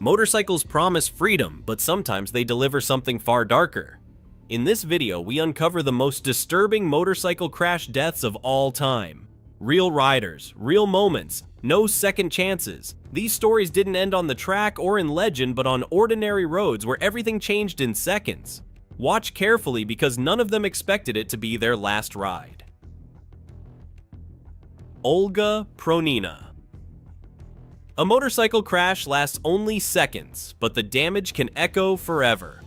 Motorcycles promise freedom, but sometimes they deliver something far darker. In this video, we uncover the most disturbing motorcycle crash deaths of all time. Real riders, real moments, no second chances. These stories didn't end on the track or in legend, but on ordinary roads where everything changed in seconds. Watch carefully because none of them expected it to be their last ride. Olga Pronina. A motorcycle crash lasts only seconds, but the damage can echo forever.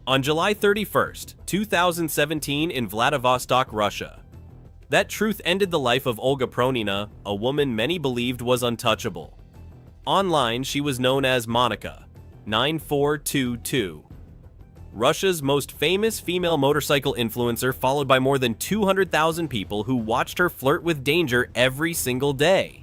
On July 31st, 2017 in Vladivostok, Russia. That truth ended the life of Olga Pronina, a woman many believed was untouchable. Online, she was known as Monica, 9422. Russia's most famous female motorcycle influencer, followed by more than 200,000 people who watched her flirt with danger every single day.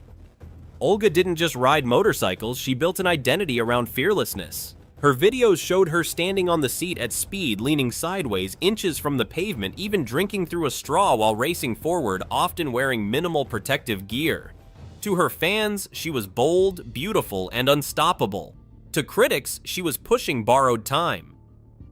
Olga didn't just ride motorcycles, she built an identity around fearlessness. Her videos showed her standing on the seat at speed, leaning sideways, inches from the pavement, even drinking through a straw while racing forward, often wearing minimal protective gear. To her fans, she was bold, beautiful, and unstoppable. To critics, she was pushing borrowed time.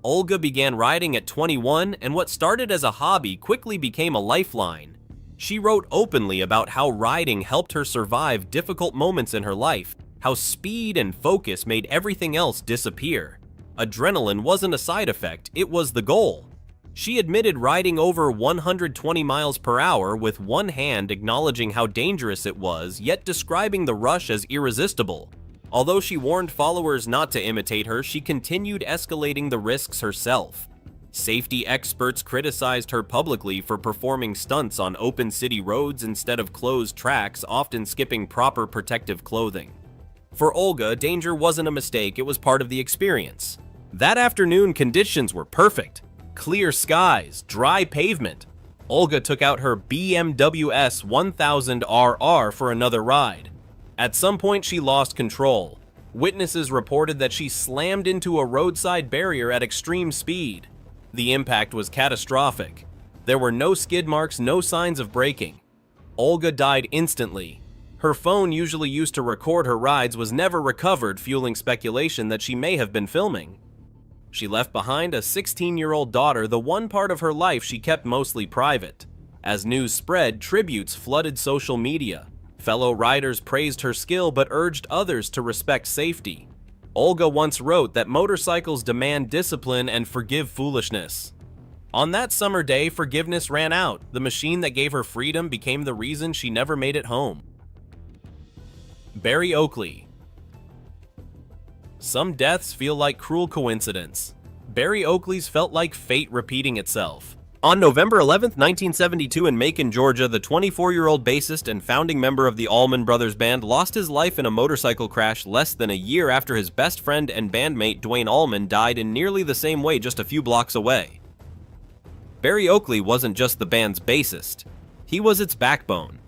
Olga began riding at 21, and what started as a hobby quickly became a lifeline. She wrote openly about how riding helped her survive difficult moments in her life, how speed and focus made everything else disappear. Adrenaline wasn't a side effect, it was the goal. She admitted riding over 120 miles per hour with one hand, acknowledging how dangerous it was, yet describing the rush as irresistible. Although she warned followers not to imitate her, she continued escalating the risks herself. Safety experts criticized her publicly for performing stunts on open city roads instead of closed tracks, often skipping proper protective clothing. For Olga, danger wasn't a mistake, it was part of the experience. That afternoon, conditions were perfect. Clear skies, dry pavement. Olga took out her BMW S 1000RR for another ride. At some point, she lost control. Witnesses reported that she slammed into a roadside barrier at extreme speed. The impact was catastrophic. There were no skid marks, no signs of braking. Olga died instantly. Her phone, usually used to record her rides, was never recovered, fueling speculation that she may have been filming. She left behind a 16-year-old daughter, the one part of her life she kept mostly private. As news spread, tributes flooded social media. Fellow riders praised her skill but urged others to respect safety. Olga once wrote that motorcycles demand discipline and forgive foolishness. On that summer day, forgiveness ran out. The machine that gave her freedom became the reason she never made it home. Barry Oakley. Some deaths feel like cruel coincidence. Barry Oakley's felt like fate repeating itself. On November 11, 1972 in Macon, Georgia, the 24-year-old bassist and founding member of the Allman Brothers Band lost his life in a motorcycle crash less than a year after his best friend and bandmate Duane Allman died in nearly the same way just a few blocks away. Barry Oakley wasn't just the band's bassist. He was its backbone.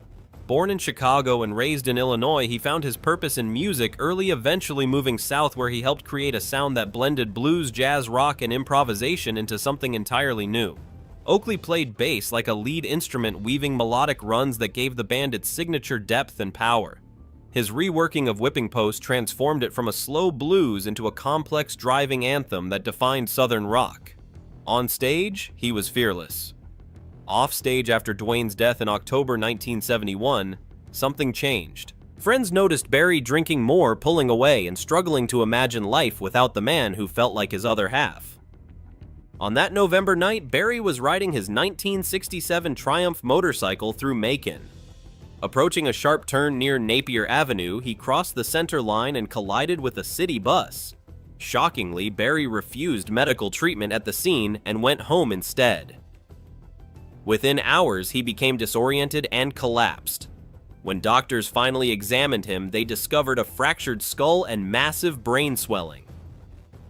Born in Chicago and raised in Illinois, he found his purpose in music early, eventually moving south where he helped create a sound that blended blues, jazz, rock, and improvisation into something entirely new. Oakley played bass like a lead instrument, weaving melodic runs that gave the band its signature depth and power. His reworking of Whipping Post transformed it from a slow blues into a complex driving anthem that defined Southern rock. On stage, he was fearless. Off stage, after Duane's death in October 1971, something changed. Friends noticed Barry drinking more, pulling away, and struggling to imagine life without the man who felt like his other half. On that November night, Barry was riding his 1967 Triumph motorcycle through Macon. Approaching a sharp turn near Napier Avenue, he crossed the center line and collided with a city bus. Shockingly, Barry refused medical treatment at the scene and went home instead. Within hours, he became disoriented and collapsed. When doctors finally examined him, they discovered a fractured skull and massive brain swelling.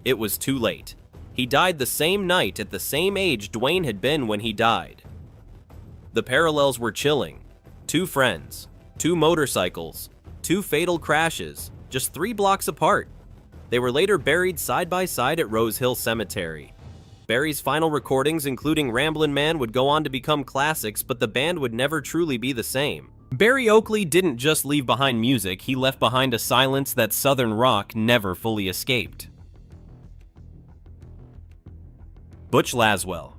It was too late. He died the same night at the same age Duane had been when he died. The parallels were chilling. Two friends, two motorcycles, two fatal crashes, just 3 blocks apart. They were later buried side by side at Rose Hill Cemetery. Barry's final recordings, including Ramblin' Man, would go on to become classics, but the band would never truly be the same. Barry Oakley didn't just leave behind music, he left behind a silence that Southern rock never fully escaped. Butch Lazwell.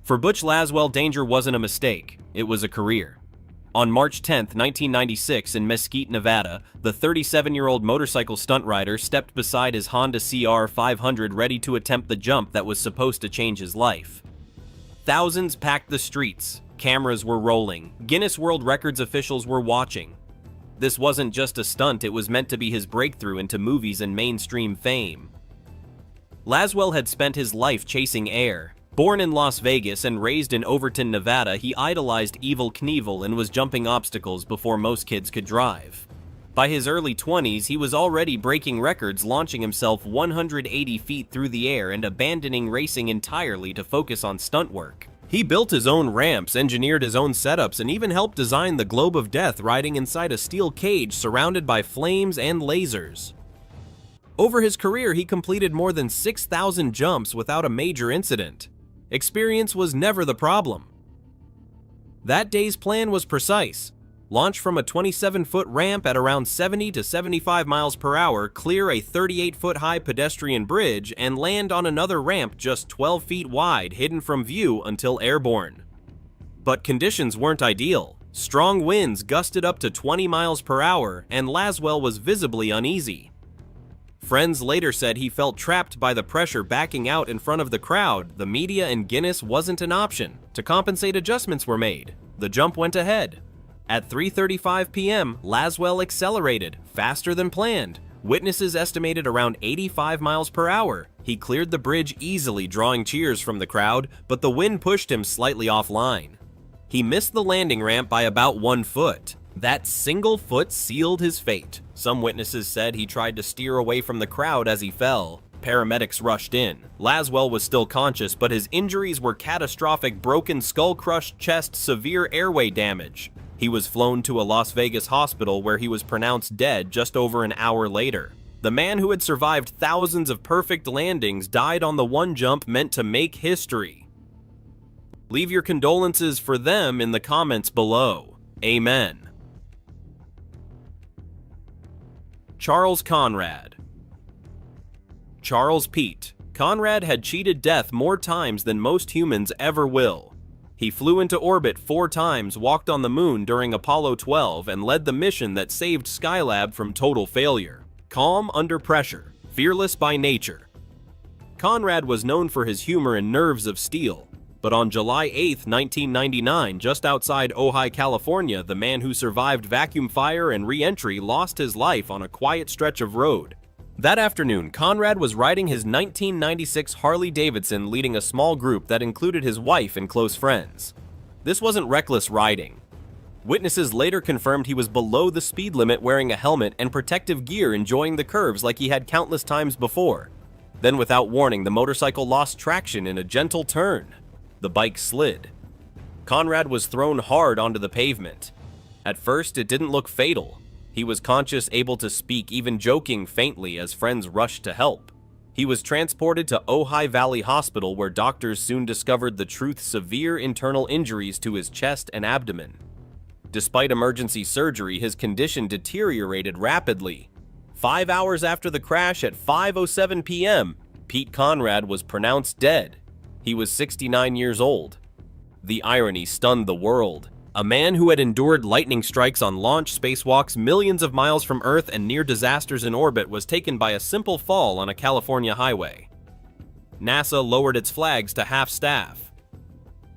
For Butch Lazwell, danger wasn't a mistake, it was a career. On March 10, 1996, in Mesquite, Nevada, the 37-year-old motorcycle stunt rider stepped beside his Honda CR 500 ready to attempt the jump that was supposed to change his life. Thousands packed the streets, cameras were rolling, Guinness World Records officials were watching. This wasn't just a stunt, it was meant to be his breakthrough into movies and mainstream fame. Lazwell had spent his life chasing air. Born in Las Vegas and raised in Overton, Nevada, he idolized Evel Knievel and was jumping obstacles before most kids could drive. By his early 20s, he was already breaking records, launching himself 180 feet through the air and abandoning racing entirely to focus on stunt work. He built his own ramps, engineered his own setups, and even helped design the Globe of Death riding inside a steel cage surrounded by flames and lasers. Over his career, he completed more than 6,000 jumps without a major incident. Experience was never the problem. That day's plan was precise. Launch from a 27-foot ramp at around 70 to 75 miles per hour, clear a 38-foot high pedestrian bridge, and land on another ramp just 12 feet wide, hidden from view until airborne. But conditions weren't ideal. Strong winds gusted up to 20 miles per hour, and Lazwell was visibly uneasy. Friends later said he felt trapped by the pressure backing out in front of the crowd. The media and Guinness wasn't an option. To compensate, adjustments were made. The jump went ahead. At 3:35 p.m., Lazwell accelerated, faster than planned. Witnesses estimated around 85 miles per hour. He cleared the bridge easily, drawing cheers from the crowd, but the wind pushed him slightly offline. He missed the landing ramp by about 1 foot. That single foot sealed his fate. Some witnesses said he tried to steer away from the crowd as he fell. Paramedics rushed in. Lazwell was still conscious, but his injuries were catastrophic: broken skull, crushed chest, severe airway damage. He was flown to a Las Vegas hospital where he was pronounced dead just over an hour later. The man who had survived thousands of perfect landings died on the one jump meant to make history. Leave your condolences for them in the comments below. Amen. Charles Conrad. Charles Pete. Conrad had cheated death more times than most humans ever will. He flew into orbit 4 times, walked on the moon during Apollo 12, and led the mission that saved Skylab from total failure. Calm under pressure, fearless by nature. Conrad was known for his humor and nerves of steel. But on July 8, 1999, just outside Ojai, California, the man who survived vacuum fire and re-entry lost his life on a quiet stretch of road. That afternoon, Conrad was riding his 1996 Harley-Davidson, leading a small group that included his wife and close friends. This wasn't reckless riding. Witnesses later confirmed he was below the speed limit, wearing a helmet and protective gear, enjoying the curves like he had countless times before. Then, without warning, the motorcycle lost traction in a gentle turn. The bike slid. Conrad was thrown hard onto the pavement. At first, it didn't look fatal. He was conscious, able to speak, even joking faintly as friends rushed to help. He was transported to Ojai Valley Hospital, where doctors soon discovered the truth: severe internal injuries to his chest and abdomen. Despite emergency surgery, his condition deteriorated rapidly. 5 hours after the crash at 5:07 p.m., Pete Conrad was pronounced dead. He was 69 years old. The irony stunned the world. A man who had endured lightning strikes on launch, spacewalks millions of miles from Earth, and near disasters in orbit was taken by a simple fall on a California highway. NASA lowered its flags to half-staff.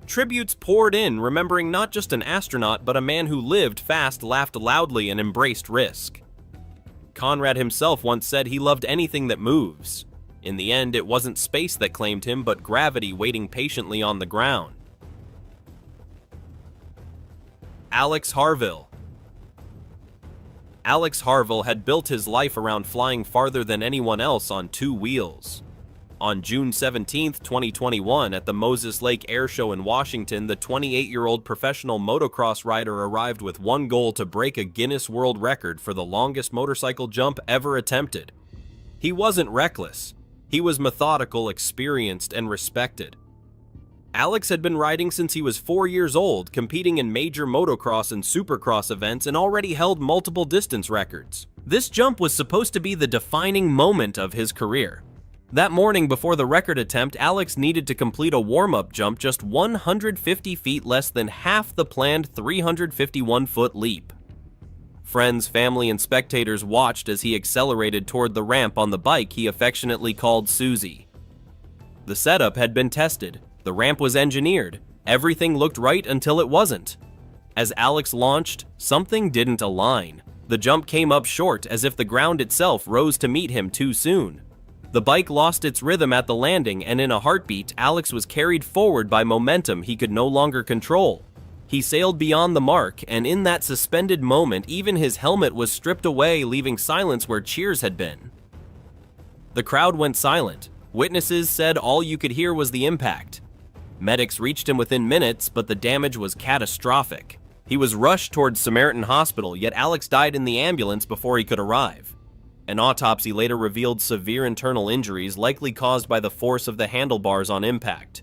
Tributes poured in, remembering not just an astronaut, but a man who lived fast, laughed loudly, and embraced risk. Conrad himself once said he loved anything that moves. In the end, it wasn't space that claimed him, but gravity waiting patiently on the ground. Alex Harville. Alex Harville had built his life around flying farther than anyone else on 2 wheels. On June 17, 2021, at the Moses Lake Air Show in Washington, the 28-year-old professional motocross rider arrived with one goal: to break a Guinness World Record for the longest motorcycle jump ever attempted. He wasn't reckless. He was methodical, experienced, and respected. Alex had been riding since he was 4 years old, competing in major motocross and supercross events and already held multiple distance records. This jump was supposed to be the defining moment of his career. That morning before the record attempt, Alex needed to complete a warm-up jump just 150 feet less than half the planned 351-foot leap. Friends, family, and spectators watched as he accelerated toward the ramp on the bike he affectionately called Susie. The setup had been tested. The ramp was engineered. Everything looked right until it wasn't. As Alex launched, something didn't align. The jump came up short, as if the ground itself rose to meet him too soon. The bike lost its rhythm at the landing, and in a heartbeat, Alex was carried forward by momentum he could no longer control. He sailed beyond the mark, and in that suspended moment, even his helmet was stripped away, leaving silence where cheers had been. The crowd went silent. Witnesses said all you could hear was the impact. Medics reached him within minutes, but the damage was catastrophic. He was rushed towards Samaritan Hospital, yet Alex died in the ambulance before he could arrive. An autopsy later revealed severe internal injuries likely caused by the force of the handlebars on impact.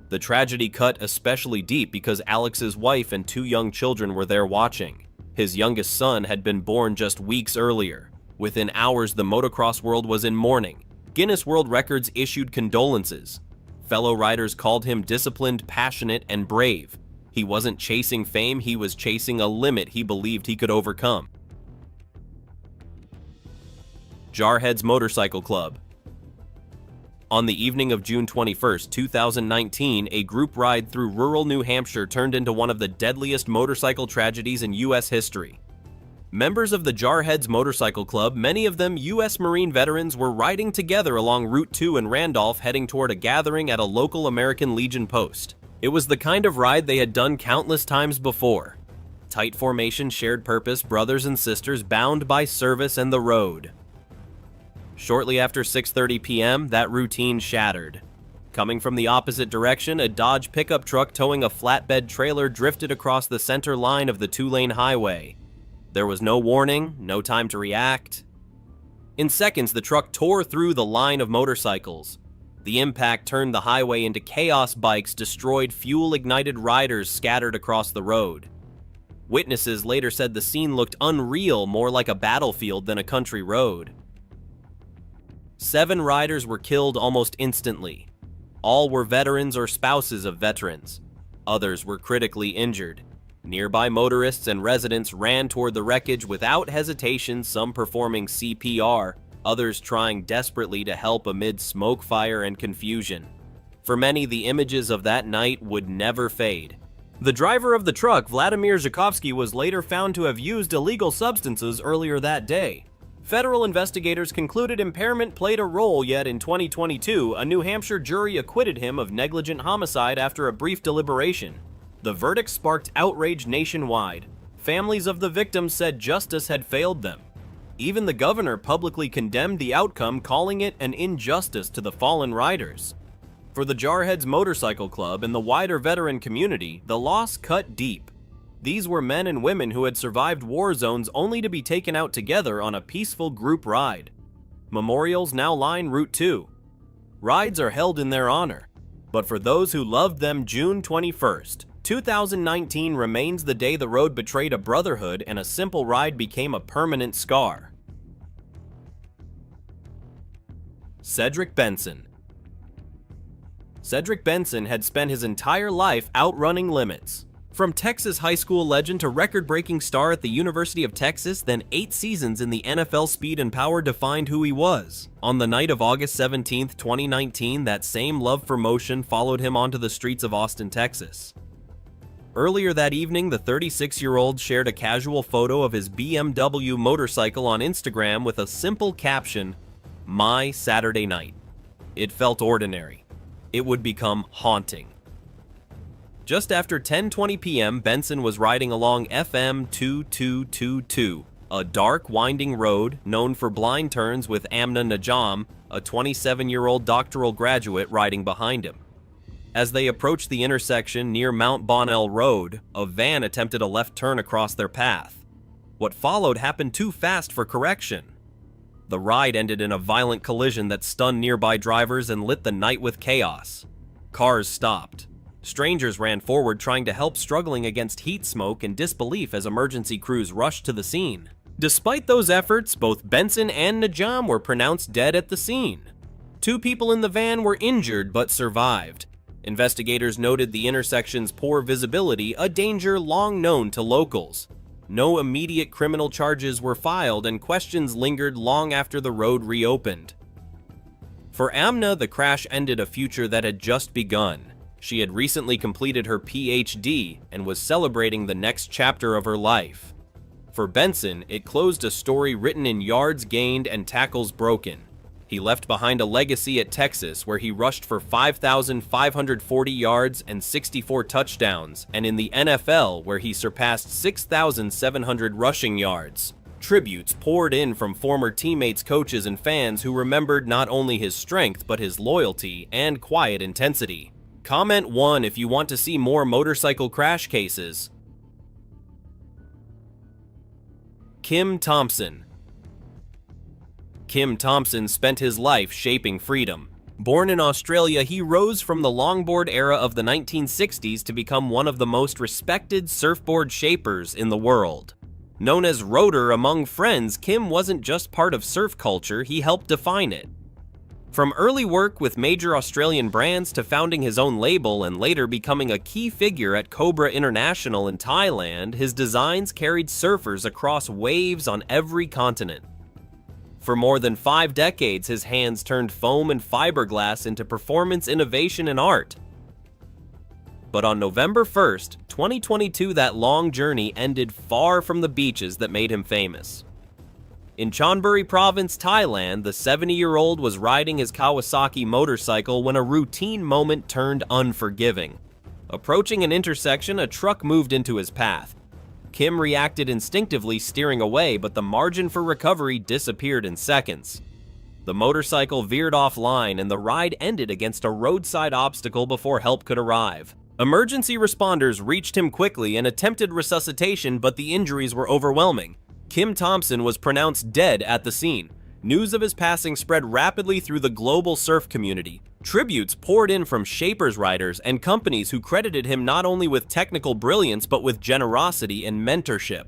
The tragedy cut especially deep because Alex's wife and 2 young children were there watching. His youngest son had been born just weeks earlier. Within hours, the motocross world was in mourning. Guinness World Records issued condolences. Fellow riders called him disciplined, passionate, and brave. He wasn't chasing fame, he was chasing a limit he believed he could overcome. Jarheads Motorcycle Club. On the evening of June 21, 2019, a group ride through rural New Hampshire turned into one of the deadliest motorcycle tragedies in U.S. history. Members of the Jarheads Motorcycle Club, many of them U.S. Marine veterans, were riding together along Route 2 in Randolph, heading toward a gathering at a local American Legion post. It was the kind of ride they had done countless times before. Tight formation, shared purpose, brothers and sisters bound by service and the road. Shortly after 6:30 p.m., that routine shattered. Coming from the opposite direction, a Dodge pickup truck towing a flatbed trailer drifted across the center line of the 2-lane highway. There was no warning, no time to react. In seconds, the truck tore through the line of motorcycles. The impact turned the highway into chaos. Bikes destroyed, fuel-ignited riders scattered across the road. Witnesses later said the scene looked unreal, more like a battlefield than a country road. 7 riders were killed almost instantly. All were veterans or spouses of veterans. Others were critically injured. Nearby motorists and residents ran toward the wreckage without hesitation, some performing CPR, others trying desperately to help amid smoke, fire, and confusion. For many, the images of that night would never fade. The driver of the truck, Vladimir Zhukovsky, was later found to have used illegal substances earlier that day. Federal investigators concluded impairment played a role, yet in 2022, a New Hampshire jury acquitted him of negligent homicide after a brief deliberation. The verdict sparked outrage nationwide. Families of the victims said justice had failed them. Even the governor publicly condemned the outcome, calling it an injustice to the fallen riders. For the Jarheads Motorcycle Club and the wider veteran community, the loss cut deep. These were men and women who had survived war zones only to be taken out together on a peaceful group ride. Memorials now line Route 2. Rides are held in their honor. But for those who loved them, June 21st, 2019 remains the day the road betrayed a brotherhood and a simple ride became a permanent scar. Cedric Benson. Cedric Benson had spent his entire life outrunning limits. From Texas high school legend to record-breaking star at the University of Texas, then 8 seasons in the NFL Speed and Power defined who he was. On the night of August 17, 2019, that same love for motion followed him onto the streets of Austin, Texas. Earlier that evening, the 36-year-old shared a casual photo of his BMW motorcycle on Instagram with a simple caption, "My Saturday night." It felt ordinary. It would become haunting. Just after 10:20 p.m., Benson was riding along FM 2222, a dark, winding road known for blind turns, with Amna Najam, a 27-year-old doctoral graduate, riding behind him. As they approached the intersection near Mount Bonnell Road, a van attempted a left turn across their path. What followed happened too fast for correction. The ride ended in a violent collision that stunned nearby drivers and lit the night with chaos. Cars stopped. Strangers ran forward trying to help, struggling against heat smoke and disbelief as emergency crews rushed to the scene. Despite those efforts, both Benson and Najam were pronounced dead at the scene. 2 people in the van were injured but survived. Investigators noted the intersection's poor visibility, a danger long known to locals. No immediate criminal charges were filed, and questions lingered long after the road reopened. For Amna, the crash ended a future that had just begun. She had recently completed her PhD and was celebrating the next chapter of her life. For Benson, it closed a story written in yards gained and tackles broken. He left behind a legacy at Texas, where he rushed for 5,540 yards and 64 touchdowns, and in the NFL, where he surpassed 6,700 rushing yards. Tributes poured in from former teammates, coaches, and fans who remembered not only his strength but his loyalty and quiet intensity. Comment 1 if you want to see more motorcycle crash cases. Kim Thompson. Kim Thompson spent his life shaping freedom. Born in Australia, he rose from the longboard era of the 1960s to become one of the most respected surfboard shapers in the world. Known as Rotor among friends, Kim wasn't just part of surf culture, he helped define it. From early work with major Australian brands to founding his own label and later becoming a key figure at Cobra International in Thailand, his designs carried surfers across waves on every continent. For more than 5 decades, his hands turned foam and fiberglass into performance, innovation, and art. But on November 1st, 2022, that long journey ended far from the beaches that made him famous. In Chonburi Province, Thailand, the 70-year-old was riding his Kawasaki motorcycle when a routine moment turned unforgiving. Approaching an intersection, a truck moved into his path. Kim reacted instinctively, steering away, but the margin for recovery disappeared in seconds. The motorcycle veered offline and the ride ended against a roadside obstacle before help could arrive. Emergency responders reached him quickly and attempted resuscitation, but the injuries were overwhelming. Kim Thompson was pronounced dead at the scene. News of his passing spread rapidly through the global surf community. Tributes poured in from shapers, riders, and companies who credited him not only with technical brilliance but with generosity and mentorship.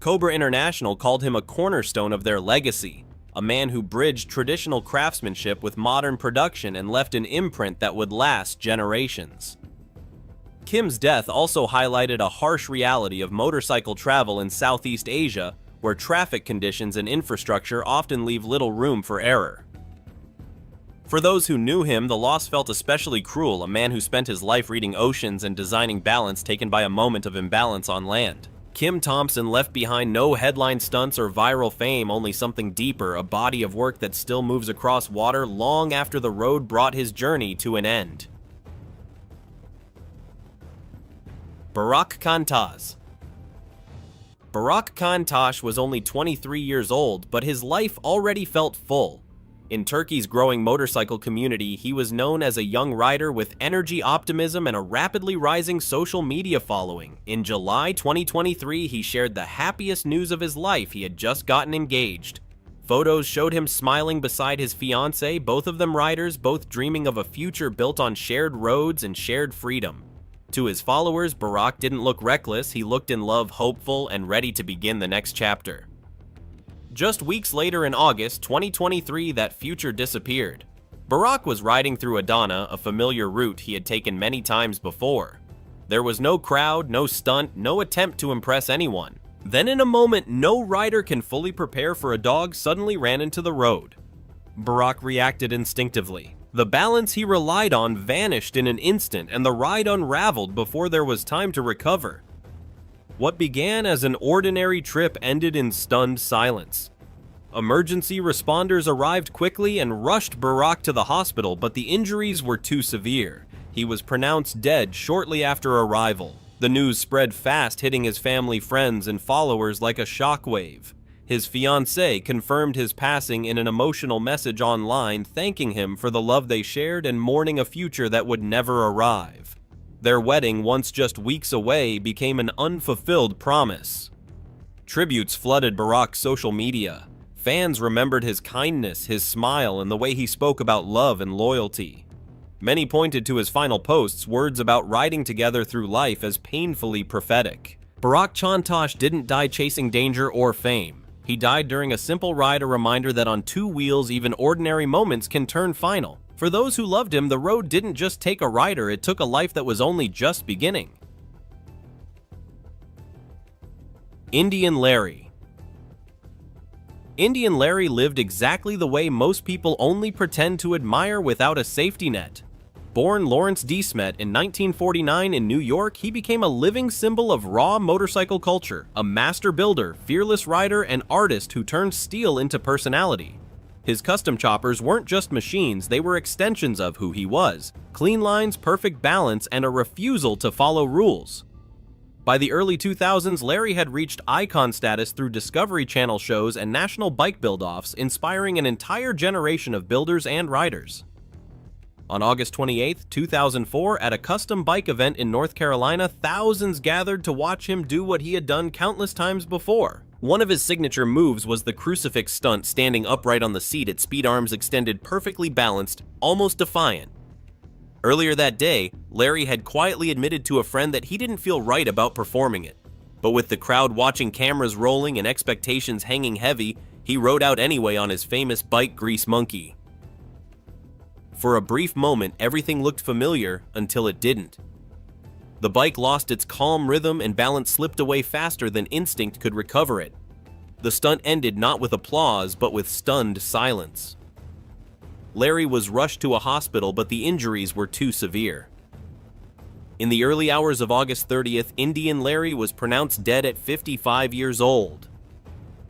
Cobra International called him a cornerstone of their legacy, a man who bridged traditional craftsmanship with modern production and left an imprint that would last generations. Kim's death also highlighted a harsh reality of motorcycle travel in Southeast Asia, where traffic conditions and infrastructure often leave little room for error. For those who knew him, the loss felt especially cruel, a man who spent his life reading oceans and designing balance taken by a moment of imbalance on land. Kim Thompson left behind no headline stunts or viral fame, only something deeper, a body of work that still moves across water long after the road brought his journey to an end. Barak Kantaz. Barak Kantaz was only 23 years old, but his life already felt full. In Turkey's growing motorcycle community, he was known as a young rider with energy, optimism, and a rapidly rising social media following. In July 2023, he shared the happiest news of his life: he had just gotten engaged. Photos showed him smiling beside his fiancée, both of them riders, both dreaming of a future built on shared roads and shared freedom. To his followers, Barak didn't look reckless, he looked in love, hopeful, and ready to begin the next chapter. Just weeks later in August 2023, that future disappeared. Barak was riding through Adana, a familiar route he had taken many times before. There was no crowd, no stunt, no attempt to impress anyone. Then in a moment no rider can fully prepare for, a dog suddenly ran into the road. Barak reacted instinctively. The balance he relied on vanished in an instant, and the ride unraveled before there was time to recover. What began as an ordinary trip ended in stunned silence. Emergency responders arrived quickly and rushed Barak to the hospital, but the injuries were too severe. He was pronounced dead shortly after arrival. The news spread fast, hitting his family, friends, and followers like a shockwave. His fiancée confirmed his passing in an emotional message online, thanking him for the love they shared and mourning a future that would never arrive. Their wedding, once just weeks away, became an unfulfilled promise. Tributes flooded Barak's social media. Fans remembered his kindness, his smile, and the way he spoke about love and loyalty. Many pointed to his final post's words about riding together through life as painfully prophetic. Barack Chantosh didn't die chasing danger or fame. He died during a simple ride, a reminder that on two wheels even ordinary moments can turn final. For those who loved him, the road didn't just take a rider, it took a life that was only just beginning. Indian Larry. Indian Larry lived exactly the way most people only pretend to admire without a safety net. Born Lawrence D. Smet in 1949 in New York, he became a living symbol of raw motorcycle culture, a master builder, fearless rider, and artist who turned steel into personality. His custom choppers weren't just machines, they were extensions of who he was. Clean lines, perfect balance, and a refusal to follow rules. By the early 2000s, Larry had reached icon status through Discovery Channel shows and national bike build-offs, inspiring an entire generation of builders and riders. On August 28, 2004, at a custom bike event in North Carolina, thousands gathered to watch him do what he had done countless times before. One of his signature moves was the crucifix stunt, standing upright on the seat at speed, arms extended, perfectly balanced, almost defiant. Earlier that day, Larry had quietly admitted to a friend that he didn't feel right about performing it. But with the crowd watching, cameras rolling, and expectations hanging heavy, he rode out anyway on his famous bike Grease Monkey. For a brief moment, everything looked familiar until it didn't. The bike lost its calm rhythm and balance slipped away faster than instinct could recover it. The stunt ended not with applause, but with stunned silence. Larry was rushed to a hospital, but the injuries were too severe. In the early hours of August 30th, Indian Larry was pronounced dead at 55 years old.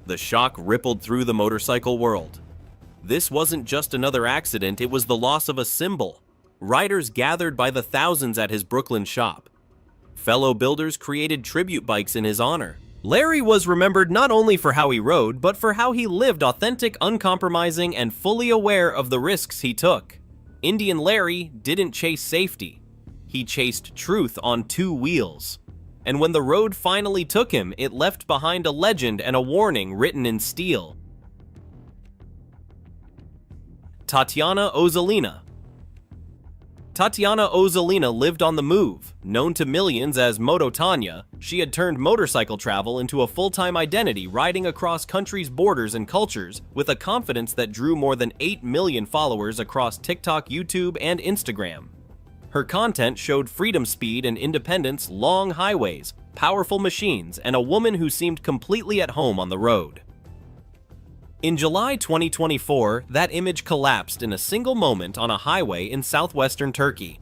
The shock rippled through the motorcycle world. This wasn't just another accident, it was the loss of a symbol. Riders gathered by the thousands at his Brooklyn shop. Fellow builders created tribute bikes in his honor. Larry was remembered not only for how he rode, but for how he lived, authentic, uncompromising, and fully aware of the risks he took. Indian Larry didn't chase safety. He chased truth on two wheels. And when the road finally took him, it left behind a legend and a warning written in steel. Tatiana Ozolina. Tatiana Ozolina lived on the move. Known to millions as Moto Tanya, she had turned motorcycle travel into a full-time identity, riding across countries' borders and cultures with a confidence that drew more than 8 million followers across TikTok, YouTube, and Instagram. Her content showed freedom, speed, and independence, long highways, powerful machines, and a woman who seemed completely at home on the road. In July 2024, that image collapsed in a single moment on a highway in southwestern Turkey.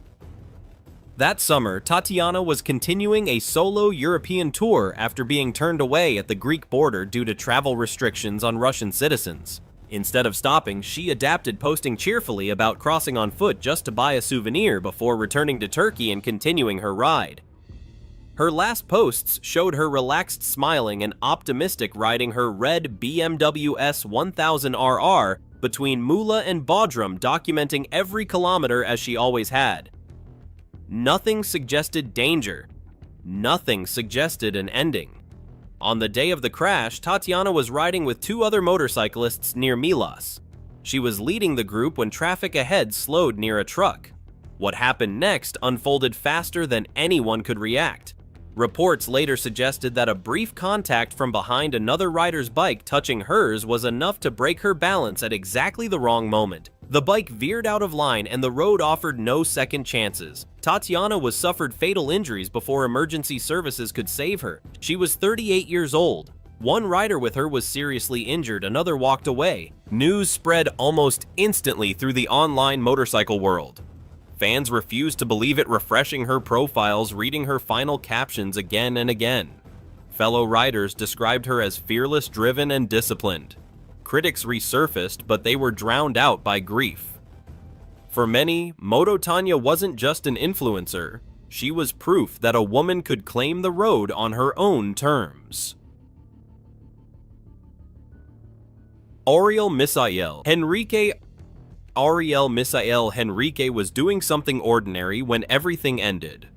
That summer, Tatiana was continuing a solo European tour after being turned away at the Greek border due to travel restrictions on Russian citizens. Instead of stopping, she adapted, posting cheerfully about crossing on foot just to buy a souvenir before returning to Turkey and continuing her ride. Her last posts showed her relaxed, smiling, and optimistic, riding her red BMW S1000RR between Muğla and Bodrum, documenting every kilometer as she always had. Nothing suggested danger. Nothing suggested an ending. On the day of the crash, Tatiana was riding with two other motorcyclists near Milas. She was leading the group when traffic ahead slowed near a truck. What happened next unfolded faster than anyone could react. Reports later suggested that a brief contact from behind another rider's bike touching hers was enough to break her balance at exactly the wrong moment. The bike veered out of line and the road offered no second chances. Tatiana suffered fatal injuries before emergency services could save her. She was 38 years old. One rider with her was seriously injured, another walked away. News spread almost instantly through the online motorcycle world. Fans refused to believe it, refreshing her profiles, reading her final captions again and again. Fellow riders described her as fearless, driven, and disciplined. Critics resurfaced, but they were drowned out by grief. For many, Moto Tanya wasn't just an influencer. She was proof that a woman could claim the road on her own terms. Ariel Misael Henrique was doing something ordinary when everything ended.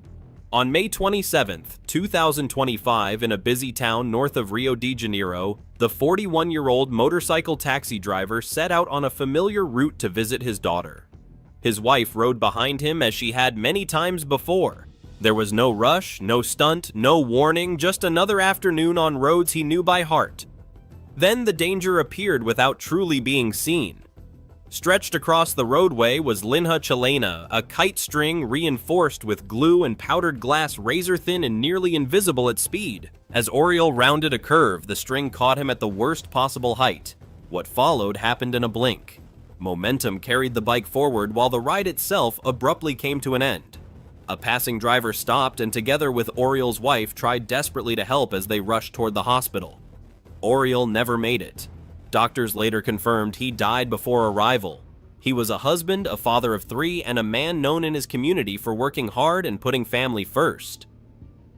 On May 27, 2025, in a busy town north of Rio de Janeiro, the 41-year-old motorcycle taxi driver set out on a familiar route to visit his daughter. His wife rode behind him as she had many times before. There was no rush, no stunt, no warning, just another afternoon on roads he knew by heart. Then the danger appeared without truly being seen. Stretched across the roadway was Linha Chilena, a kite string reinforced with glue and powdered glass, razor-thin and nearly invisible at speed. As Ariel rounded a curve, the string caught him at the worst possible height. What followed happened in a blink. Momentum carried the bike forward while the ride itself abruptly came to an end. A passing driver stopped and together with Ariel's wife tried desperately to help as they rushed toward the hospital. Ariel never made it. Doctors later confirmed he died before arrival. He was a husband, a father of 3, and a man known in his community for working hard and putting family first.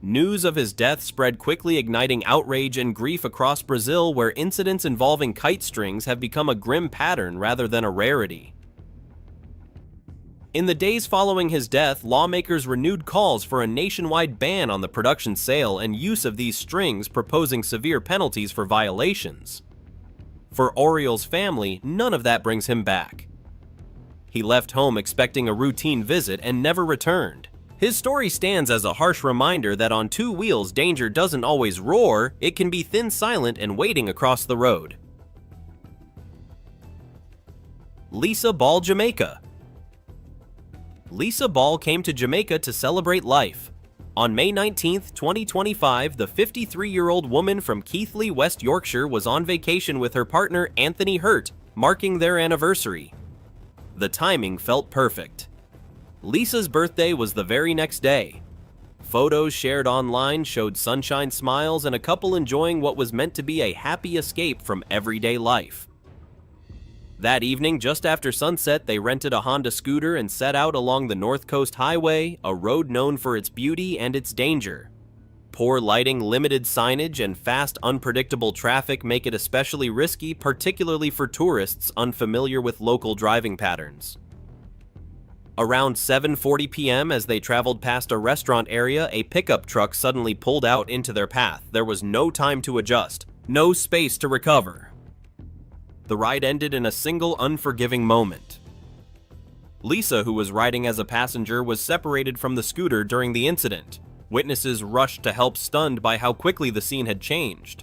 News of his death spread quickly, igniting outrage and grief across Brazil, where incidents involving kite strings have become a grim pattern rather than a rarity. In the days following his death, lawmakers renewed calls for a nationwide ban on the production, sale, and use of these strings, proposing severe penalties for violations. For Ariel's family, none of that brings him back. He left home expecting a routine visit and never returned. His story stands as a harsh reminder that on 2 wheels, danger doesn't always roar, it can be thin, silent, and waiting across the road. Lisa Ball, Jamaica. Lisa Ball came to Jamaica to celebrate life. On May 19, 2025, the 53-year-old woman from Keighley, West Yorkshire, was on vacation with her partner Anthony Hurt, marking their anniversary. The timing felt perfect. Lisa's birthday was the very next day. Photos shared online showed sunshine smiles and a couple enjoying what was meant to be a happy escape from everyday life. That evening, just after sunset, they rented a Honda scooter and set out along the North Coast Highway, a road known for its beauty and its danger. Poor lighting, limited signage, and fast, unpredictable traffic make it especially risky, particularly for tourists unfamiliar with local driving patterns. Around 7:40 p.m., as they traveled past a restaurant area, a pickup truck suddenly pulled out into their path. There was no time to adjust, no space to recover. The ride ended in a single unforgiving moment. Lisa, who was riding as a passenger, was separated from the scooter during the incident. Witnesses rushed to help, stunned by how quickly the scene had changed.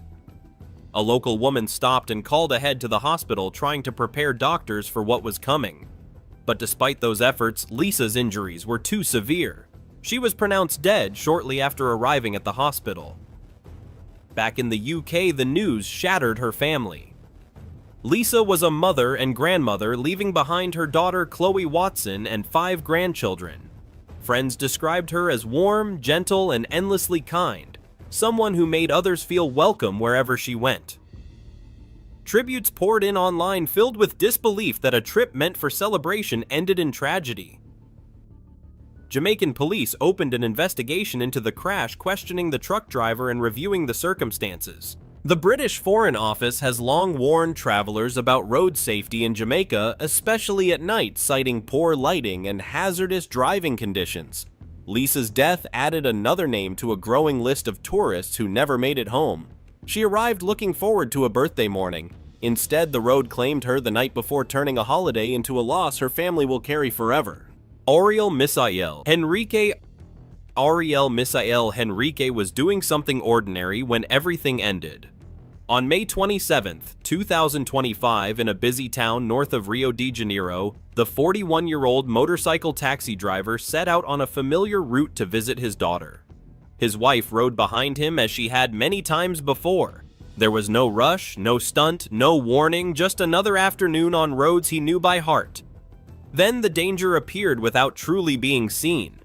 A local woman stopped and called ahead to the hospital, trying to prepare doctors for what was coming. But despite those efforts, Lisa's injuries were too severe. She was pronounced dead shortly after arriving at the hospital. Back in the UK, the news shattered her family. Lisa was a mother and grandmother, leaving behind her daughter Chloe Watson and 5 grandchildren. Friends described her as warm, gentle, and endlessly kind, someone who made others feel welcome wherever she went. Tributes poured in online, filled with disbelief that a trip meant for celebration ended in tragedy. Jamaican police opened an investigation into the crash, questioning the truck driver and reviewing the circumstances. The British Foreign Office has long warned travelers about road safety in Jamaica, especially at night, citing poor lighting and hazardous driving conditions. Lisa's death added another name to a growing list of tourists who never made it home. She arrived looking forward to a birthday morning. Instead, the road claimed her the night before, turning a holiday into a loss her family will carry forever. Ariel Misael Henrique was doing something ordinary when everything ended. On May 27, 2025, in a busy town north of Rio de Janeiro, the 41-year-old motorcycle taxi driver set out on a familiar route to visit his daughter. His wife rode behind him as she had many times before. There was no rush, no stunt, no warning, just another afternoon on roads he knew by heart. Then the danger appeared without truly being seen.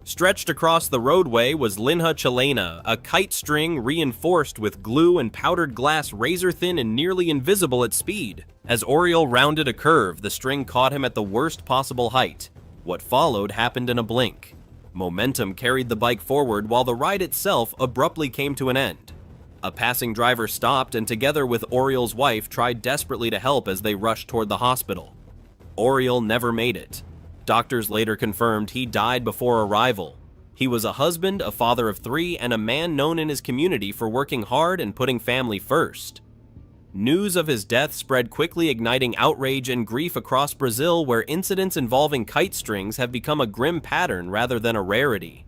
Stretched across the roadway was Linha Chilena, a kite string reinforced with glue and powdered glass, razor-thin and nearly invisible at speed. As Ariel rounded a curve, the string caught him at the worst possible height. What followed happened in a blink. Momentum carried the bike forward while the ride itself abruptly came to an end. A passing driver stopped and together with Ariel's wife tried desperately to help as they rushed toward the hospital. Ariel never made it. Doctors later confirmed he died before arrival. He was a husband, a father of 3, and a man known in his community for working hard and putting family first. News of his death spread quickly, igniting outrage and grief across Brazil, where incidents involving kite strings have become a grim pattern rather than a rarity.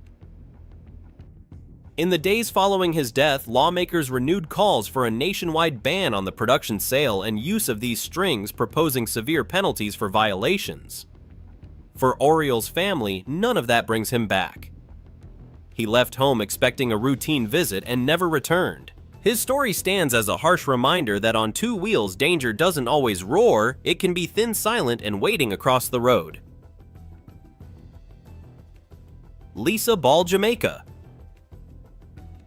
In the days following his death, lawmakers renewed calls for a nationwide ban on the production, sale, and use of these strings, proposing severe penalties for violations. For Ariel's family, none of that brings him back. He left home expecting a routine visit and never returned. His story stands as a harsh reminder that on two wheels, danger doesn't always roar, it can be thin, silent, and waiting across the road. Lisa Ball, Jamaica.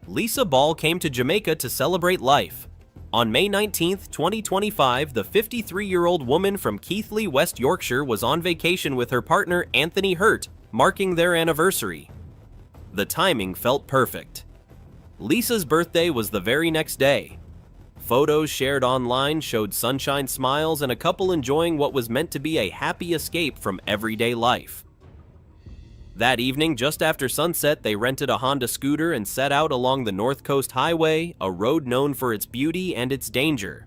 Lisa Ball came to Jamaica to celebrate life. On May 19, 2025, the 53-year-old woman from Keighley, West Yorkshire, was on vacation with her partner Anthony Hurt, marking their anniversary. The timing felt perfect. Lisa's birthday was the very next day. Photos shared online showed sunshine smiles and a couple enjoying what was meant to be a happy escape from everyday life. That evening, just after sunset, they rented a Honda scooter and set out along the North Coast Highway, a road known for its beauty and its danger.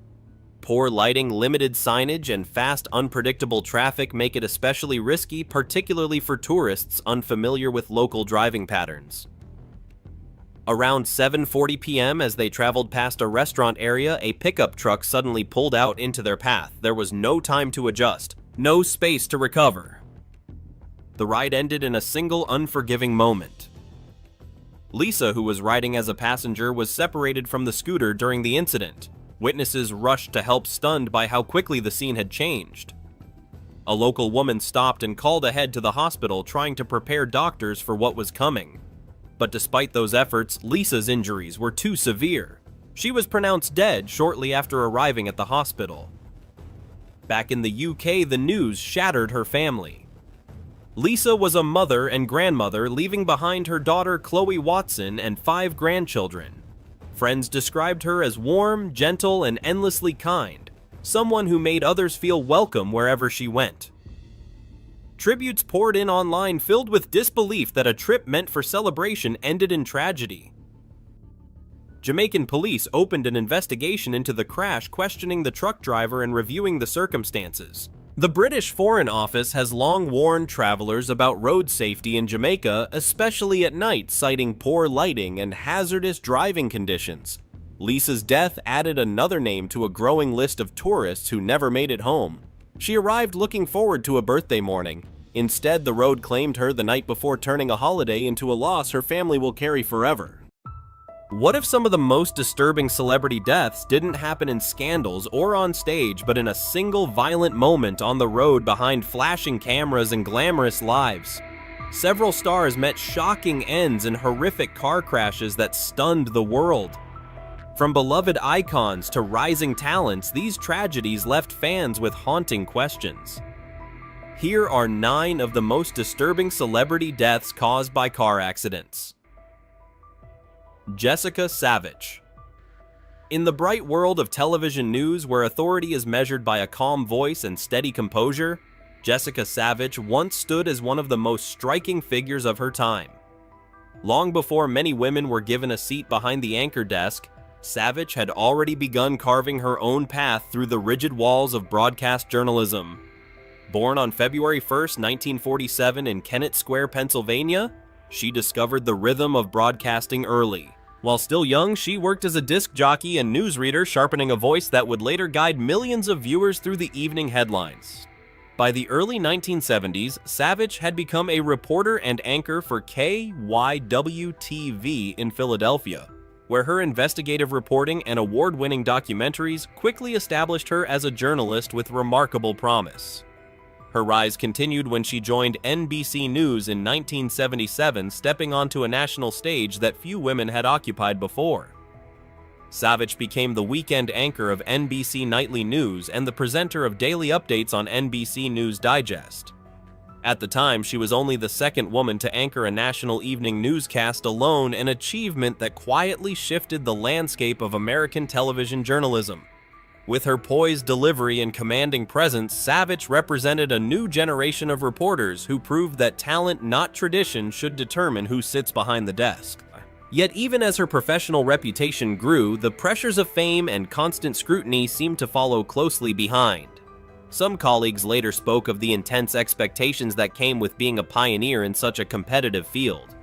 Poor lighting, limited signage, and fast, unpredictable traffic make it especially risky, particularly for tourists unfamiliar with local driving patterns. Around 7:40 p.m., as they traveled past a restaurant area, a pickup truck suddenly pulled out into their path. There was no time to adjust, no space to recover. The ride ended in a single unforgiving moment. Lisa, who was riding as a passenger, was separated from the scooter during the incident. Witnesses rushed to help, stunned by how quickly the scene had changed. A local woman stopped and called ahead to the hospital, trying to prepare doctors for what was coming. But despite those efforts, Lisa's injuries were too severe. She was pronounced dead shortly after arriving at the hospital. Back in the UK, the news shattered her family. Lisa was a mother and grandmother, leaving behind her daughter Chloe Watson and 5 grandchildren. Friends described her as warm, gentle, and endlessly kind, someone who made others feel welcome wherever she went. Tributes poured in online, filled with disbelief that a trip meant for celebration ended in tragedy. Jamaican police opened an investigation into the crash, questioning the truck driver and reviewing the circumstances. The British Foreign Office has long warned travelers about road safety in Jamaica, especially at night, citing poor lighting and hazardous driving conditions. Lisa's death added another name to a growing list of tourists who never made it home. She arrived looking forward to a birthday morning. Instead, the road claimed her the night before, turning a holiday into a loss her family will carry forever. What if some of the most disturbing celebrity deaths didn't happen in scandals or on stage, but in a single violent moment on the road behind flashing cameras and glamorous lives? Several stars met shocking ends in horrific car crashes that stunned the world. From beloved icons to rising talents, these tragedies left fans with haunting questions. Here are 9 of the most disturbing celebrity deaths caused by car accidents. Jessica Savage. In the bright world of television news, where authority is measured by a calm voice and steady composure, Jessica Savage once stood as one of the most striking figures of her time. Long before many women were given a seat behind the anchor desk, Savage had already begun carving her own path through the rigid walls of broadcast journalism. Born on February 1, 1947 in Kennett Square, Pennsylvania, she discovered the rhythm of broadcasting early. While still young, she worked as a disc jockey and newsreader, sharpening a voice that would later guide millions of viewers through the evening headlines. By the early 1970s, Savage had become a reporter and anchor for KYW-TV in Philadelphia, where her investigative reporting and award-winning documentaries quickly established her as a journalist with remarkable promise. Her rise continued when she joined NBC News in 1977, stepping onto a national stage that few women had occupied before. Savage became the weekend anchor of NBC Nightly News and the presenter of daily updates on NBC News Digest. At the time, she was only the second woman to anchor a national evening newscast alone, an achievement that quietly shifted the landscape of American television journalism. With her poised delivery and commanding presence, Savage represented a new generation of reporters who proved that talent, not tradition, should determine who sits behind the desk. Yet even as her professional reputation grew, the pressures of fame and constant scrutiny seemed to follow closely behind. Some colleagues later spoke of the intense expectations that came with being a pioneer in such a competitive field.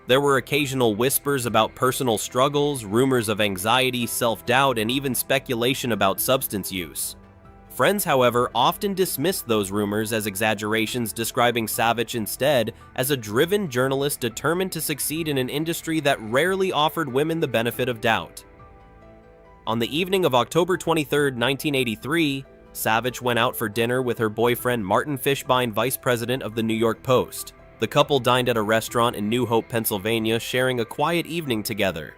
There were occasional whispers about personal struggles, rumors of anxiety, self-doubt, and even speculation about substance use. Friends, however, often dismissed those rumors as exaggerations, describing Savage instead as a driven journalist determined to succeed in an industry that rarely offered women the benefit of doubt. On the evening of October 23, 1983, Savage went out for dinner with her boyfriend Martin Fishbein, vice president of the New York Post. The couple dined at a restaurant in New Hope, Pennsylvania, sharing a quiet evening together.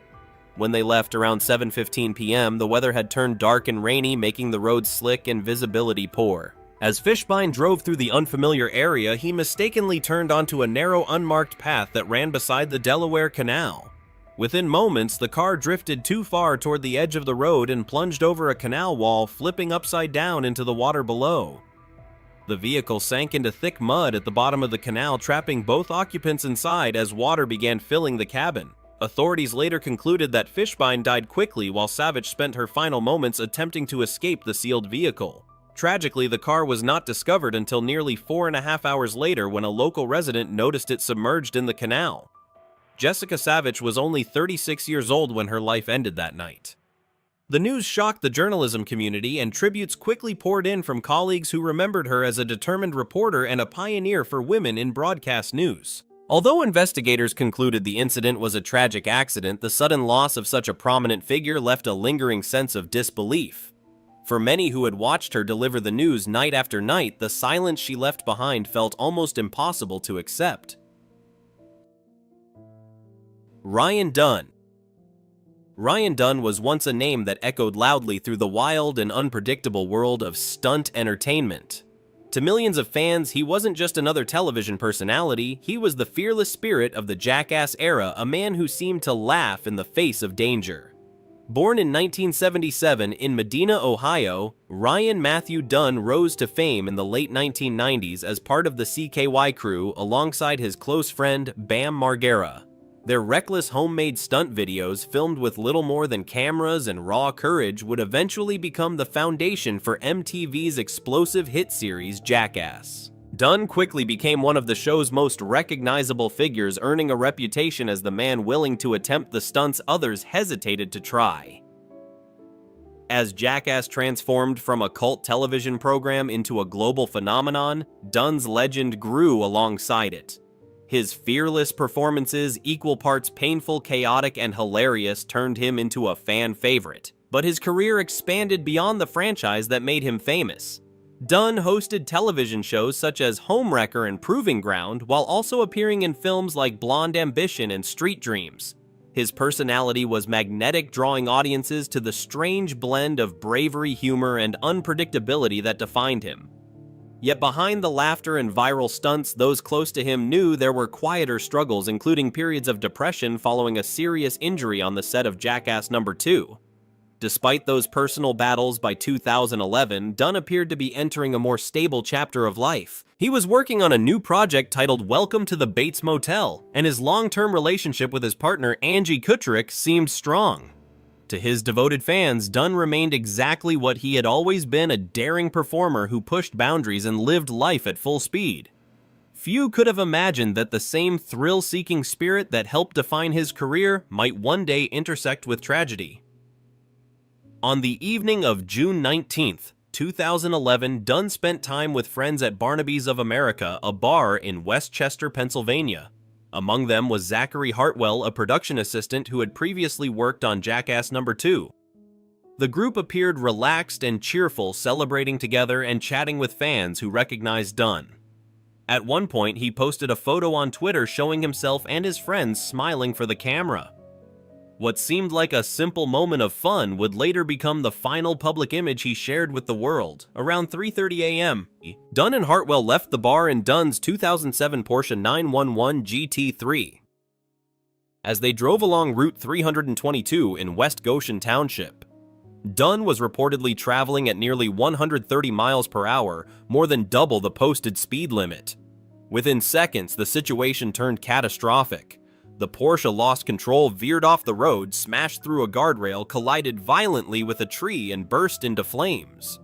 When they left around 7:15 p.m., the weather had turned dark and rainy, making the roads slick and visibility poor. As Fishbein drove through the unfamiliar area, he mistakenly turned onto a narrow, unmarked path that ran beside the Delaware Canal. Within moments, the car drifted too far toward the edge of the road and plunged over a canal wall, flipping upside down into the water below. The vehicle sank into thick mud at the bottom of the canal, trapping both occupants inside as water began filling the cabin. Authorities later concluded that Fishbein died quickly while Savage spent her final moments attempting to escape the sealed vehicle. Tragically, the car was not discovered until nearly 4.5 hours later when a local resident noticed it submerged in the canal. Jessica Savage was only 36 years old when her life ended that night. The news shocked the journalism community, and tributes quickly poured in from colleagues who remembered her as a determined reporter and a pioneer for women in broadcast news. Although investigators concluded the incident was a tragic accident, the sudden loss of such a prominent figure left a lingering sense of disbelief. For many who had watched her deliver the news night after night, the silence she left behind felt almost impossible to accept. Ryan Dunn. Ryan Dunn was once a name that echoed loudly through the wild and unpredictable world of stunt entertainment. To millions of fans, he wasn't just another television personality, he was the fearless spirit of the Jackass era, a man who seemed to laugh in the face of danger. Born in 1977 in Medina, Ohio, Ryan Matthew Dunn rose to fame in the late 1990s as part of the CKY crew alongside his close friend Bam Margera. Their reckless homemade stunt videos, filmed with little more than cameras and raw courage, would eventually become the foundation for MTV's explosive hit series Jackass. Dunn quickly became one of the show's most recognizable figures, earning a reputation as the man willing to attempt the stunts others hesitated to try. As Jackass transformed from a cult television program into a global phenomenon, Dunn's legend grew alongside it. His fearless performances, equal parts painful, chaotic, and hilarious, turned him into a fan favorite. But his career expanded beyond the franchise that made him famous. Dunn hosted television shows such as Homewrecker and Proving Ground, while also appearing in films like Blonde Ambition and Street Dreams. His personality was magnetic, drawing audiences to the strange blend of bravery, humor, and unpredictability that defined him. Yet behind the laughter and viral stunts, those close to him knew there were quieter struggles, including periods of depression following a serious injury on the set of Jackass No. 2. Despite those personal battles, by 2011, Dunn appeared to be entering a more stable chapter of life. He was working on a new project titled Welcome to the Bates Motel, and his long-term relationship with his partner Angie Kutcherich seemed strong. To his devoted fans, Dunn remained exactly what he had always been, a daring performer who pushed boundaries and lived life at full speed. Few could have imagined that the same thrill-seeking spirit that helped define his career might one day intersect with tragedy. On the evening of June 19, 2011, Dunn spent time with friends at Barnaby's of America, a bar in Westchester, Pennsylvania. Among them was Zachary Hartwell, a production assistant who had previously worked on Jackass No. 2. The group appeared relaxed and cheerful, celebrating together and chatting with fans who recognized Dunn. At one point, he posted a photo on Twitter showing himself and his friends smiling for the camera. What seemed like a simple moment of fun would later become the final public image he shared with the world. Around 3:30 a.m., Dunn and Hartwell left the bar in Dunn's 2007 Porsche 911 GT3. As they drove along Route 322 in West Goshen Township, Dunn was reportedly traveling at nearly 130 miles per hour, more than double the posted speed limit. Within seconds, the situation turned catastrophic. The Porsche lost control, veered off the road, smashed through a guardrail, collided violently with a tree, and burst into flames.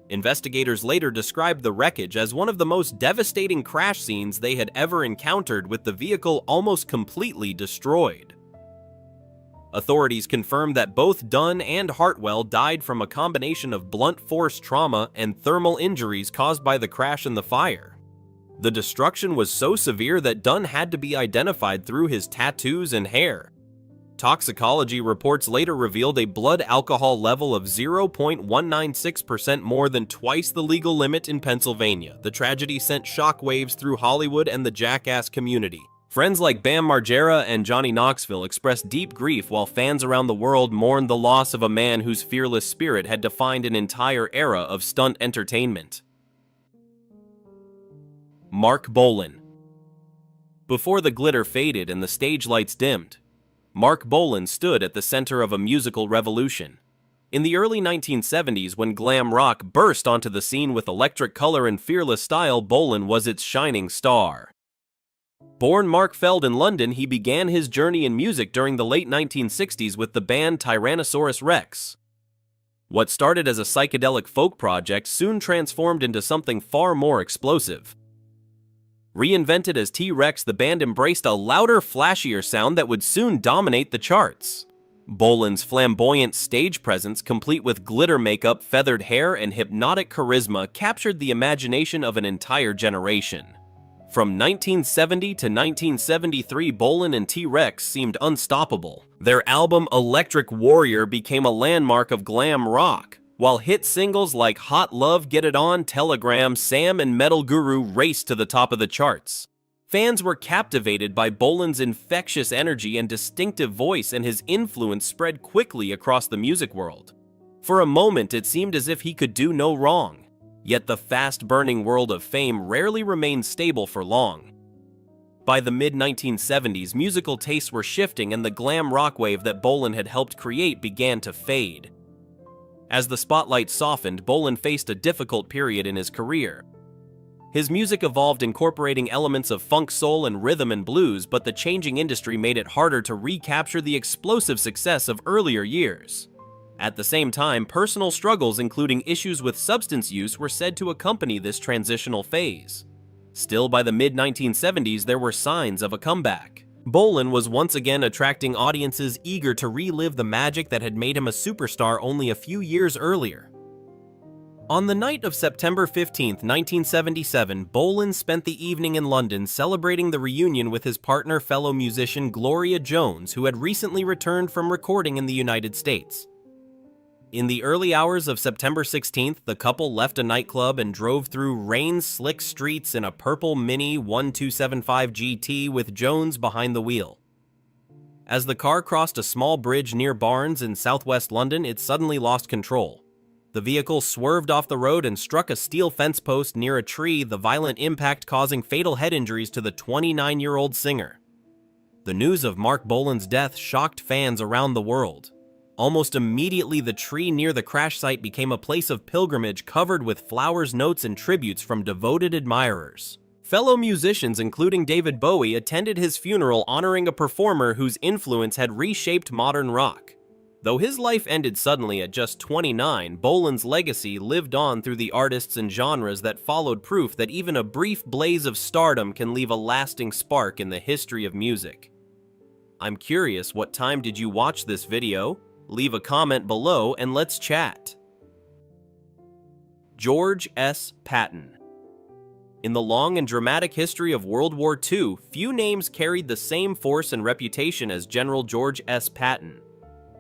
Investigators later described the wreckage as one of the most devastating crash scenes they had ever encountered, with the vehicle almost completely destroyed. Authorities confirmed that both Dunn and Hartwell died from a combination of blunt force trauma and thermal injuries caused by the crash and the fire. The destruction was so severe that Dunn had to be identified through his tattoos and hair. Toxicology reports later revealed a blood alcohol level of 0.196%, more than twice the legal limit in Pennsylvania. The tragedy sent shockwaves through Hollywood and the Jackass community. Friends like Bam Margera and Johnny Knoxville expressed deep grief, while fans around the world mourned the loss of a man whose fearless spirit had defined an entire era of stunt entertainment. Mark Bolan. Before the glitter faded and the stage lights dimmed, Mark Bolan stood at the center of a musical revolution. In the early 1970s, when glam rock burst onto the scene with electric color and fearless style, Bolan was its shining star. Born Mark Feld in London, he began his journey in music during the late 1960s with the band Tyrannosaurus Rex. What started as a psychedelic folk project soon transformed into something far more explosive. Reinvented as T-Rex, the band embraced a louder, flashier sound that would soon dominate the charts. Bolan's flamboyant stage presence, complete with glitter makeup, feathered hair, and hypnotic charisma, captured the imagination of an entire generation. From 1970 to 1973, Bolan and T-Rex seemed unstoppable. Their album Electric Warrior became a landmark of glam rock, while hit singles like Hot Love, Get It On, Telegram, Sam, and Metal Guru raced to the top of the charts. Fans were captivated by Bolan's infectious energy and distinctive voice, and his influence spread quickly across the music world. For a moment, it seemed as if he could do no wrong. Yet the fast-burning world of fame rarely remained stable for long. By the mid-1970s, musical tastes were shifting, and the glam rock wave that Bolan had helped create began to fade. As the spotlight softened, Bolan faced a difficult period in his career. His music evolved, incorporating elements of funk, soul, and rhythm and blues, but the changing industry made it harder to recapture the explosive success of earlier years. At the same time, personal struggles, including issues with substance use, were said to accompany this transitional phase. Still, by the mid-1970s, there were signs of a comeback. Bolan was once again attracting audiences eager to relive the magic that had made him a superstar only a few years earlier. On the night of September 15, 1977, Bolan spent the evening in London celebrating the reunion with his partner, fellow musician Gloria Jones, who had recently returned from recording in the United States. In the early hours of September 16th, the couple left a nightclub and drove through rain-slick streets in a purple Mini 1275 GT with Jones behind the wheel. As the car crossed a small bridge near Barnes in southwest London, it suddenly lost control. The vehicle swerved off the road and struck a steel fence post near a tree, the violent impact causing fatal head injuries to the 29-year-old singer. The news of Mark Bolan's death shocked fans around the world. Almost immediately, the tree near the crash site became a place of pilgrimage covered with flowers, notes, and tributes from devoted admirers. Fellow musicians, including David Bowie, attended his funeral, honoring a performer whose influence had reshaped modern rock. Though his life ended suddenly at just 29, Bolan's legacy lived on through the artists and genres that followed, proof that even a brief blaze of stardom can leave a lasting spark in the history of music. I'm curious, what time did you watch this video? Leave a comment below and let's chat. George S. Patton. In the long and dramatic history of World War II, few names carried the same force and reputation as General George S. Patton.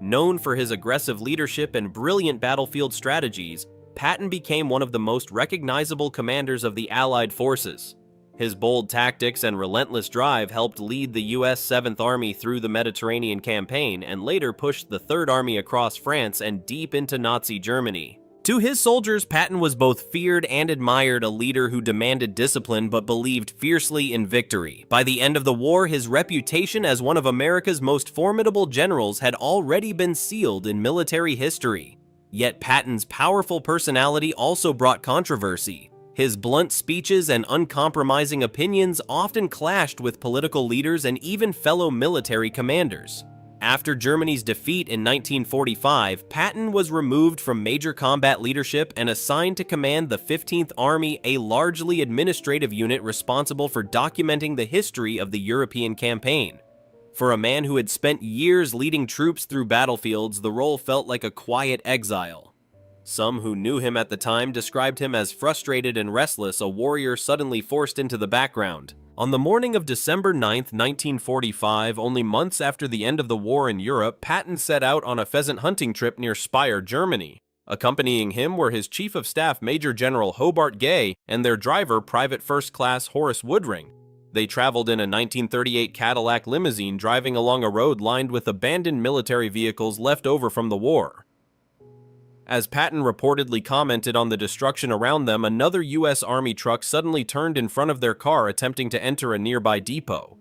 Known for his aggressive leadership and brilliant battlefield strategies, Patton became one of the most recognizable commanders of the Allied forces. His bold tactics and relentless drive helped lead the U.S. 7th Army through the Mediterranean campaign and later pushed the 3rd Army across France and deep into Nazi Germany. To his soldiers, Patton was both feared and admired, a leader who demanded discipline but believed fiercely in victory. By the end of the war, his reputation as one of America's most formidable generals had already been sealed in military history. Yet Patton's powerful personality also brought controversy. His blunt speeches and uncompromising opinions often clashed with political leaders and even fellow military commanders. After Germany's defeat in 1945, Patton was removed from major combat leadership and assigned to command the 15th Army, a largely administrative unit responsible for documenting the history of the European campaign. For a man who had spent years leading troops through battlefields, the role felt like a quiet exile. Some who knew him at the time described him as frustrated and restless, a warrior suddenly forced into the background. On the morning of December 9, 1945, only months after the end of the war in Europe, Patton set out on a pheasant hunting trip near Speyer, Germany. Accompanying him were his Chief of Staff Major General Hobart Gay and their driver, Private First Class Horace Woodring. They traveled in a 1938 Cadillac limousine driving along a road lined with abandoned military vehicles left over from the war. As Patton reportedly commented on the destruction around them, another U.S. Army truck suddenly turned in front of their car, attempting to enter a nearby depot.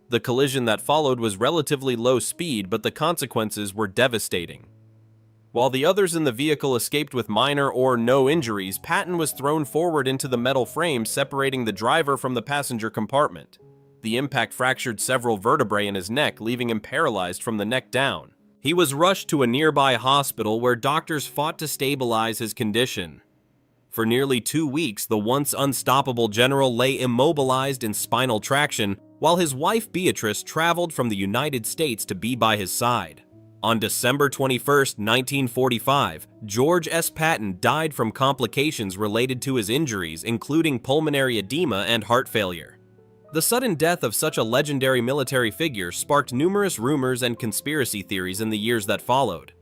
The collision that followed was relatively low speed, but the consequences were devastating. While the others in the vehicle escaped with minor or no injuries, Patton was thrown forward into the metal frame separating the driver from the passenger compartment. The impact fractured several vertebrae in his neck, leaving him paralyzed from the neck down. He was rushed to a nearby hospital where doctors fought to stabilize his condition. For nearly 2 weeks, the once unstoppable general lay immobilized in spinal traction, while his wife Beatrice traveled from the United States to be by his side. On December 21, 1945, George S. Patton died from complications related to his injuries, including pulmonary edema and heart failure. The sudden death of such a legendary military figure sparked numerous rumors and conspiracy theories in the years that followed.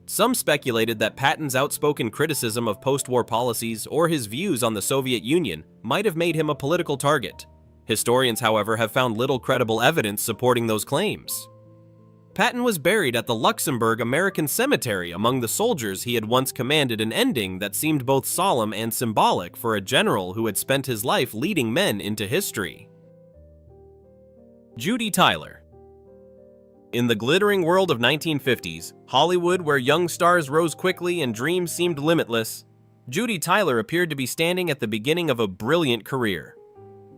Some speculated that Patton's outspoken criticism of post-war policies or his views on the Soviet Union might have made him a political target. Historians, however, have found little credible evidence supporting those claims. Patton was buried at the Luxembourg American Cemetery among the soldiers he had once commanded, an ending that seemed both solemn and symbolic for a general who had spent his life leading men into history. Judy Tyler. In the glittering world of 1950s, Hollywood, where young stars rose quickly and dreams seemed limitless, Judy Tyler appeared to be standing at the beginning of a brilliant career.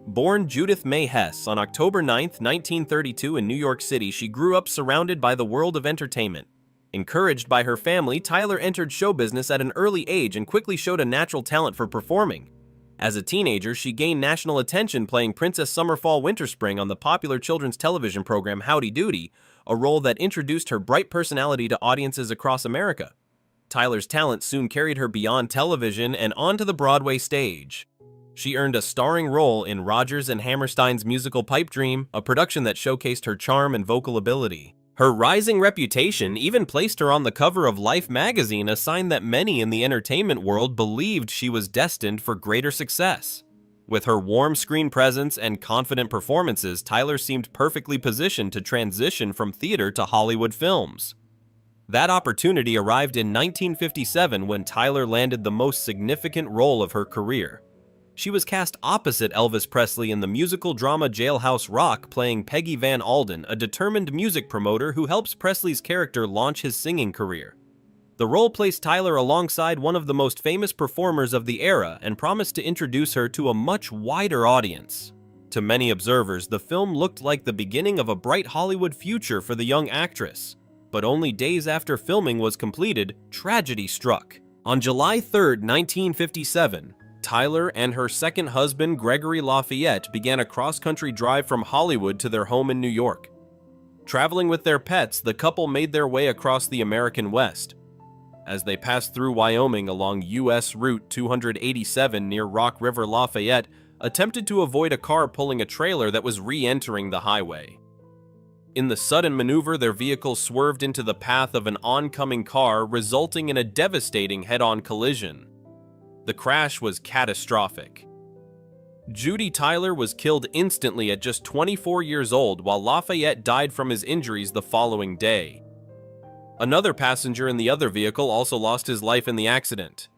Born Judith Mae Hess on October 9, 1932 in New York City, she grew up surrounded by the world of entertainment. Encouraged by her family, Tyler entered show business at an early age and quickly showed a natural talent for performing. As a teenager, she gained national attention playing Princess Summer Fall Winter Spring on the popular children's television program Howdy Doody, a role that introduced her bright personality to audiences across America. Tyler's talent soon carried her beyond television and onto the Broadway stage. She earned a starring role in Rodgers and Hammerstein's musical Pipe Dream, a production that showcased her charm and vocal ability. Her rising reputation even placed her on the cover of Life magazine, a sign that many in the entertainment world believed she was destined for greater success. With her warm screen presence and confident performances, Tyler seemed perfectly positioned to transition from theater to Hollywood films. That opportunity arrived in 1957 when Tyler landed the most significant role of her career. She was cast opposite Elvis Presley in the musical drama Jailhouse Rock, playing Peggy Van Alden, a determined music promoter who helps Presley's character launch his singing career. The role placed Tyler alongside one of the most famous performers of the era and promised to introduce her to a much wider audience. To many observers, the film looked like the beginning of a bright Hollywood future for the young actress. But only days after filming was completed, tragedy struck. On July 3, 1957, Tyler and her second husband, Gregory Lafayette, began a cross-country drive from Hollywood to their home in New York. Traveling with their pets, the couple made their way across the American West. As they passed through Wyoming along U.S. Route 287 near Rock River, Lafayette attempted to avoid a car pulling a trailer that was re-entering the highway. In the sudden maneuver, their vehicle swerved into the path of an oncoming car, resulting in a devastating head-on collision. The crash was catastrophic. Judy Tyler was killed instantly at just 24 years old, while Lafayette died from his injuries the following day. Another passenger in the other vehicle also lost his life in the accident.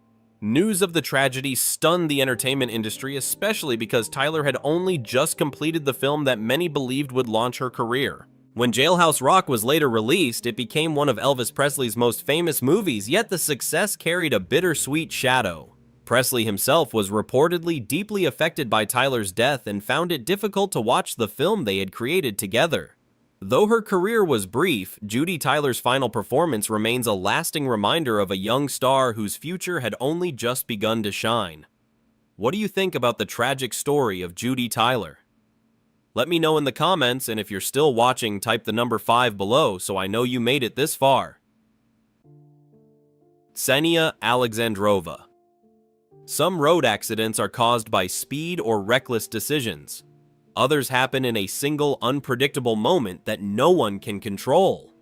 News of the tragedy stunned the entertainment industry, especially because Tyler had only just completed the film that many believed would launch her career. When Jailhouse Rock was later released, it became one of Elvis Presley's most famous movies, yet the success carried a bittersweet shadow. Presley himself was reportedly deeply affected by Tyler's death and found it difficult to watch the film they had created together. Though her career was brief, Judy Tyler's final performance remains a lasting reminder of a young star whose future had only just begun to shine. What do you think about the tragic story of Judy Tyler? Let me know in the comments, and if you're still watching, type the number 5 below so I know you made it this far. Sia Alexandrova. Some road accidents are caused by speed or reckless decisions. Others happen in a single unpredictable moment that no one can control.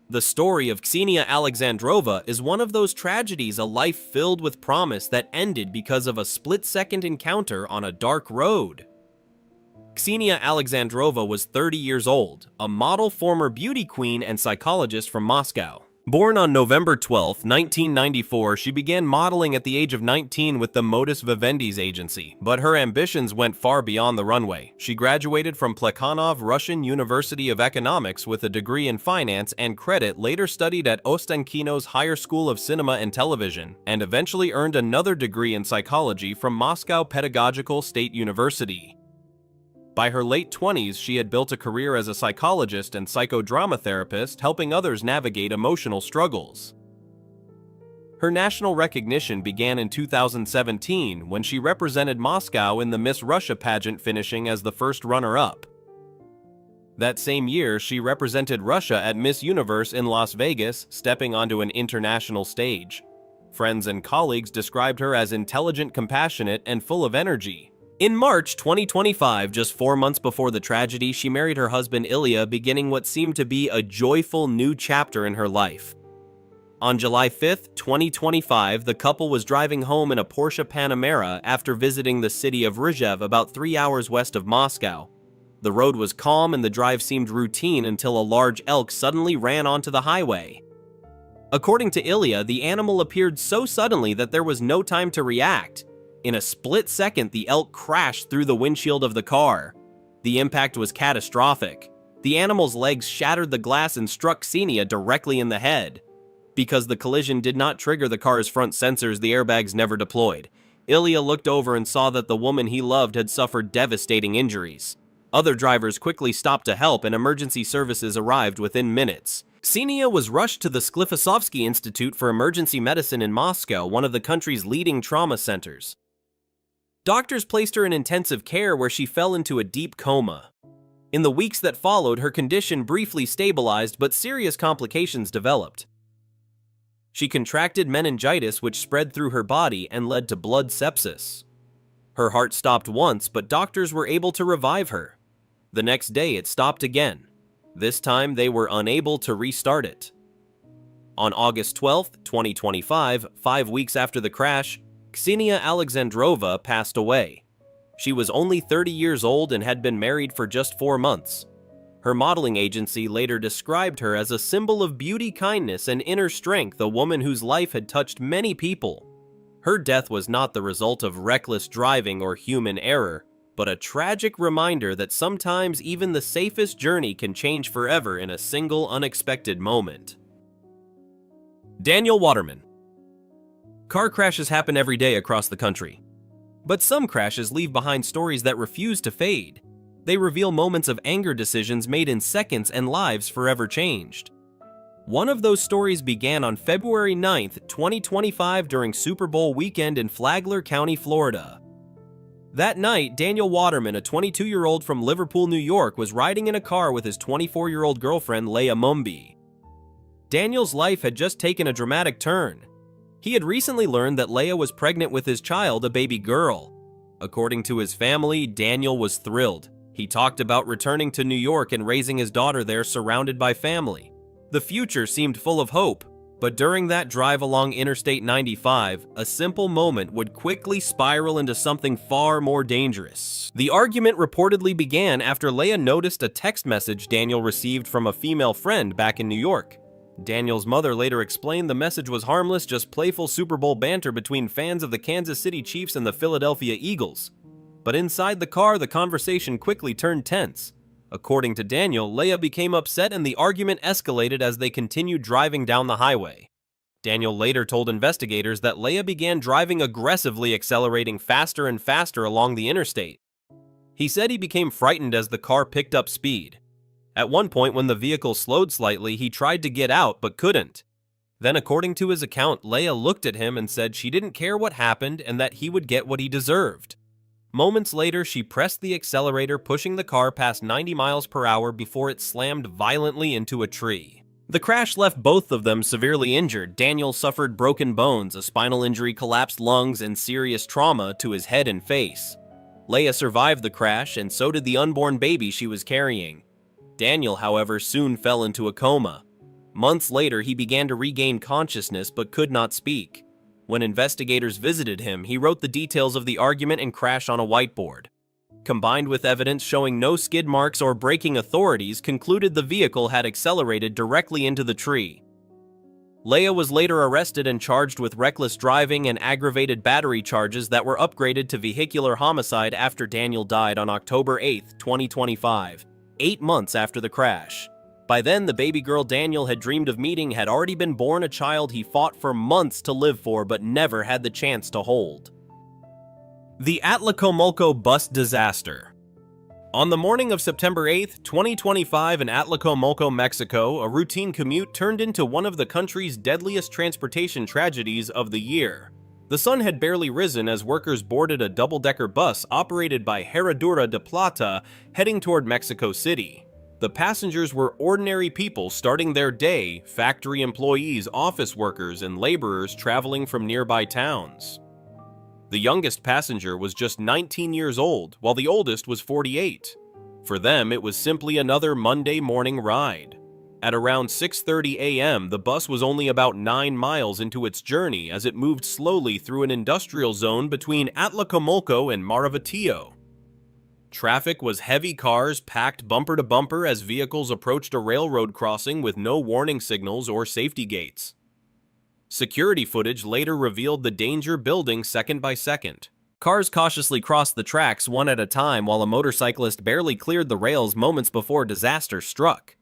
The story of Sia Alexandrova is one of those tragedies, a life filled with promise that ended because of a split-second encounter on a dark road. Sia Alexandrova was 30 years old, a model, former beauty queen, and psychologist from Moscow. Born on November 12, 1994, she began modeling at the age of 19 with the Modus Vivendis agency, but her ambitions went far beyond the runway. She graduated from Plekhanov Russian University of Economics with a degree in finance and credit, later studied at Ostankino's Higher School of Cinema and Television, and eventually earned another degree in psychology from Moscow Pedagogical State University. By her late 20s, she had built a career as a psychologist and psychodrama therapist, helping others navigate emotional struggles. Her national recognition began in 2017 when she represented Moscow in the Miss Russia pageant, finishing as the first runner-up. That same year, she represented Russia at Miss Universe in Las Vegas, stepping onto an international stage. Friends and colleagues described her as intelligent, compassionate, and full of energy. In March 2025, just 4 months before the tragedy, she married her husband Ilya, beginning what seemed to be a joyful new chapter in her life. On July 5, 2025, the couple was driving home in a Porsche Panamera after visiting the city of Rizhev, about 3 hours west of Moscow. The road was calm and the drive seemed routine until a large elk suddenly ran onto the highway. According to Ilya, the animal appeared so suddenly that there was no time to react. In a split second, the elk crashed through the windshield of the car. The impact was catastrophic. The animal's legs shattered the glass and struck Sia directly in the head. Because the collision did not trigger the car's front sensors, the airbags never deployed. Ilya looked over and saw that the woman he loved had suffered devastating injuries. Other drivers quickly stopped to help, and emergency services arrived within minutes. Sia was rushed to the Sklifosovsky Institute for Emergency Medicine in Moscow, one of the country's leading trauma centers. Doctors placed her in intensive care where she fell into a deep coma. In the weeks that followed, her condition briefly stabilized, but serious complications developed. She contracted meningitis, which spread through her body and led to blood sepsis. Her heart stopped once, but doctors were able to revive her. The next day, it stopped again. This time, they were unable to restart it. On August 12, 2025, 5 weeks after the crash, Sia Alexandrova passed away. She was only 30 years old and had been married for just 4 months. Her modeling agency later described her as a symbol of beauty, kindness, and inner strength, a woman whose life had touched many people. Her death was not the result of reckless driving or human error, but a tragic reminder that sometimes even the safest journey can change forever in a single unexpected moment. Daniel Waterman. Car crashes happen every day across the country. But some crashes leave behind stories that refuse to fade. They reveal moments of anger, decisions made in seconds, and lives forever changed. One of those stories began on February 9, 2025 during Super Bowl weekend in Flagler County, Florida. That night, Daniel Waterman, a 22-year-old from Liverpool, New York, was riding in a car with his 24-year-old girlfriend, Leah Mumby. Daniel's life had just taken a dramatic turn. He had recently learned that Leah was pregnant with his child, a baby girl. According to his family, Daniel was thrilled. He talked about returning to New York and raising his daughter there, surrounded by family. The future seemed full of hope, but during that drive along Interstate 95, a simple moment would quickly spiral into something far more dangerous. The argument reportedly began after Leah noticed a text message Daniel received from a female friend back in New York. Daniel's mother later explained the message was harmless, just playful Super Bowl banter between fans of the Kansas City Chiefs and the Philadelphia Eagles. But inside the car, the conversation quickly turned tense. According to Daniel, Leah became upset and the argument escalated as they continued driving down the highway. Daniel later told investigators that Leah began driving aggressively, accelerating faster and faster along the interstate. He said he became frightened as the car picked up speed. At one point, when the vehicle slowed slightly, he tried to get out but couldn't. Then, according to his account, Leah looked at him and said she didn't care what happened and that he would get what he deserved. Moments later, she pressed the accelerator, pushing the car past 90 miles per hour before it slammed violently into a tree. The crash left both of them severely injured. Daniel suffered broken bones, a spinal injury, collapsed lungs, and serious trauma to his head and face. Leah survived the crash, and so did the unborn baby she was carrying. Daniel, however, soon fell into a coma. Months later, he began to regain consciousness but could not speak. When investigators visited him, he wrote the details of the argument and crash on a whiteboard. Combined with evidence showing no skid marks or braking, authorities concluded the vehicle had accelerated directly into the tree. Leah was later arrested and charged with reckless driving and aggravated battery charges that were upgraded to vehicular homicide after Daniel died on October 8, 2025, 8 months after the crash. By then, the baby girl Daniel had dreamed of meeting had already been born, a child he fought for months to live for but never had the chance to hold. The Atlooco bus disaster. On the morning of September 8, 2025 in Atlooco, Mexico, a routine commute turned into one of the country's deadliest transportation tragedies of the year. The sun had barely risen as workers boarded a double-decker bus operated by Herradura de Plata heading toward Mexico City. The passengers were ordinary people starting their day, factory employees, office workers, and laborers traveling from nearby towns. The youngest passenger was just 19 years old, while the oldest was 48. For them, it was simply another Monday morning ride. At around 6:30 a.m., the bus was only about 9 miles into its journey as it moved slowly through an industrial zone between Atlooco and Maravatillo. Traffic was heavy, cars packed bumper to bumper as vehicles approached a railroad crossing with no warning signals or safety gates. Security footage later revealed the danger building second by second. Cars cautiously crossed the tracks one at a time while a motorcyclist barely cleared the rails moments before disaster struck.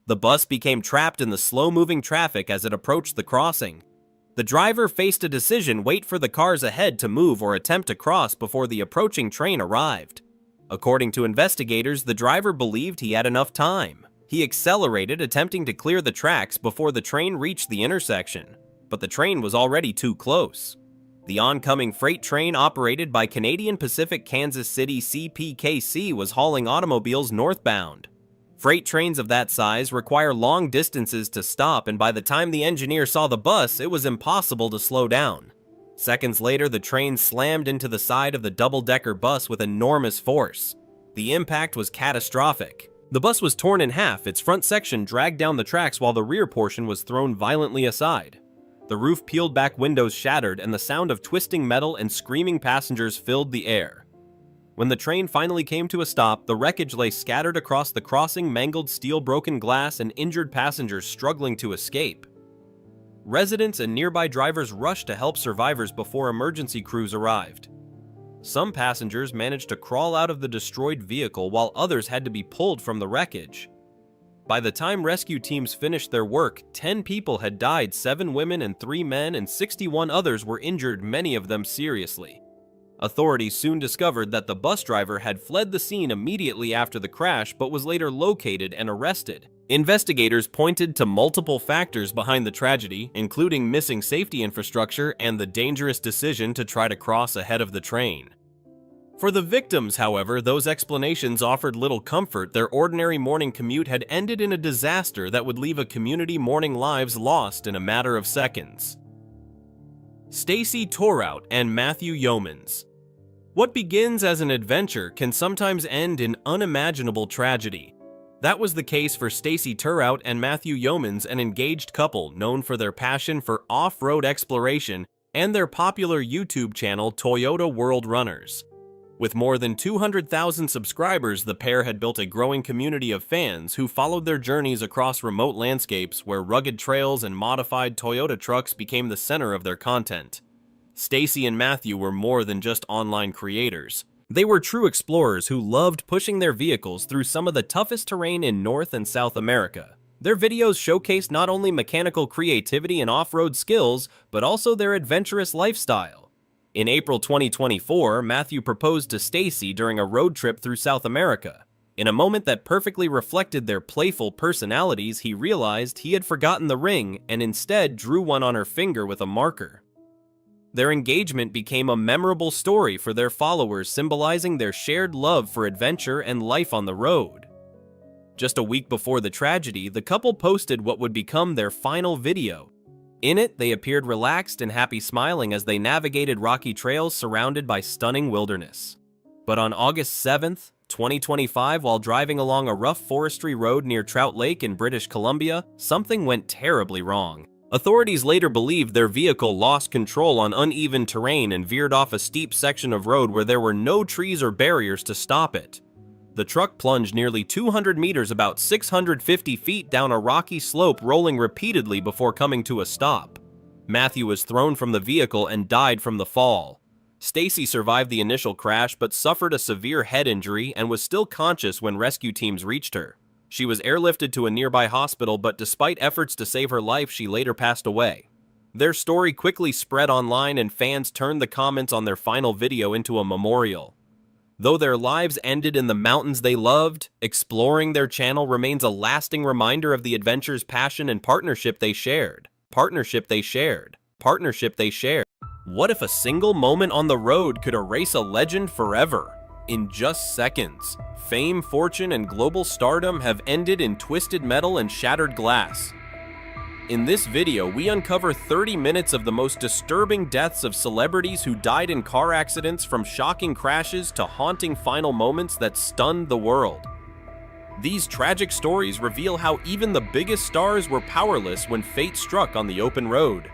The bus became trapped in the slow-moving traffic as it approached the crossing. The driver faced a decision: wait for the cars ahead to move or attempt to cross before the approaching train arrived. According to investigators, the driver believed he had enough time. He accelerated, attempting to clear the tracks before the train reached the intersection. But the train was already too close. The oncoming freight train, operated by Canadian Pacific Kansas City CPKC, was hauling automobiles northbound. Freight trains of that size require long distances to stop, and by the time the engineer saw the bus, it was impossible to slow down. Seconds later, the train slammed into the side of the double-decker bus with enormous force. The impact was catastrophic. The bus was torn in half, its front section dragged down the tracks while the rear portion was thrown violently aside. The roof peeled back, windows shattered, and the sound of twisting metal and screaming passengers filled the air. When the train finally came to a stop, the wreckage lay scattered across the crossing, mangled steel, broken glass, and injured passengers struggling to escape. Residents and nearby drivers rushed to help survivors before emergency crews arrived. Some passengers managed to crawl out of the destroyed vehicle while others had to be pulled from the wreckage. By the time rescue teams finished their work, 10 people had died, 7 women and 3 men, and 61 others were injured, many of them seriously. Authorities soon discovered that the bus driver had fled the scene immediately after the crash but was later located and arrested. Investigators pointed to multiple factors behind the tragedy, including missing safety infrastructure and the dangerous decision to try to cross ahead of the train. For the victims, however, those explanations offered little comfort. Their ordinary morning commute had ended in a disaster that would leave a community mourning lives lost in a matter of seconds. Stacy Torrout and Matthew Yeomans. What begins as an adventure can sometimes end in unimaginable tragedy. That was the case for Stacy Torrout and Matthew Yeomans, an engaged couple known for their passion for off-road exploration and their popular YouTube channel Toyota World Runners. With more than 200,000 subscribers, the pair had built a growing community of fans who followed their journeys across remote landscapes where rugged trails and modified Toyota trucks became the center of their content. Stacy and Matthew were more than just online creators. They were true explorers who loved pushing their vehicles through some of the toughest terrain in North and South America. Their videos showcased not only mechanical creativity and off-road skills, but also their adventurous lifestyle. In April 2024, Matthew proposed to Stacy during a road trip through South America. In a moment that perfectly reflected their playful personalities, he realized he had forgotten the ring and instead drew one on her finger with a marker. Their engagement became a memorable story for their followers, symbolizing their shared love for adventure and life on the road. Just a week before the tragedy, the couple posted what would become their final video. In it, they appeared relaxed and happy, smiling as they navigated rocky trails surrounded by stunning wilderness. But on August 7th, 2025, while driving along a rough forestry road near Trout Lake in British Columbia, something went terribly wrong. Authorities later believed their vehicle lost control on uneven terrain and veered off a steep section of road where there were no trees or barriers to stop it. The truck plunged nearly 200 meters, about 650 feet down a rocky slope, rolling repeatedly before coming to a stop. Matthew was thrown from the vehicle and died from the fall. Stacy survived the initial crash but suffered a severe head injury and was still conscious when rescue teams reached her. She was airlifted to a nearby hospital, but despite efforts to save her life, she later passed away. Their story quickly spread online and fans turned the comments on their final video into a memorial. Though their lives ended in the mountains they loved, exploring their channel remains a lasting reminder of the adventures, passion, and partnership they shared. Partnership they shared. Partnership they shared. What if a single moment on the road could erase a legend forever? In just seconds, fame, fortune, and global stardom have ended in twisted metal and shattered glass. In this video, we uncover 30 minutes of the most disturbing deaths of celebrities who died in car accidents, from shocking crashes to haunting final moments that stunned the world. These tragic stories reveal how even the biggest stars were powerless when fate struck on the open road.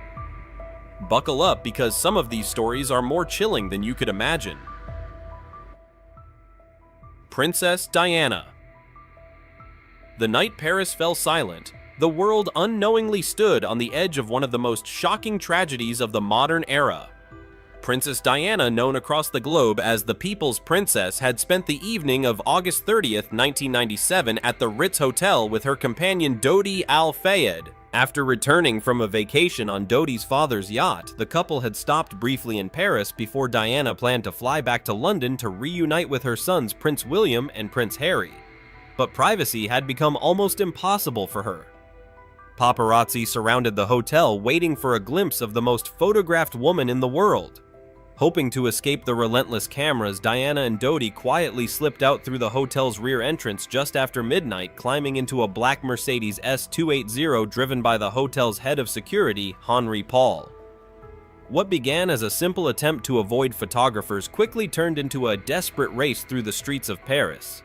Buckle up, because some of these stories are more chilling than you could imagine. Princess Diana. The night Paris fell silent, the world unknowingly stood on the edge of one of the most shocking tragedies of the modern era. Princess Diana, known across the globe as the People's Princess, had spent the evening of August 30th, 1997 at the Ritz Hotel with her companion Dodi Al-Fayed. After returning from a vacation on Dodi's father's yacht, the couple had stopped briefly in Paris before Diana planned to fly back to London to reunite with her sons Prince William and Prince Harry. But privacy had become almost impossible for her. Paparazzi surrounded the hotel, waiting for a glimpse of the most photographed woman in the world. Hoping to escape the relentless cameras, Diana and Dodi quietly slipped out through the hotel's rear entrance just after midnight, climbing into a black Mercedes S280 driven by the hotel's head of security, Henri Paul. What began as a simple attempt to avoid photographers quickly turned into a desperate race through the streets of Paris.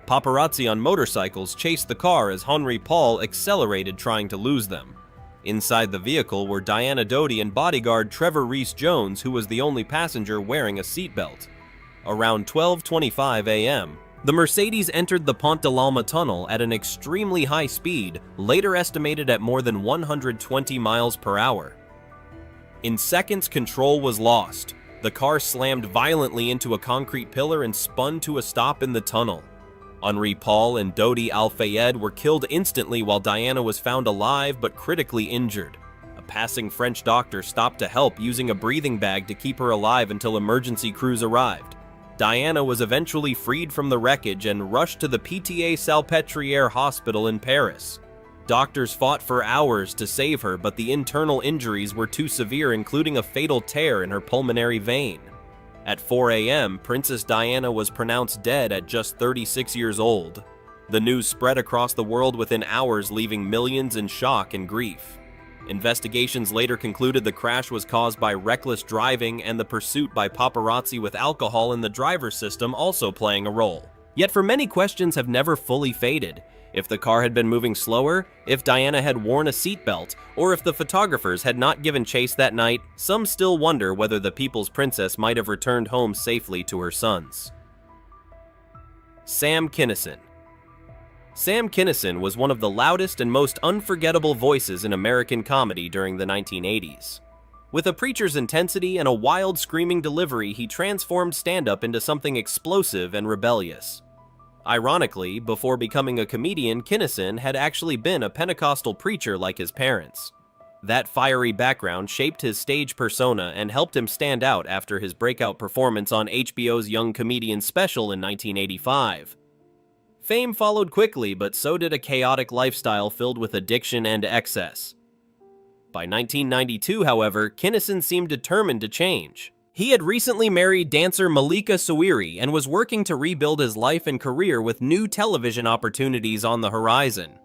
Paparazzi on motorcycles chased the car as Henri Paul accelerated, trying to lose them. Inside the vehicle were Diana, Dodi, and bodyguard Trevor Rees-Jones, who was the only passenger wearing a seatbelt. Around 12:25 a.m., the Mercedes entered the Pont de l'Alma tunnel at an extremely high speed, later estimated at more than 120 miles per hour. In seconds, control was lost. The car slammed violently into a concrete pillar and spun to a stop in the tunnel. Henri Paul and Dodi Al-Fayed were killed instantly, while Diana was found alive but critically injured. A passing French doctor stopped to help, using a breathing bag to keep her alive until emergency crews arrived. Diana was eventually freed from the wreckage and rushed to the Pitié-Salpêtrière hospital in Paris. Doctors fought for hours to save her, but the internal injuries were too severe, including a fatal tear in her pulmonary vein. At 4 a.m., Princess Diana was pronounced dead at just 36 years old. The news spread across the world within hours, leaving millions in shock and grief. Investigations later concluded the crash was caused by reckless driving and the pursuit by paparazzi, with alcohol in the driver's system also playing a role. Yet for many, questions have never fully faded. If the car had been moving slower, if Diana had worn a seatbelt, or if the photographers had not given chase that night, some still wonder whether the People's Princess might have returned home safely to her sons. Sam Kinison. Sam Kinison was one of the loudest and most unforgettable voices in American comedy during the 1980s. With a preacher's intensity and a wild, screaming delivery, he transformed stand-up into something explosive and rebellious. Ironically, before becoming a comedian, Kinison had actually been a Pentecostal preacher like his parents. That fiery background shaped his stage persona and helped him stand out after his breakout performance on HBO's Young Comedian special in 1985. Fame followed quickly, but so did a chaotic lifestyle filled with addiction and excess. By 1992, however, Kinison seemed determined to change. He had recently married dancer Malika Sawiri and was working to rebuild his life and career with new television opportunities on the horizon.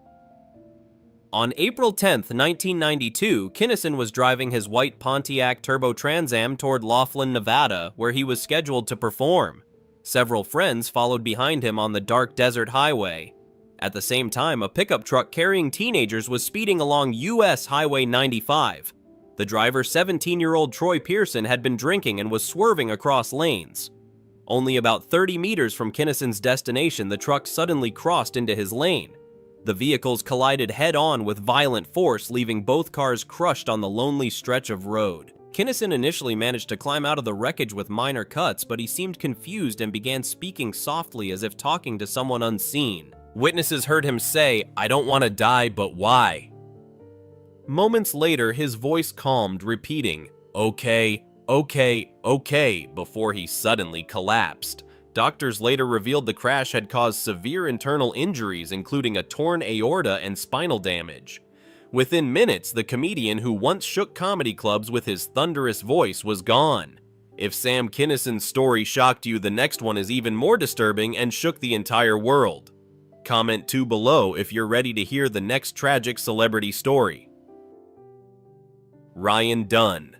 On April 10, 1992, Kinison was driving his white Pontiac Turbo Trans Am toward Laughlin, Nevada, where he was scheduled to perform. Several friends followed behind him on the dark desert highway. At the same time, a pickup truck carrying teenagers was speeding along U.S. Highway 95. The driver, 17-year-old Troy Pearson, had been drinking and was swerving across lanes. Only about 30 meters from Kinison's destination, the truck suddenly crossed into his lane. The vehicles collided head-on with violent force, leaving both cars crushed on the lonely stretch of road. Kinison initially managed to climb out of the wreckage with minor cuts, but he seemed confused and began speaking softly as if talking to someone unseen. Witnesses heard him say, "I don't want to die, but why?" Moments later, his voice calmed, repeating, "Okay, okay, okay," before he suddenly collapsed. Doctors later revealed the crash had caused severe internal injuries, including a torn aorta and spinal damage. Within minutes, the comedian who once shook comedy clubs with his thunderous voice was gone. If Sam Kinison's story shocked you, the next one is even more disturbing and shook the entire world. Comment 2 below if you're ready to hear the next tragic celebrity story. Ryan Dunn.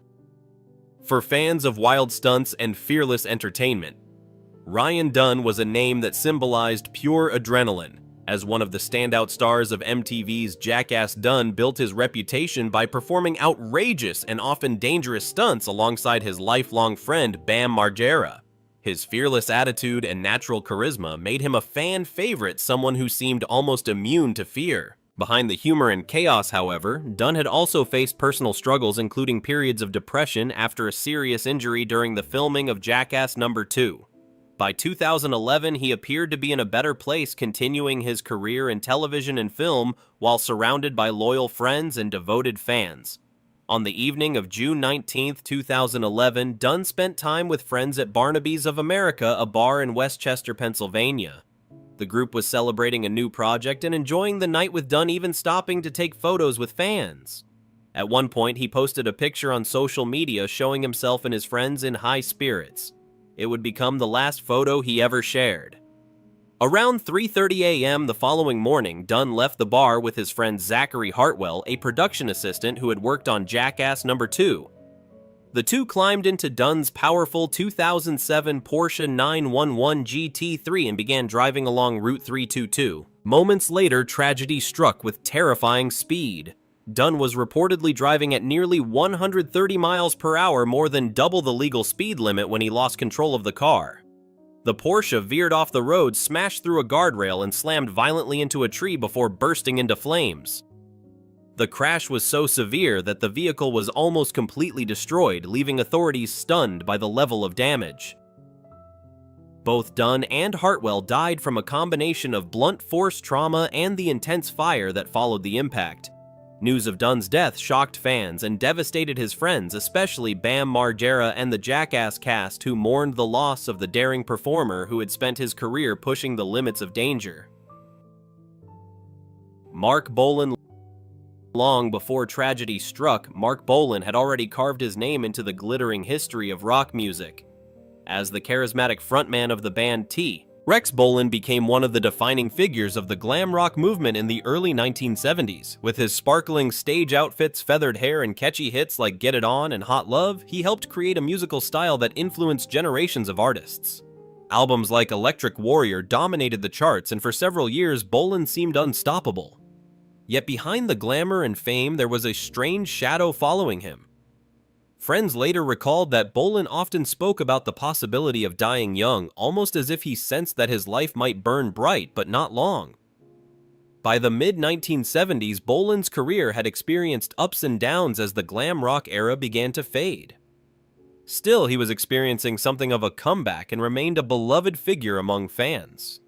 For fans of wild stunts and fearless entertainment, Ryan Dunn was a name that symbolized pure adrenaline. As one of the standout stars of MTV's Jackass, Dunn built his reputation by performing outrageous and often dangerous stunts alongside his lifelong friend Bam Margera. His fearless attitude and natural charisma made him a fan favorite, someone who seemed almost immune to fear. Behind the humor and chaos, however, Dunn had also faced personal struggles, including periods of depression after a serious injury during the filming of Jackass No. 2. By 2011, he appeared to be in a better place, continuing his career in television and film while surrounded by loyal friends and devoted fans. On the evening of June 19, 2011, Dunn spent time with friends at Barnaby's of America, a bar in Westchester, Pennsylvania. The group was celebrating a new project and enjoying the night, with Dunn even stopping to take photos with fans. At one point, he posted a picture on social media showing himself and his friends in high spirits. It would become the last photo he ever shared. Around 3:30 a.m. the following morning, Dunn left the bar with his friend Zachary Hartwell, a production assistant who had worked on Jackass No. 2. The two climbed into Dunn's powerful 2007 Porsche 911 GT3 and began driving along Route 322. Moments later, tragedy struck with terrifying speed. Dunn was reportedly driving at nearly 130 miles per hour, more than double the legal speed limit, when he lost control of the car. The Porsche veered off the road, smashed through a guardrail, and slammed violently into a tree before bursting into flames. The crash was so severe that the vehicle was almost completely destroyed, leaving authorities stunned by the level of damage. Both Dunn and Hartwell died from a combination of blunt force trauma and the intense fire that followed the impact. News of Dunn's death shocked fans and devastated his friends, especially Bam Margera and the Jackass cast, who mourned the loss of the daring performer who had spent his career pushing the limits of danger. Mark Bolan. Long before tragedy struck, Mark Bolan had already carved his name into the glittering history of rock music. As the charismatic frontman of the band Rex Bolan became one of the defining figures of the glam rock movement in the early 1970s. With his sparkling stage outfits, feathered hair, and catchy hits like Get It On and Hot Love, he helped create a musical style that influenced generations of artists. Albums like Electric Warrior dominated the charts, and for several years, Bolan seemed unstoppable. Yet behind the glamour and fame, there was a strange shadow following him. Friends later recalled that Bolan often spoke about the possibility of dying young, almost as if he sensed that his life might burn bright, but not long. By the mid-1970s, Bolan's career had experienced ups and downs as the glam rock era began to fade. Still, he was experiencing something of a comeback and remained a beloved figure among fans.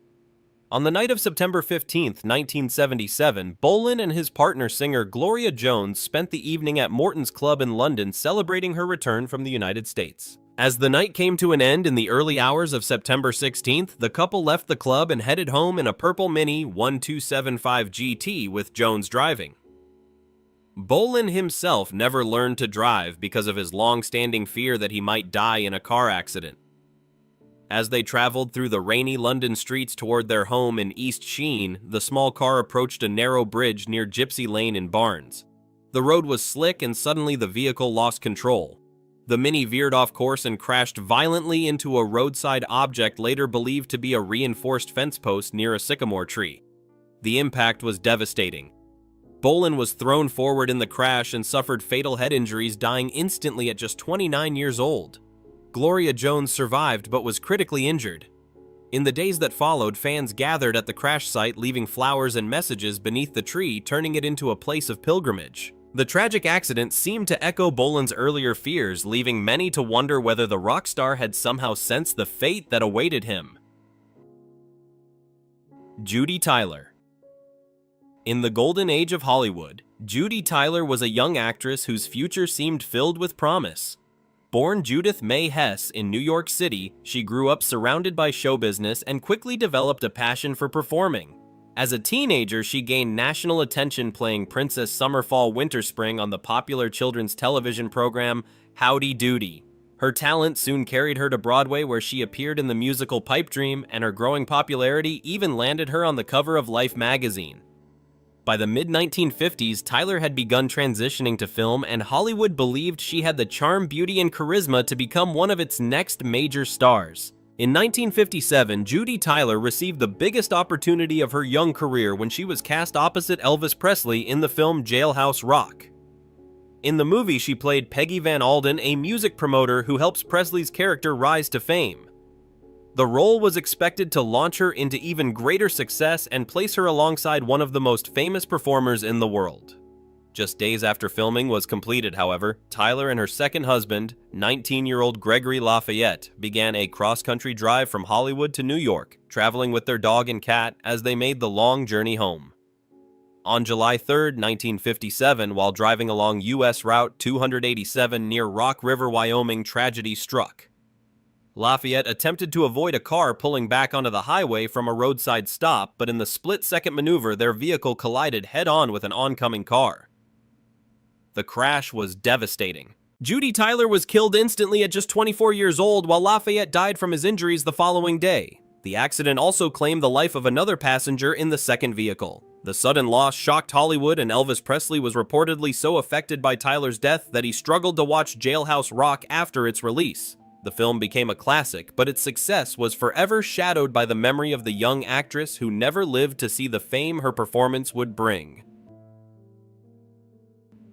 On the night of September 15, 1977, Bolan and his partner singer Gloria Jones spent the evening at Morton's Club in London celebrating her return from the United States. As the night came to an end in the early hours of September 16th, the couple left the club and headed home in a purple Mini 1275 GT with Jones driving. Bolan himself never learned to drive because of his long-standing fear that he might die in a car accident. As they traveled through the rainy London streets toward their home in East Sheen, the small car approached a narrow bridge near Gypsy Lane in Barnes. The road was slick and suddenly the vehicle lost control. The Mini veered off course and crashed violently into a roadside object later believed to be a reinforced fence post near a sycamore tree. The impact was devastating. Bolan was thrown forward in the crash and suffered fatal head injuries, dying instantly at just 29 years old. Gloria Jones survived but was critically injured. In the days that followed, fans gathered at the crash site, leaving flowers and messages beneath the tree, turning it into a place of pilgrimage. The tragic accident seemed to echo Bolan's earlier fears, leaving many to wonder whether the rock star had somehow sensed the fate that awaited him. Judy Tyler. In the golden age of Hollywood, Judy Tyler was a young actress whose future seemed filled with promise. Born Judith Mae Hess in New York City, she grew up surrounded by show business and quickly developed a passion for performing. As a teenager, she gained national attention playing Princess Summer Fall Winter Spring on the popular children's television program Howdy Doody. Her talent soon carried her to Broadway, where she appeared in the musical Pipe Dream, and her growing popularity even landed her on the cover of Life magazine. By the mid-1950s, Tyler had begun transitioning to film, and Hollywood believed she had the charm, beauty, and charisma to become one of its next major stars. In 1957, Judy Tyler received the biggest opportunity of her young career when she was cast opposite Elvis Presley in the film Jailhouse Rock. In the movie, she played Peggy Van Alden, a music promoter who helps Presley's character rise to fame. The role was expected to launch her into even greater success and place her alongside one of the most famous performers in the world. Just days after filming was completed, however, Tyler and her second husband, 19-year-old Gregory Lafayette, began a cross-country drive from Hollywood to New York, traveling with their dog and cat as they made the long journey home. On July 3, 1957, while driving along U.S. Route 287 near Rock River, Wyoming, tragedy struck. Lafayette attempted to avoid a car pulling back onto the highway from a roadside stop, but in the split-second maneuver, their vehicle collided head-on with an oncoming car. The crash was devastating. Judy Tyler was killed instantly at just 24 years old, while Lafayette died from his injuries the following day. The accident also claimed the life of another passenger in the second vehicle. The sudden loss shocked Hollywood, and Elvis Presley was reportedly so affected by Tyler's death that he struggled to watch Jailhouse Rock after its release. The film became a classic, but its success was forever shadowed by the memory of the young actress who never lived to see the fame her performance would bring.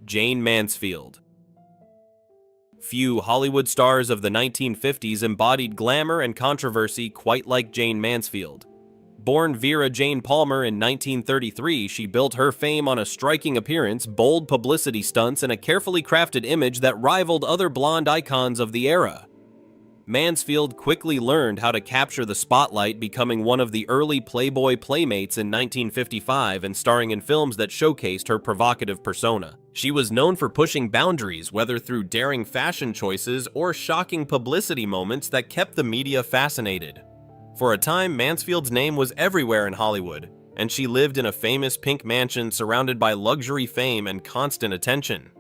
Jayne Mansfield. Few Hollywood stars of the 1950s embodied glamour and controversy quite like Jayne Mansfield. Born Vera Jane Palmer in 1933, she built her fame on a striking appearance, bold publicity stunts, and a carefully crafted image that rivaled other blonde icons of the era. Mansfield quickly learned how to capture the spotlight, becoming one of the early Playboy playmates in 1955 and starring in films that showcased her provocative persona. She was known for pushing boundaries, whether through daring fashion choices or shocking publicity moments that kept the media fascinated. For a time, Mansfield's name was everywhere in Hollywood, and she lived in a famous pink mansion surrounded by luxury fame and constant attention.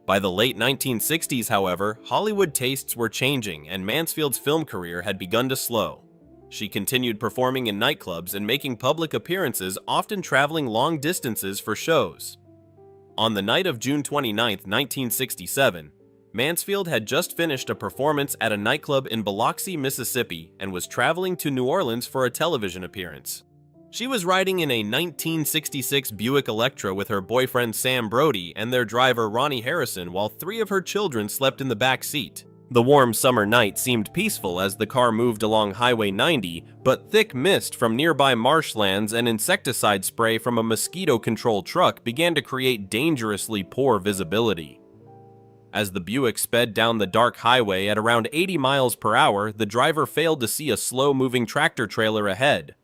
By the late 1960s, however, Hollywood tastes were changing and Mansfield's film career had begun to slow. She continued performing in nightclubs and making public appearances, often traveling long distances for shows. On the night of June 29, 1967, Mansfield had just finished a performance at a nightclub in Biloxi, Mississippi, and was traveling to New Orleans for a television appearance. She was riding in a 1966 Buick Electra with her boyfriend Sam Brody and their driver Ronnie Harrison, while 3 of her children slept in the back seat. The warm summer night seemed peaceful as the car moved along Highway 90, but thick mist from nearby marshlands and insecticide spray from a mosquito control truck began to create dangerously poor visibility. As the Buick sped down the dark highway at around 80 miles per hour, the driver failed to see a slow-moving tractor trailer ahead.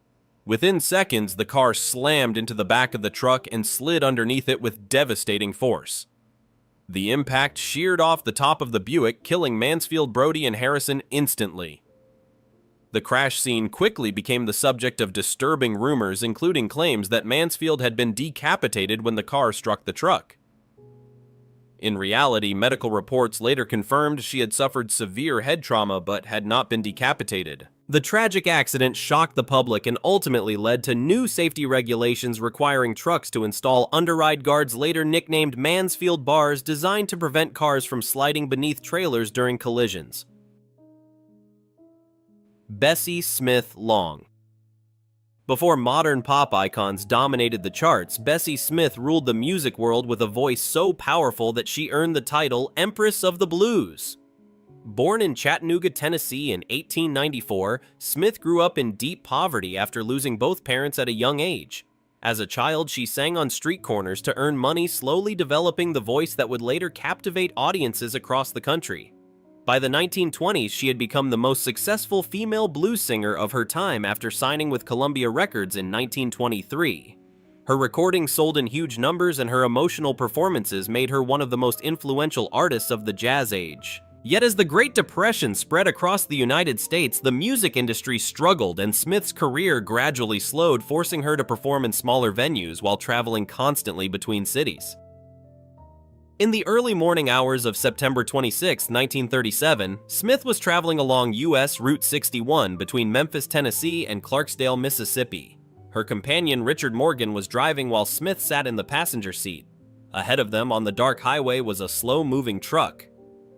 Within seconds, the car slammed into the back of the truck and slid underneath it with devastating force. The impact sheared off the top of the Buick, killing Mansfield, Brody, and Harrison instantly. The crash scene quickly became the subject of disturbing rumors, including claims that Mansfield had been decapitated when the car struck the truck. In reality, medical reports later confirmed she had suffered severe head trauma but had not been decapitated. The tragic accident shocked the public and ultimately led to new safety regulations requiring trucks to install underride guards, later nicknamed Mansfield bars, designed to prevent cars from sliding beneath trailers during collisions. Bessie Smith Long. Before modern pop icons dominated the charts, Bessie Smith ruled the music world with a voice so powerful that she earned the title Empress of the Blues. Born in Chattanooga, Tennessee in 1894, Smith grew up in deep poverty after losing both parents at a young age. As a child, she sang on street corners to earn money, slowly developing the voice that would later captivate audiences across the country. By the 1920s, she had become the most successful female blues singer of her time after signing with Columbia Records in 1923. Her recordings sold in huge numbers, and her emotional performances made her one of the most influential artists of the jazz age. Yet as the Great Depression spread across the United States, the music industry struggled and Smith's career gradually slowed, forcing her to perform in smaller venues while traveling constantly between cities. In the early morning hours of September 26, 1937, Smith was traveling along U.S. Route 61 between Memphis, Tennessee and Clarksdale, Mississippi. Her companion Richard Morgan was driving while Smith sat in the passenger seat. Ahead of them on the dark highway was a slow-moving truck.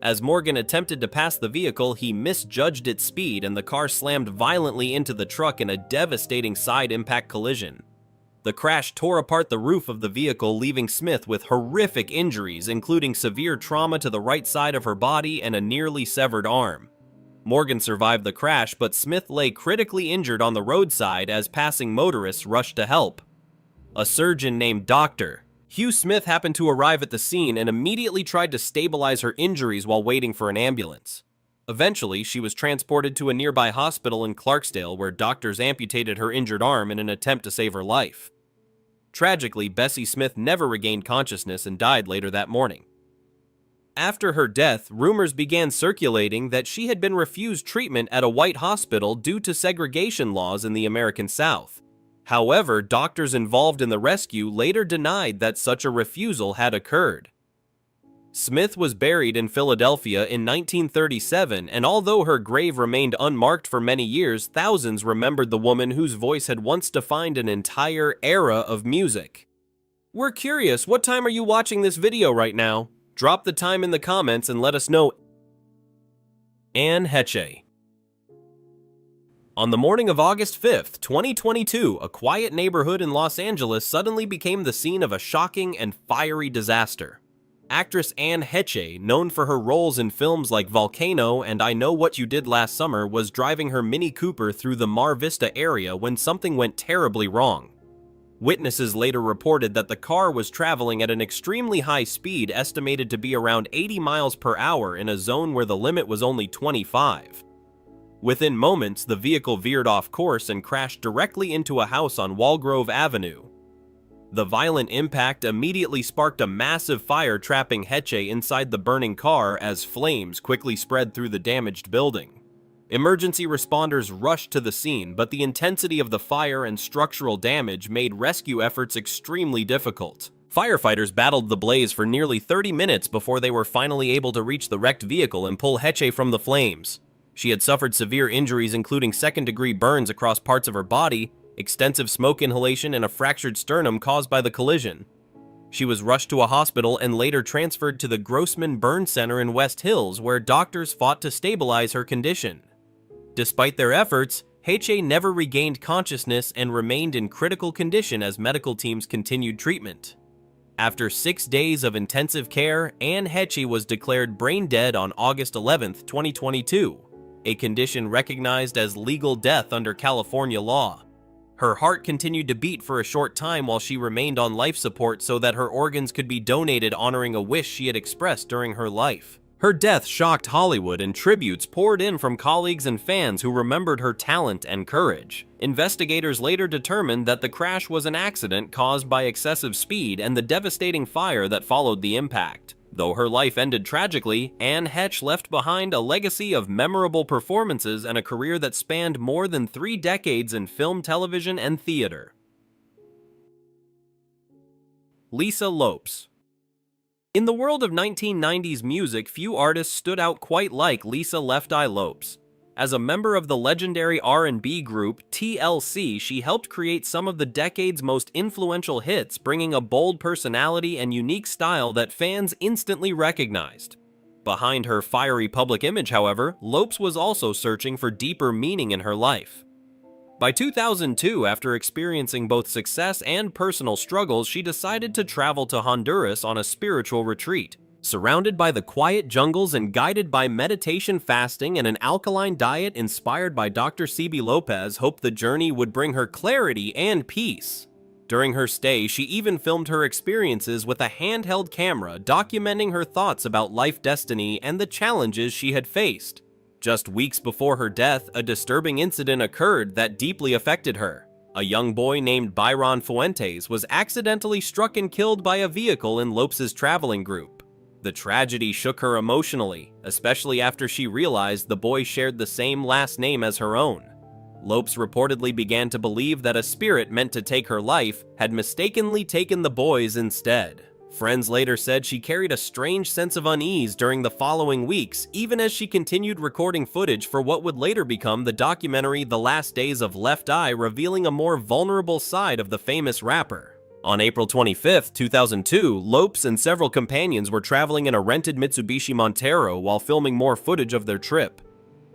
As Morgan attempted to pass the vehicle, he misjudged its speed and the car slammed violently into the truck in a devastating side impact collision. The crash tore apart the roof of the vehicle, leaving Smith with horrific injuries, including severe trauma to the right side of her body and a nearly severed arm. Morgan survived the crash, but Smith lay critically injured on the roadside as passing motorists rushed to help. A surgeon named Dr. Hugh Smith happened to arrive at the scene and immediately tried to stabilize her injuries while waiting for an ambulance. Eventually, she was transported to a nearby hospital in Clarksdale, where doctors amputated her injured arm in an attempt to save her life. Tragically, Bessie Smith never regained consciousness and died later that morning. After her death, rumors began circulating that she had been refused treatment at a white hospital due to segregation laws in the American South. However, doctors involved in the rescue later denied that such a refusal had occurred. Smith was buried in Philadelphia in 1937, and although her grave remained unmarked for many years, thousands remembered the woman whose voice had once defined an entire era of music. We're curious, what time are you watching this video right now? Drop the time in the comments and let us know. Heche. On the morning of August 5th, 2022, a quiet neighborhood in Los Angeles suddenly became the scene of a shocking and fiery disaster. Actress Heche, known for her roles in films like Volcano and I Know What You Did Last Summer, was driving her Mini Cooper through the Mar Vista area when something went terribly wrong. Witnesses later reported that the car was traveling at an extremely high speed, estimated to be around 80 miles per hour in a zone where the limit was only 25. Within moments, the vehicle veered off course and crashed directly into a house on Walgrove Avenue. The violent impact immediately sparked a massive fire, trapping Heche inside the burning car as flames quickly spread through the damaged building. Emergency responders rushed to the scene, but the intensity of the fire and structural damage made rescue efforts extremely difficult. Firefighters battled the blaze for nearly 30 minutes before they were finally able to reach the wrecked vehicle and pull Heche from the flames. She had suffered severe injuries, including second-degree burns across parts of her body, extensive smoke inhalation, and a fractured sternum caused by the collision. She was rushed to a hospital and later transferred to the Grossman Burn Center in West Hills, where doctors fought to stabilize her condition. Despite their efforts, Heche never regained consciousness and remained in critical condition as medical teams continued treatment. After 6 days of intensive care, Heche was declared brain dead on August 11, 2022, a condition recognized as legal death under California law. Her heart continued to beat for a short time while she remained on life support so that her organs could be donated, honoring a wish she had expressed during her life. Her death shocked Hollywood, and tributes poured in from colleagues and fans who remembered her talent and courage. Investigators later determined that the crash was an accident caused by excessive speed and the devastating fire that followed the impact. Though her life ended tragically, Anne Heche left behind a legacy of memorable performances and a career that spanned more than 3 decades in film, television, and theater. Lisa Lopes. In the world of 1990s music, few artists stood out quite like Lisa "Left Eye" Lopes. As a member of the legendary R&B group TLC, she helped create some of the decade's most influential hits, bringing a bold personality and unique style that fans instantly recognized. Behind her fiery public image, however, Lopes was also searching for deeper meaning in her life. By 2002, after experiencing both success and personal struggles, she decided to travel to Honduras on a spiritual retreat. Surrounded by the quiet jungles and guided by meditation, fasting, and an alkaline diet inspired by Dr. C.B. Lopez, hoped the journey would bring her clarity and peace. During her stay, she even filmed her experiences with a handheld camera, documenting her thoughts about life, destiny, and the challenges she had faced. Just weeks before her death, a disturbing incident occurred that deeply affected her. A young boy named Byron Fuentes was accidentally struck and killed by a vehicle in Lopes' traveling group. The tragedy shook her emotionally, especially after she realized the boy shared the same last name as her own. Lopes reportedly began to believe that a spirit meant to take her life had mistakenly taken the boy's instead. Friends later said she carried a strange sense of unease during the following weeks, even as she continued recording footage for what would later become the documentary The Last Days of Left Eye, revealing a more vulnerable side of the famous rapper. On April 25, 2002, Lopes and several companions were traveling in a rented Mitsubishi Montero while filming more footage of their trip.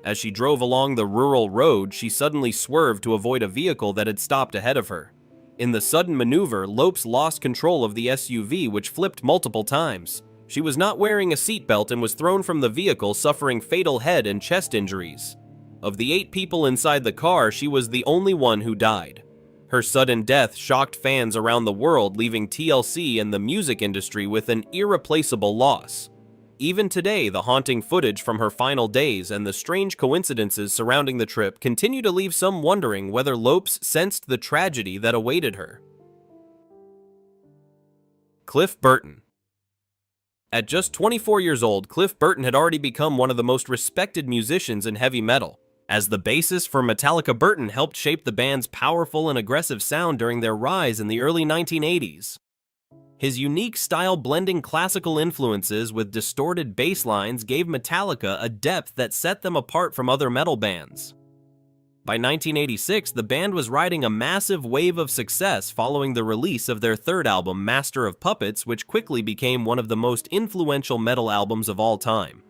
As she drove along the rural road, she suddenly swerved to avoid a vehicle that had stopped ahead of her. In the sudden maneuver, Lopes lost control of the SUV, which flipped multiple times. She was not wearing a seatbelt and was thrown from the vehicle, suffering fatal head and chest injuries. Of the 8 people inside the car, she was the only one who died. Her sudden death shocked fans around the world, leaving TLC and the music industry with an irreplaceable loss. Even today, the haunting footage from her final days and the strange coincidences surrounding the trip continue to leave some wondering whether Lopes sensed the tragedy that awaited her. Cliff Burton. At just 24 years old, Cliff Burton had already become one of the most respected musicians in heavy metal. As the bassist for Metallica, Burton helped shape the band's powerful and aggressive sound during their rise in the early 1980s. His unique style, blending classical influences with distorted bass lines, gave Metallica a depth that set them apart from other metal bands. By 1986, the band was riding a massive wave of success following the release of their third album, Master of Puppets, which quickly became one of the most influential metal albums of all time.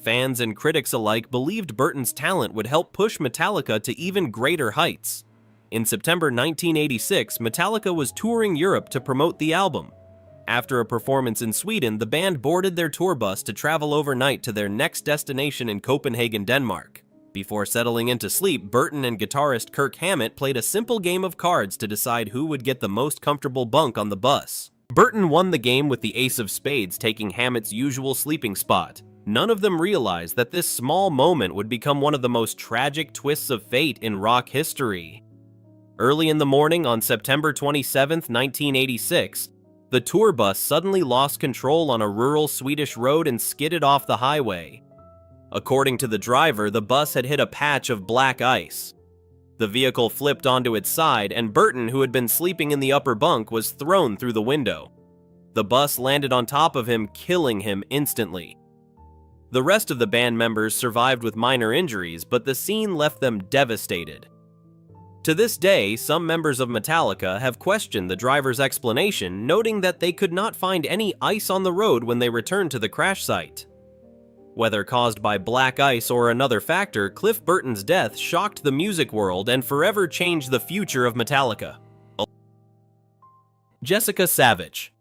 Fans and critics alike believed Burton's talent would help push Metallica to even greater heights. In September 1986, Metallica was touring Europe to promote the album. After a performance in Sweden, the band boarded their tour bus to travel overnight to their next destination in Copenhagen, Denmark. Before settling into sleep, Burton and guitarist Kirk Hammett played a simple game of cards to decide who would get the most comfortable bunk on the bus. Burton won the game with the ace of spades, taking Hammett's usual sleeping spot. None of them realized that this small moment would become one of the most tragic twists of fate in rock history. Early in the morning on September 27, 1986, the tour bus suddenly lost control on a rural Swedish road and skidded off the highway. According to the driver, the bus had hit a patch of black ice. The vehicle flipped onto its side, and Burton, who had been sleeping in the upper bunk, was thrown through the window. The bus landed on top of him, killing him instantly. The rest of the band members survived with minor injuries, but the scene left them devastated. To this day, some members of Metallica have questioned the driver's explanation, noting that they could not find any ice on the road when they returned to the crash site. Whether caused by black ice or another factor, Cliff Burton's death shocked the music world and forever changed the future of Metallica. Jessica Savage.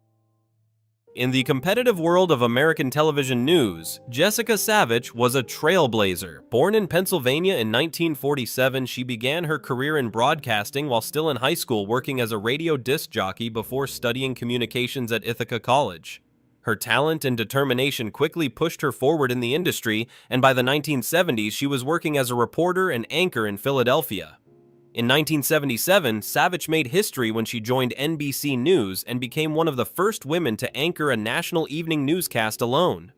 In the competitive world of American television news, Jessica Savage was a trailblazer. Born in Pennsylvania in 1947, she began her career in broadcasting while still in high school, working as a radio disc jockey before studying communications at Ithaca College. Her talent and determination quickly pushed her forward in the industry, and by the 1970s she was working as a reporter and anchor in Philadelphia. In 1977, Savage made history when she joined NBC News and became one of the first women to anchor a national evening newscast alone.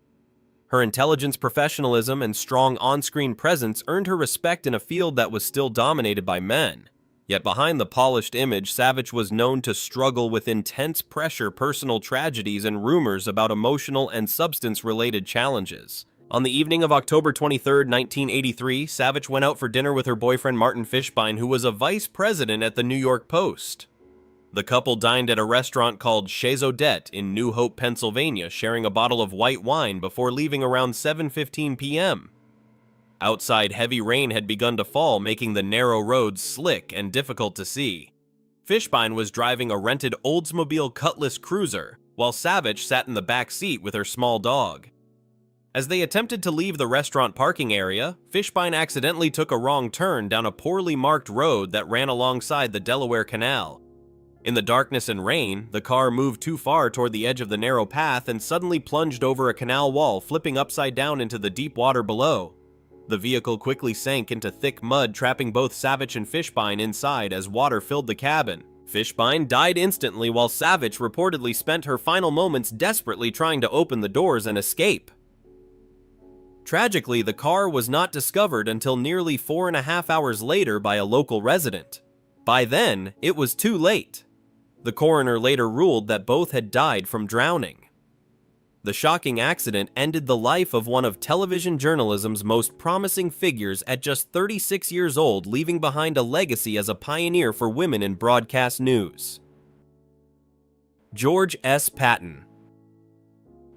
Her intelligence, professionalism, and strong on-screen presence earned her respect in a field that was still dominated by men. Yet behind the polished image, Savage was known to struggle with intense pressure, personal tragedies, and rumors about emotional and substance-related challenges. On the evening of October 23, 1983, Savage went out for dinner with her boyfriend Martin Fishbein, who was a vice president at the New York Post. The couple dined at a restaurant called Chez Odette in New Hope, Pennsylvania, sharing a bottle of white wine before leaving around 7:15 p.m. Outside, heavy rain had begun to fall, making the narrow roads slick and difficult to see. Fishbein was driving a rented Oldsmobile Cutlass Cruiser, while Savage sat in the back seat with her small dog. As they attempted to leave the restaurant parking area, Fishbein accidentally took a wrong turn down a poorly marked road that ran alongside the Delaware Canal. In the darkness and rain, the car moved too far toward the edge of the narrow path and suddenly plunged over a canal wall, flipping upside down into the deep water below. The vehicle quickly sank into thick mud, trapping both Savage and Fishbein inside as water filled the cabin. Fishbein died instantly, while Savage reportedly spent her final moments desperately trying to open the doors and escape. Tragically, the car was not discovered until nearly 4.5 hours later by a local resident. By then, it was too late. The coroner later ruled that both had died from drowning. The shocking accident ended the life of one of television journalism's most promising figures at just 36 years old, leaving behind a legacy as a pioneer for women in broadcast news. George S. Patton.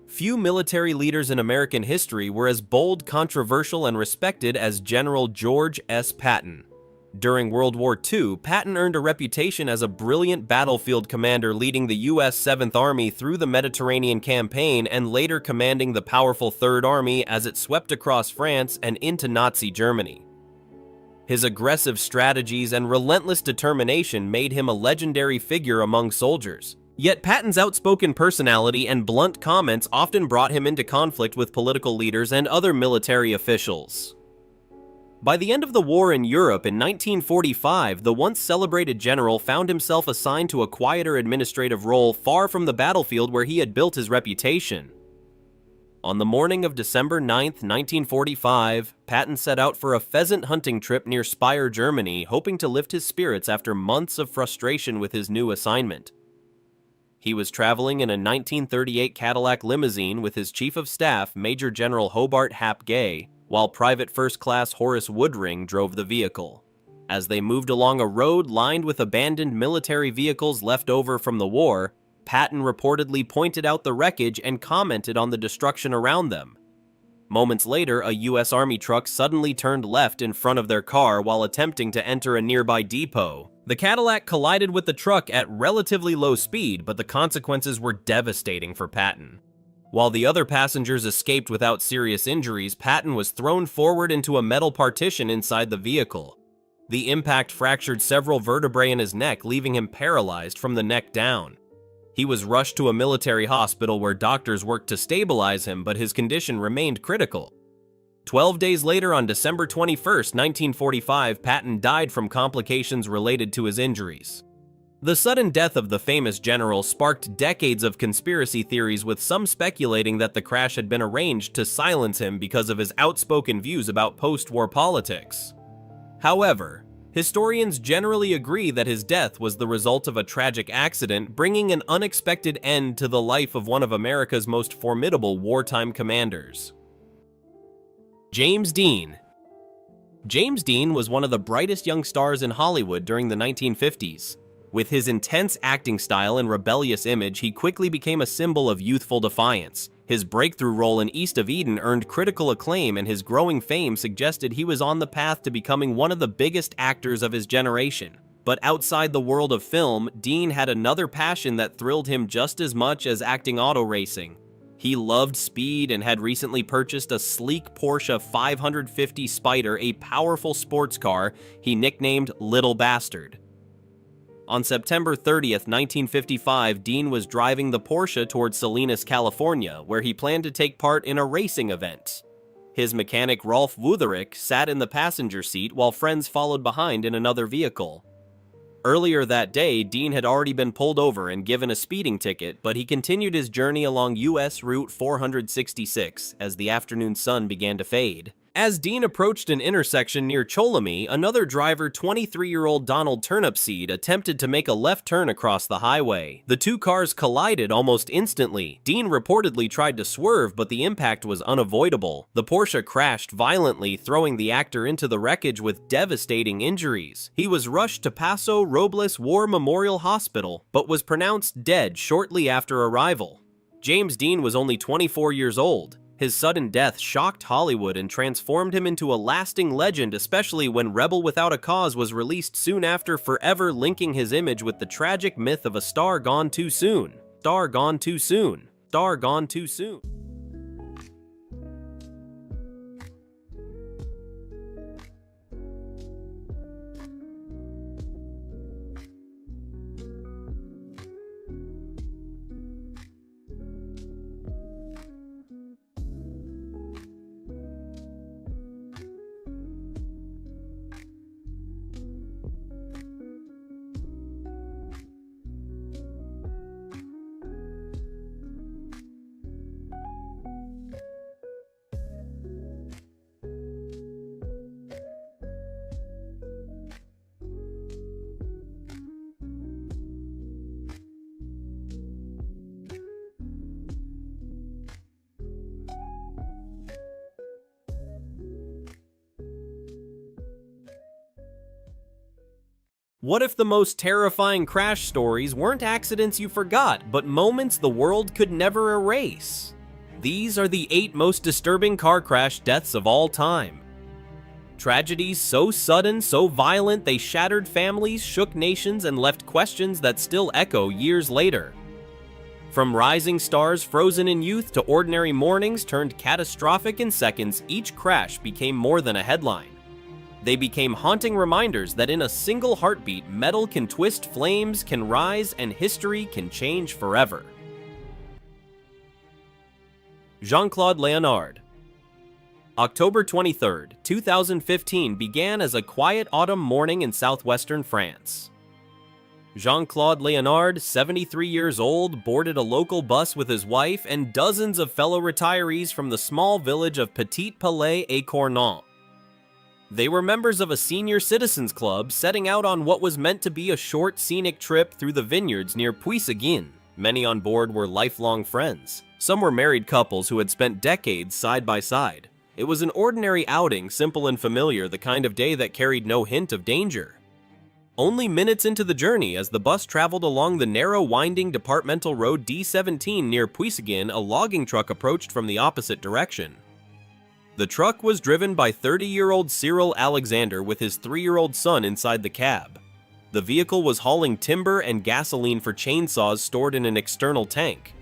Few military leaders in American history were as bold, controversial, and respected as General George S. Patton. During World War II, Patton earned a reputation as a brilliant battlefield commander, leading the U.S. 7th Army through the Mediterranean campaign and later commanding the powerful Third Army as it swept across France and into Nazi Germany. His aggressive strategies and relentless determination made him a legendary figure among soldiers. Yet Patton's outspoken personality and blunt comments often brought him into conflict with political leaders and other military officials. By the end of the war in Europe in 1945, the once celebrated general found himself assigned to a quieter administrative role far from the battlefield where he had built his reputation. On the morning of December 9, 1945, Patton set out for a pheasant hunting trip near Speyer, Germany, hoping to lift his spirits after months of frustration with his new assignment. He was traveling in a 1938 Cadillac limousine with his chief of staff, Major General Hobart Hap Gay, while Private First Class Horace Woodring drove the vehicle. As they moved along a road lined with abandoned military vehicles left over from the war, Patton reportedly pointed out the wreckage and commented on the destruction around them. Moments later, a U.S. Army truck suddenly turned left in front of their car while attempting to enter a nearby depot. The Cadillac collided with the truck at relatively low speed, but the consequences were devastating for Patton. While the other passengers escaped without serious injuries, Patton was thrown forward into a metal partition inside the vehicle. The impact fractured several vertebrae in his neck, leaving him paralyzed from the neck down. He was rushed to a military hospital where doctors worked to stabilize him, but his condition remained critical. 12 days later, on December 21, 1945, Patton died from complications related to his injuries. The sudden death of the famous general sparked decades of conspiracy theories, with some speculating that the crash had been arranged to silence him because of his outspoken views about post-war politics. However, historians generally agree that his death was the result of a tragic accident, bringing an unexpected end to the life of one of America's most formidable wartime commanders. James Dean. James Dean was one of the brightest young stars in Hollywood during the 1950s. With his intense acting style and rebellious image, he quickly became a symbol of youthful defiance. His breakthrough role in East of Eden earned critical acclaim, and his growing fame suggested he was on the path to becoming one of the biggest actors of his generation. But outside the world of film, Dean had another passion that thrilled him just as much as acting auto racing. He loved speed and had recently purchased a sleek Porsche 550 Spyder, a powerful sports car he nicknamed Little Bastard. On September 30th, 1955, Dean was driving the Porsche towards Salinas, California, where he planned to take part in a racing event. His mechanic Rolf Wutherich sat in the passenger seat while friends followed behind in another vehicle. Earlier that day, Dean had already been pulled over and given a speeding ticket, but he continued his journey along U.S. Route 466 as the afternoon sun began to fade. As Dean approached an intersection near Cholami, another driver, 23-year-old Donald Turnipseed, attempted to make a left turn across the highway. The two cars collided almost instantly. Dean reportedly tried to swerve, but the impact was unavoidable. The Porsche crashed violently, throwing the actor into the wreckage with devastating injuries. He was rushed to Paso Robles War Memorial Hospital, but was pronounced dead shortly after arrival. James Dean was only 24 years old. His sudden death shocked Hollywood and transformed him into a lasting legend, especially when Rebel Without a Cause was released soon after, forever linking his image with the tragic myth of a star gone too soon. Star gone too soon. Star gone too soon. What if the most terrifying crash stories weren't accidents you forgot, but moments the world could never erase? These are the 8 most disturbing car crash deaths of all time. Tragedies so sudden, so violent, they shattered families, shook nations, and left questions that still echo years later. From rising stars frozen in youth to ordinary mornings turned catastrophic in seconds, each crash became more than a headline. They became haunting reminders that in a single heartbeat, metal can twist, flames can rise, and history can change forever. Jean-Claude Leonard. October 23, 2015 began as a quiet autumn morning in southwestern France. Jean-Claude Leonard, 73 years old, boarded a local bus with his wife and dozens of fellow retirees from the small village of Petit Palais-et-Cournon. They were members of a senior citizens club setting out on what was meant to be a short scenic trip through the vineyards near Puissaguin. Many on board were lifelong friends. Some were married couples who had spent decades side by side. It was an ordinary outing, simple and familiar, the kind of day that carried no hint of danger. Only minutes into the journey, as the bus traveled along the narrow, winding departmental road D17 near Puissaguin, a logging truck approached from the opposite direction. The truck was driven by 30-year-old Sia Alexandrova with his 3-year-old son inside the cab. The vehicle was hauling timber and gasoline for chainsaws stored in an external tank.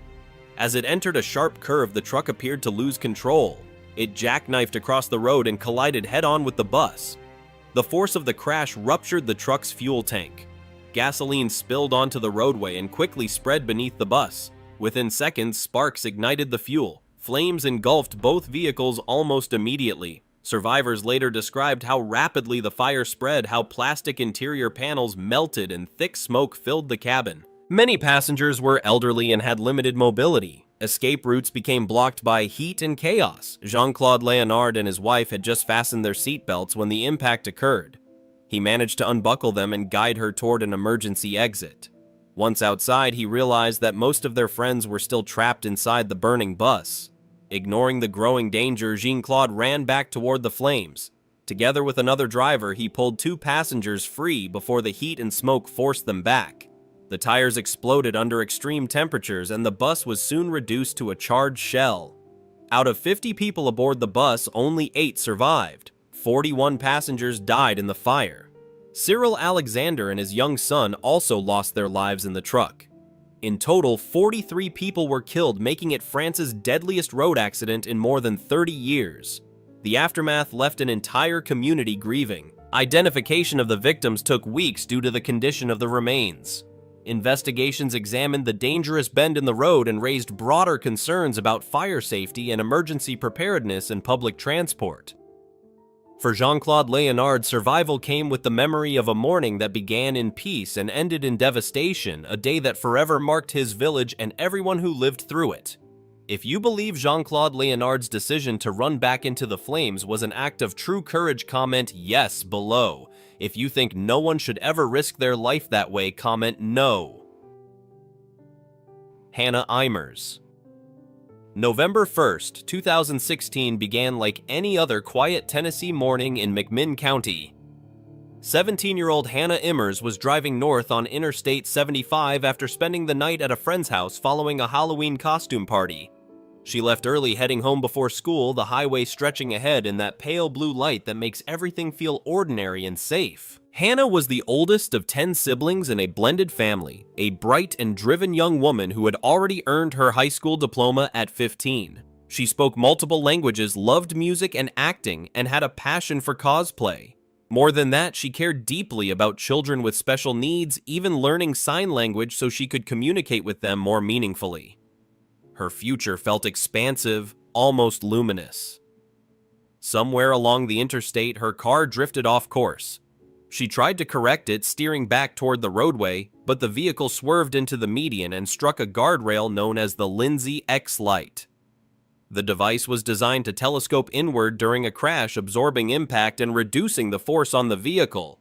As it entered a sharp curve, the truck appeared to lose control. It jackknifed across the road and collided head-on with the bus. The force of the crash ruptured the truck's fuel tank. Gasoline spilled onto the roadway and quickly spread beneath the bus. Within seconds, sparks ignited the fuel. Flames engulfed both vehicles almost immediately. Survivors later described how rapidly the fire spread, how plastic interior panels melted and thick smoke filled the cabin. Many passengers were elderly and had limited mobility. Escape routes became blocked by heat and chaos. Jean-Claude Leonard and his wife had just fastened their seatbelts when the impact occurred. He managed to unbuckle them and guide her toward an emergency exit. Once outside, he realized that most of their friends were still trapped inside the burning bus. Ignoring the growing danger, Jean-Claude ran back toward the flames. Together with another driver, he pulled 2 passengers free before the heat and smoke forced them back. The tires exploded under extreme temperatures, and the bus was soon reduced to a charred shell. Out of 50 people aboard the bus, only 8 survived. 41 passengers died in the fire. Sia Alexandrova and his young son also lost their lives in the truck. In total, 43 people were killed, making it France's deadliest road accident in more than 30 years. The aftermath left an entire community grieving. Identification of the victims took weeks due to the condition of the remains. Investigations examined the dangerous bend in the road and raised broader concerns about fire safety and emergency preparedness in public transport. For Jean-Claude Leonard, survival came with the memory of a morning that began in peace and ended in devastation, a day that forever marked his village and everyone who lived through it. If you believe Jean-Claude Leonard's decision to run back into the flames was an act of true courage, comment yes below. If you think no one should ever risk their life that way, comment no. Hannah Eimers. November 1st, 2016 began like any other quiet Tennessee morning in McMinn County. 17-year-old Hannah Eimers was driving north on Interstate 75 after spending the night at a friend's house following a Halloween costume party. She left early, heading home before school, the highway stretching ahead in that pale blue light that makes everything feel ordinary and safe. Hannah was the oldest of 10 siblings in a blended family, a bright and driven young woman who had already earned her high school diploma at 15. She spoke multiple languages, loved music and acting, and had a passion for cosplay. More than that, she cared deeply about children with special needs, even learning sign language so she could communicate with them more meaningfully. Her future felt expansive, almost luminous. Somewhere along the interstate, her car drifted off course. She tried to correct it, steering back toward the roadway, but the vehicle swerved into the median and struck a guardrail known as the Lindsay X light. The device was designed to telescope inward during a crash, absorbing impact and reducing the force on the vehicle.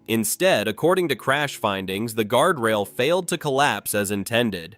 Instead, according to crash findings, the guardrail failed to collapse as intended.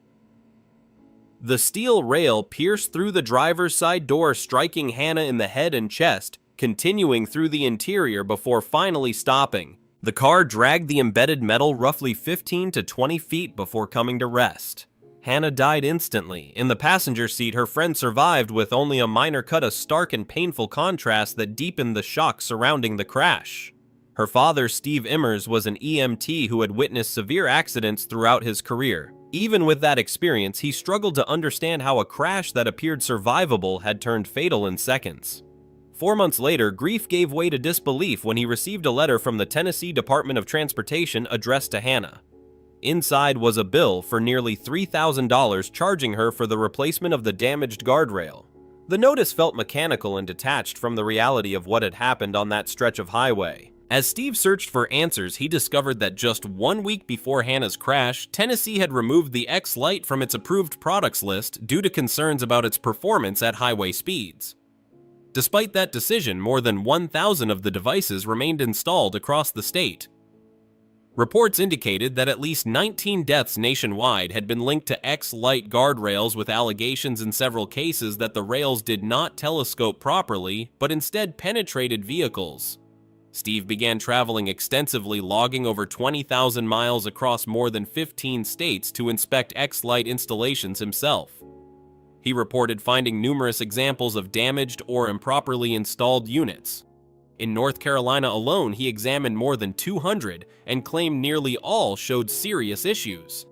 The steel rail pierced through the driver's side door, striking Hannah in the head and chest, continuing through the interior before finally stopping. The car dragged the embedded metal roughly 15 to 20 feet before coming to rest. Hannah died instantly. In the passenger seat, her friend survived with only a minor cut, a stark and painful contrast that deepened the shock surrounding the crash. Her father, Steve Eimers, was an EMT who had witnessed severe accidents throughout his career. Even with that experience, he struggled to understand how a crash that appeared survivable had turned fatal in seconds. 4 months later, grief gave way to disbelief when he received a letter from the Tennessee Department of Transportation addressed to Hannah. Inside was a bill for nearly $3,000 charging her for the replacement of the damaged guardrail. The notice felt mechanical and detached from the reality of what had happened on that stretch of highway. As Steve searched for answers, he discovered that just 1 week before Hannah's crash, Tennessee had removed the X light from its approved products list due to concerns about its performance at highway speeds. Despite that decision, more than 1,000 of the devices remained installed across the state. Reports indicated that at least 19 deaths nationwide had been linked to X-light guardrails, with allegations in several cases that the rails did not telescope properly, but instead penetrated vehicles. Steve began traveling extensively, logging over 20,000 miles across more than 15 states to inspect X-light installations himself. He reported finding numerous examples of damaged or improperly installed units. In North Carolina alone, he examined more than 200 and claimed nearly all showed serious issues.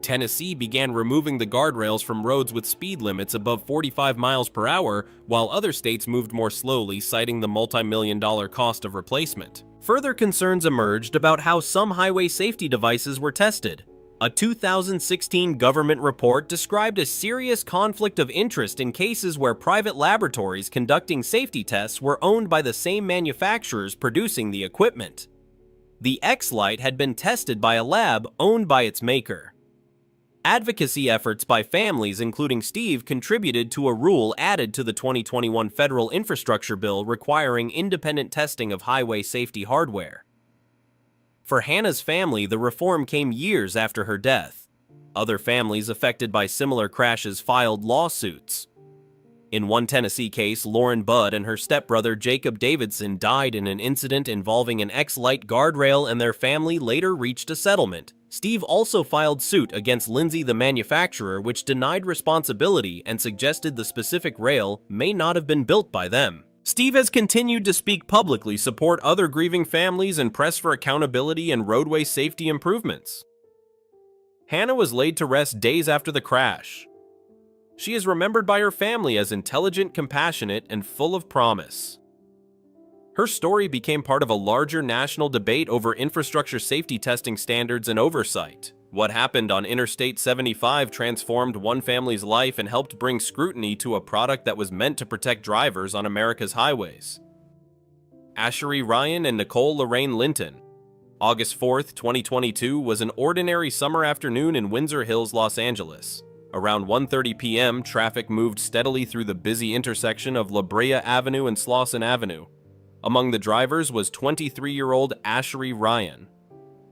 Tennessee began removing the guardrails from roads with speed limits above 45 miles per hour, while other states moved more slowly, citing the multi-million-dollar cost of replacement. Further concerns emerged about how some highway safety devices were tested. A 2016 government report described a serious conflict of interest in cases where private laboratories conducting safety tests were owned by the same manufacturers producing the equipment. The X-light had been tested by a lab owned by its maker. Advocacy efforts by families, including Steve, contributed to a rule added to the 2021 federal infrastructure bill requiring independent testing of highway safety hardware. For Hannah's family, the reform came years after her death. Other families affected by similar crashes filed lawsuits. In one Tennessee case, Lauren Budd and her stepbrother Jacob Davidson died in an incident involving an X-light guardrail, and their family later reached a settlement. Steve also filed suit against Lindsay, the manufacturer, which denied responsibility and suggested the specific rail may not have been built by them. Steve has continued to speak publicly, support other grieving families, and press for accountability and roadway safety improvements. Hannah was laid to rest days after the crash. She is remembered by her family as intelligent, compassionate, and full of promise. Her story became part of a larger national debate over infrastructure safety testing standards and oversight. What happened on Interstate 75 transformed one family's life and helped bring scrutiny to a product that was meant to protect drivers on America's highways. Ashery Ryan and Nicole Lorraine Linton. August 4, 2022 was an ordinary summer afternoon in Windsor Hills, Los Angeles. Around 1:30 p.m., traffic moved steadily through the busy intersection of La Brea Avenue and Slauson Avenue. Among the drivers was 23-year-old Ashery Ryan.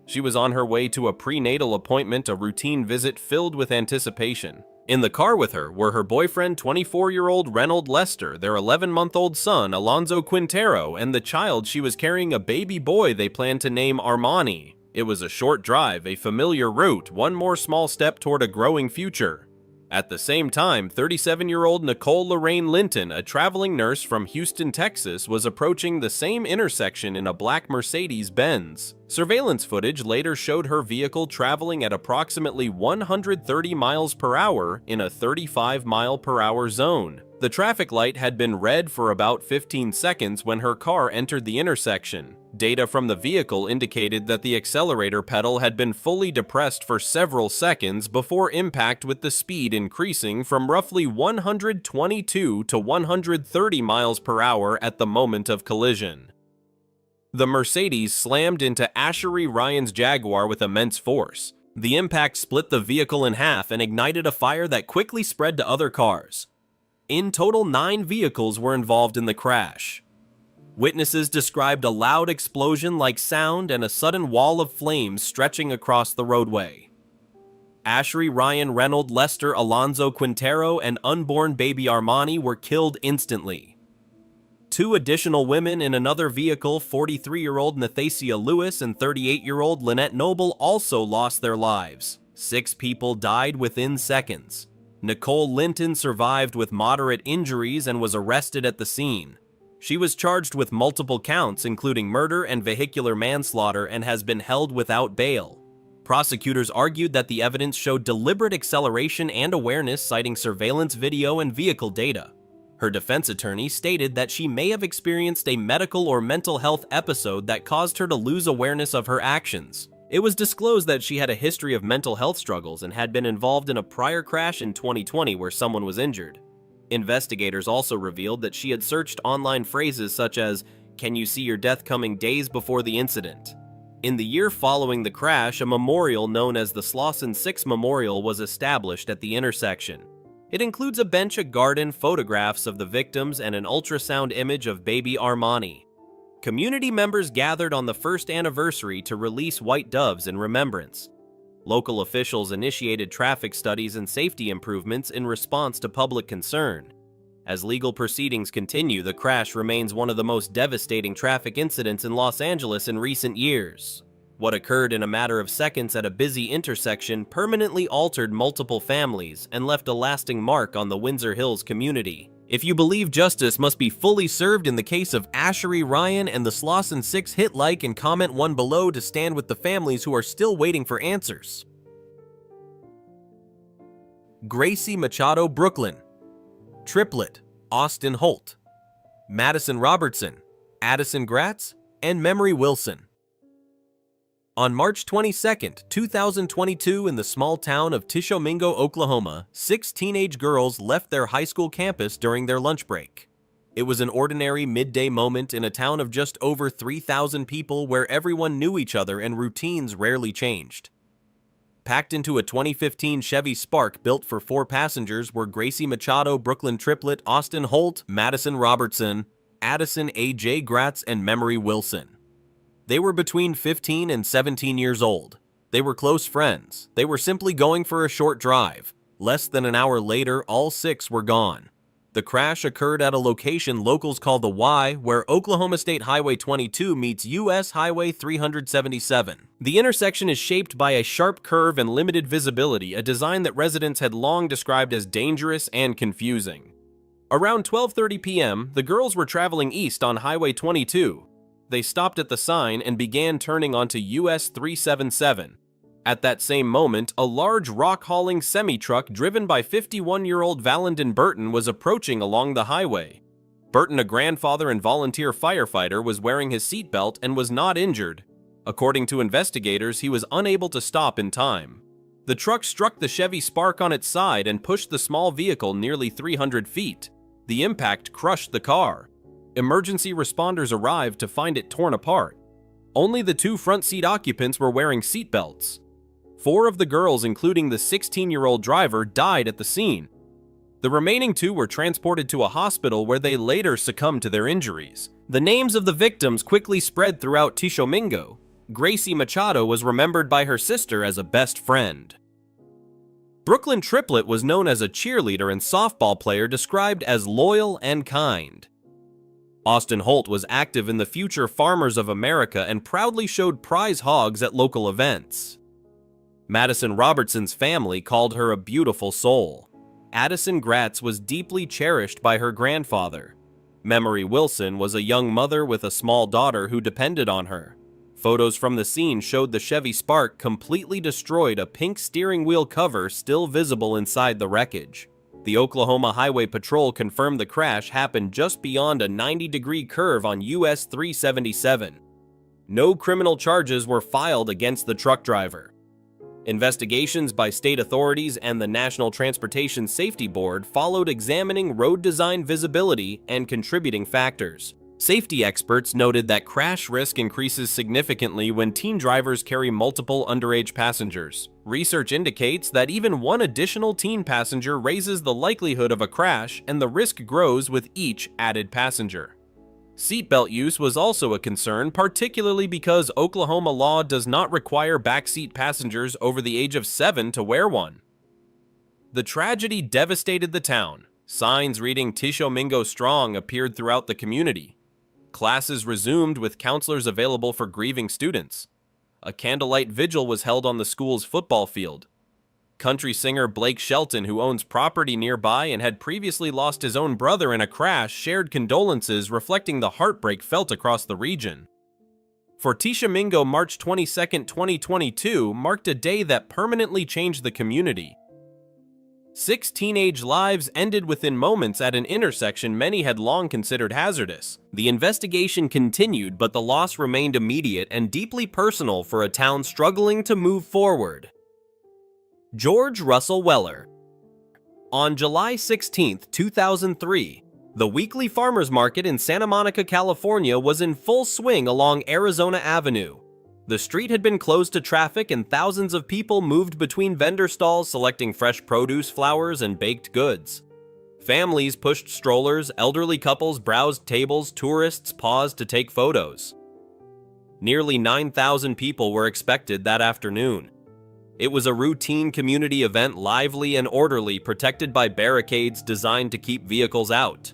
She was on her way to a prenatal appointment, a routine visit filled with anticipation. In the car with her were her boyfriend, 24-year-old Reynold Lester, their 11-month-old son, Alonzo Quintero, and the child she was carrying, a baby boy they planned to name Armani. It was a short drive, a familiar route, one more small step toward a growing future. At the same time, 37-year-old Nicole Lorraine Linton, a traveling nurse from Houston, Texas, was approaching the same intersection in a black Mercedes-Benz. Surveillance footage later showed her vehicle traveling at approximately 130 miles per hour in a 35-mile-per-hour zone. The traffic light had been red for about 15 seconds when her car entered the intersection. Data from the vehicle indicated that the accelerator pedal had been fully depressed for several seconds before impact, with the speed increasing from roughly 122 to 130 miles per hour at the moment of collision. The Mercedes slammed into Ashery Ryan's Jaguar with immense force. The impact split the vehicle in half and ignited a fire that quickly spread to other cars. In total, 9 vehicles were involved in the crash. Witnesses described a loud explosion-like sound and a sudden wall of flames stretching across the roadway. Ashery Ryan, Reynold Lester, Alonzo Quintero, and unborn baby Armani were killed instantly. 2 additional women in another vehicle, 43-year-old Nathasia Lewis and 38-year-old Lynette Noble, also lost their lives. 6 people died within seconds. Nicole Linton survived with moderate injuries and was arrested at the scene. She was charged with multiple counts, including murder and vehicular manslaughter, and has been held without bail. Prosecutors argued that the evidence showed deliberate acceleration and awareness, citing surveillance video and vehicle data. Her defense attorney stated that she may have experienced a medical or mental health episode that caused her to lose awareness of her actions. It was disclosed that she had a history of mental health struggles and had been involved in a prior crash in 2020 where someone was injured. Investigators also revealed that she had searched online phrases such as, "Can you see your death coming?" days before the incident. In the year following the crash, a memorial known as the Slauson 6 Memorial was established at the intersection. It includes a bench, a garden, photographs of the victims, and an ultrasound image of baby Armani. Community members gathered on the first anniversary to release white doves in remembrance. Local officials initiated traffic studies and safety improvements in response to public concern. As legal proceedings continue, the crash remains one of the most devastating traffic incidents in Los Angeles in recent years. What occurred in a matter of seconds at a busy intersection permanently altered multiple families and left a lasting mark on the Windsor Hills community. If you believe justice must be fully served in the case of Ashery Ryan and the Slauson 6, hit like and comment 1 below to stand with the families who are still waiting for answers. Gracie Machado Brooklyn. Triplet, Austin Holt, Madison Robertson, Addison Gratz, and Memory Wilson. On March 22, 2022, in the small town of Tishomingo, Oklahoma, 6 teenage girls left their high school campus during their lunch break. It was an ordinary midday moment in a town of just over 3,000 people where everyone knew each other and routines rarely changed. Packed into a 2015 Chevy Spark built for 4 passengers were Gracie Machado, Brooklyn Triplet, Austin Holt, Madison Robertson, Addison A.J. Gratz, and Memory Wilson. They were between 15 and 17 years old. They were close friends. They were simply going for a short drive. Less than an hour later, all 6 were gone. The crash occurred at a location locals call the Y, where Oklahoma State Highway 22 meets U.S. Highway 377. The intersection is shaped by a sharp curve and limited visibility, a design that residents had long described as dangerous and confusing. Around 12:30 p.m., the girls were traveling east on Highway 22. They stopped at the sign and began turning onto US 377. At that same moment, a large rock-hauling semi-truck driven by 51-year-old Valentin Burton was approaching along the highway. Burton, a grandfather and volunteer firefighter, was wearing his seatbelt and was not injured. According to investigators, he was unable to stop in time. The truck struck the Chevy Spark on its side and pushed the small vehicle nearly 300 feet. The impact crushed the car. Emergency responders arrived to find it torn apart. Only the 2 front seat occupants were wearing seatbelts. 4 of the girls, including the 16-year-old driver, died at the scene. The remaining 2 were transported to a hospital where they later succumbed to their injuries. The names of the victims quickly spread throughout Tishomingo. Gracie Machado was remembered by her sister as a best friend. Brooklyn Triplet was known as a cheerleader and softball player described as loyal and kind. Austin Holt was active in the Future Farmers of America and proudly showed prize hogs at local events. Madison Robertson's family called her a beautiful soul. Addison Gratz was deeply cherished by her grandfather. Memory Wilson was a young mother with a small daughter who depended on her. Photos from the scene showed the Chevy Spark completely destroyed, a pink steering wheel cover still visible inside the wreckage. The Oklahoma Highway Patrol confirmed the crash happened just beyond a 90-degree curve on US 377. No criminal charges were filed against the truck driver. Investigations by state authorities and the National Transportation Safety Board followed, examining road design, visibility, and contributing factors. Safety experts noted that crash risk increases significantly when teen drivers carry multiple underage passengers. Research indicates that even one additional teen passenger raises the likelihood of a crash, and the risk grows with each added passenger. Seatbelt use was also a concern, particularly because Oklahoma law does not require backseat passengers over the age of 7 to wear one. The tragedy devastated the town. Signs reading "Tishomingo Strong" appeared throughout the community. Classes resumed with counselors available for grieving students. A candlelight vigil was held on the school's football field. Country singer Blake Shelton, who owns property nearby and had previously lost his own brother in a crash, shared condolences, reflecting the heartbreak felt across the region. For Tishomingo, March 22, 2022 marked a day that permanently changed the community. 6 teenage lives ended within moments at an intersection many had long considered hazardous. The investigation continued, but the loss remained immediate and deeply personal for a town struggling to move forward. George Russell Weller. On July 16, 2003, the weekly farmers market in Santa Monica, California was in full swing along Arizona Avenue. The street had been closed to traffic and thousands of people moved between vendor stalls selecting fresh produce, flowers, and baked goods. Families pushed strollers, elderly couples browsed tables, tourists paused to take photos. Nearly 9,000 people were expected that afternoon. It was a routine community event, lively and orderly, protected by barricades designed to keep vehicles out.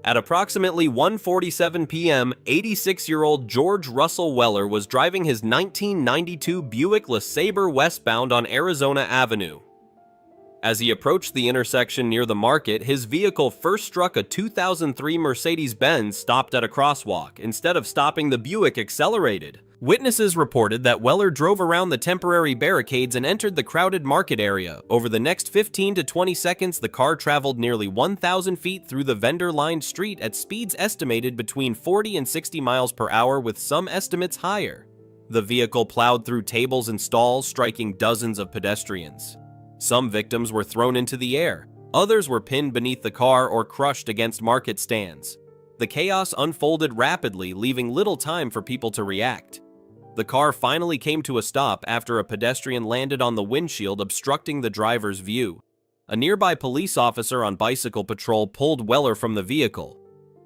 At approximately 1:47 p.m., 86-year-old George Russell Weller was driving his 1992 Buick LeSabre westbound on Arizona Avenue. As he approached the intersection near the market, his vehicle first struck a 2003 Mercedes-Benz stopped at a crosswalk. Instead of stopping, the Buick accelerated. Witnesses reported that Weller drove around the temporary barricades and entered the crowded market area. Over the next 15 to 20 seconds, the car traveled nearly 1,000 feet through the vendor-lined street at speeds estimated between 40 and 60 miles per hour, with some estimates higher. The vehicle plowed through tables and stalls, striking dozens of pedestrians. Some victims were thrown into the air. Others were pinned beneath the car or crushed against market stands. The chaos unfolded rapidly, leaving little time for people to react. The car finally came to a stop after a pedestrian landed on the windshield, obstructing the driver's view. A nearby police officer on bicycle patrol pulled Weller from the vehicle.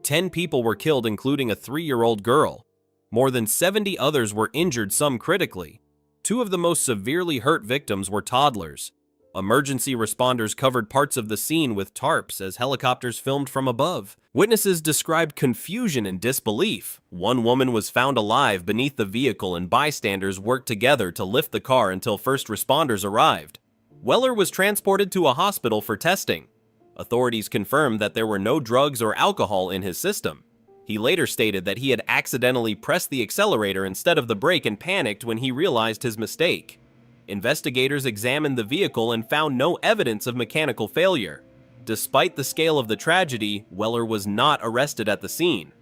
10 people were killed, including a 3-year-old girl. More than 70 others were injured, some critically. 2 of the most severely hurt victims were toddlers. Emergency responders covered parts of the scene with tarps as helicopters filmed from above. Witnesses described confusion and disbelief. One woman was found alive beneath the vehicle, and bystanders worked together to lift the car until first responders arrived. Weller was transported to a hospital for testing. Authorities confirmed that there were no drugs or alcohol in his system. He later stated that he had accidentally pressed the accelerator instead of the brake and panicked when he realized his mistake. Investigators examined the vehicle and found no evidence of mechanical failure. Despite the scale of the tragedy, Weller was not arrested at the scene.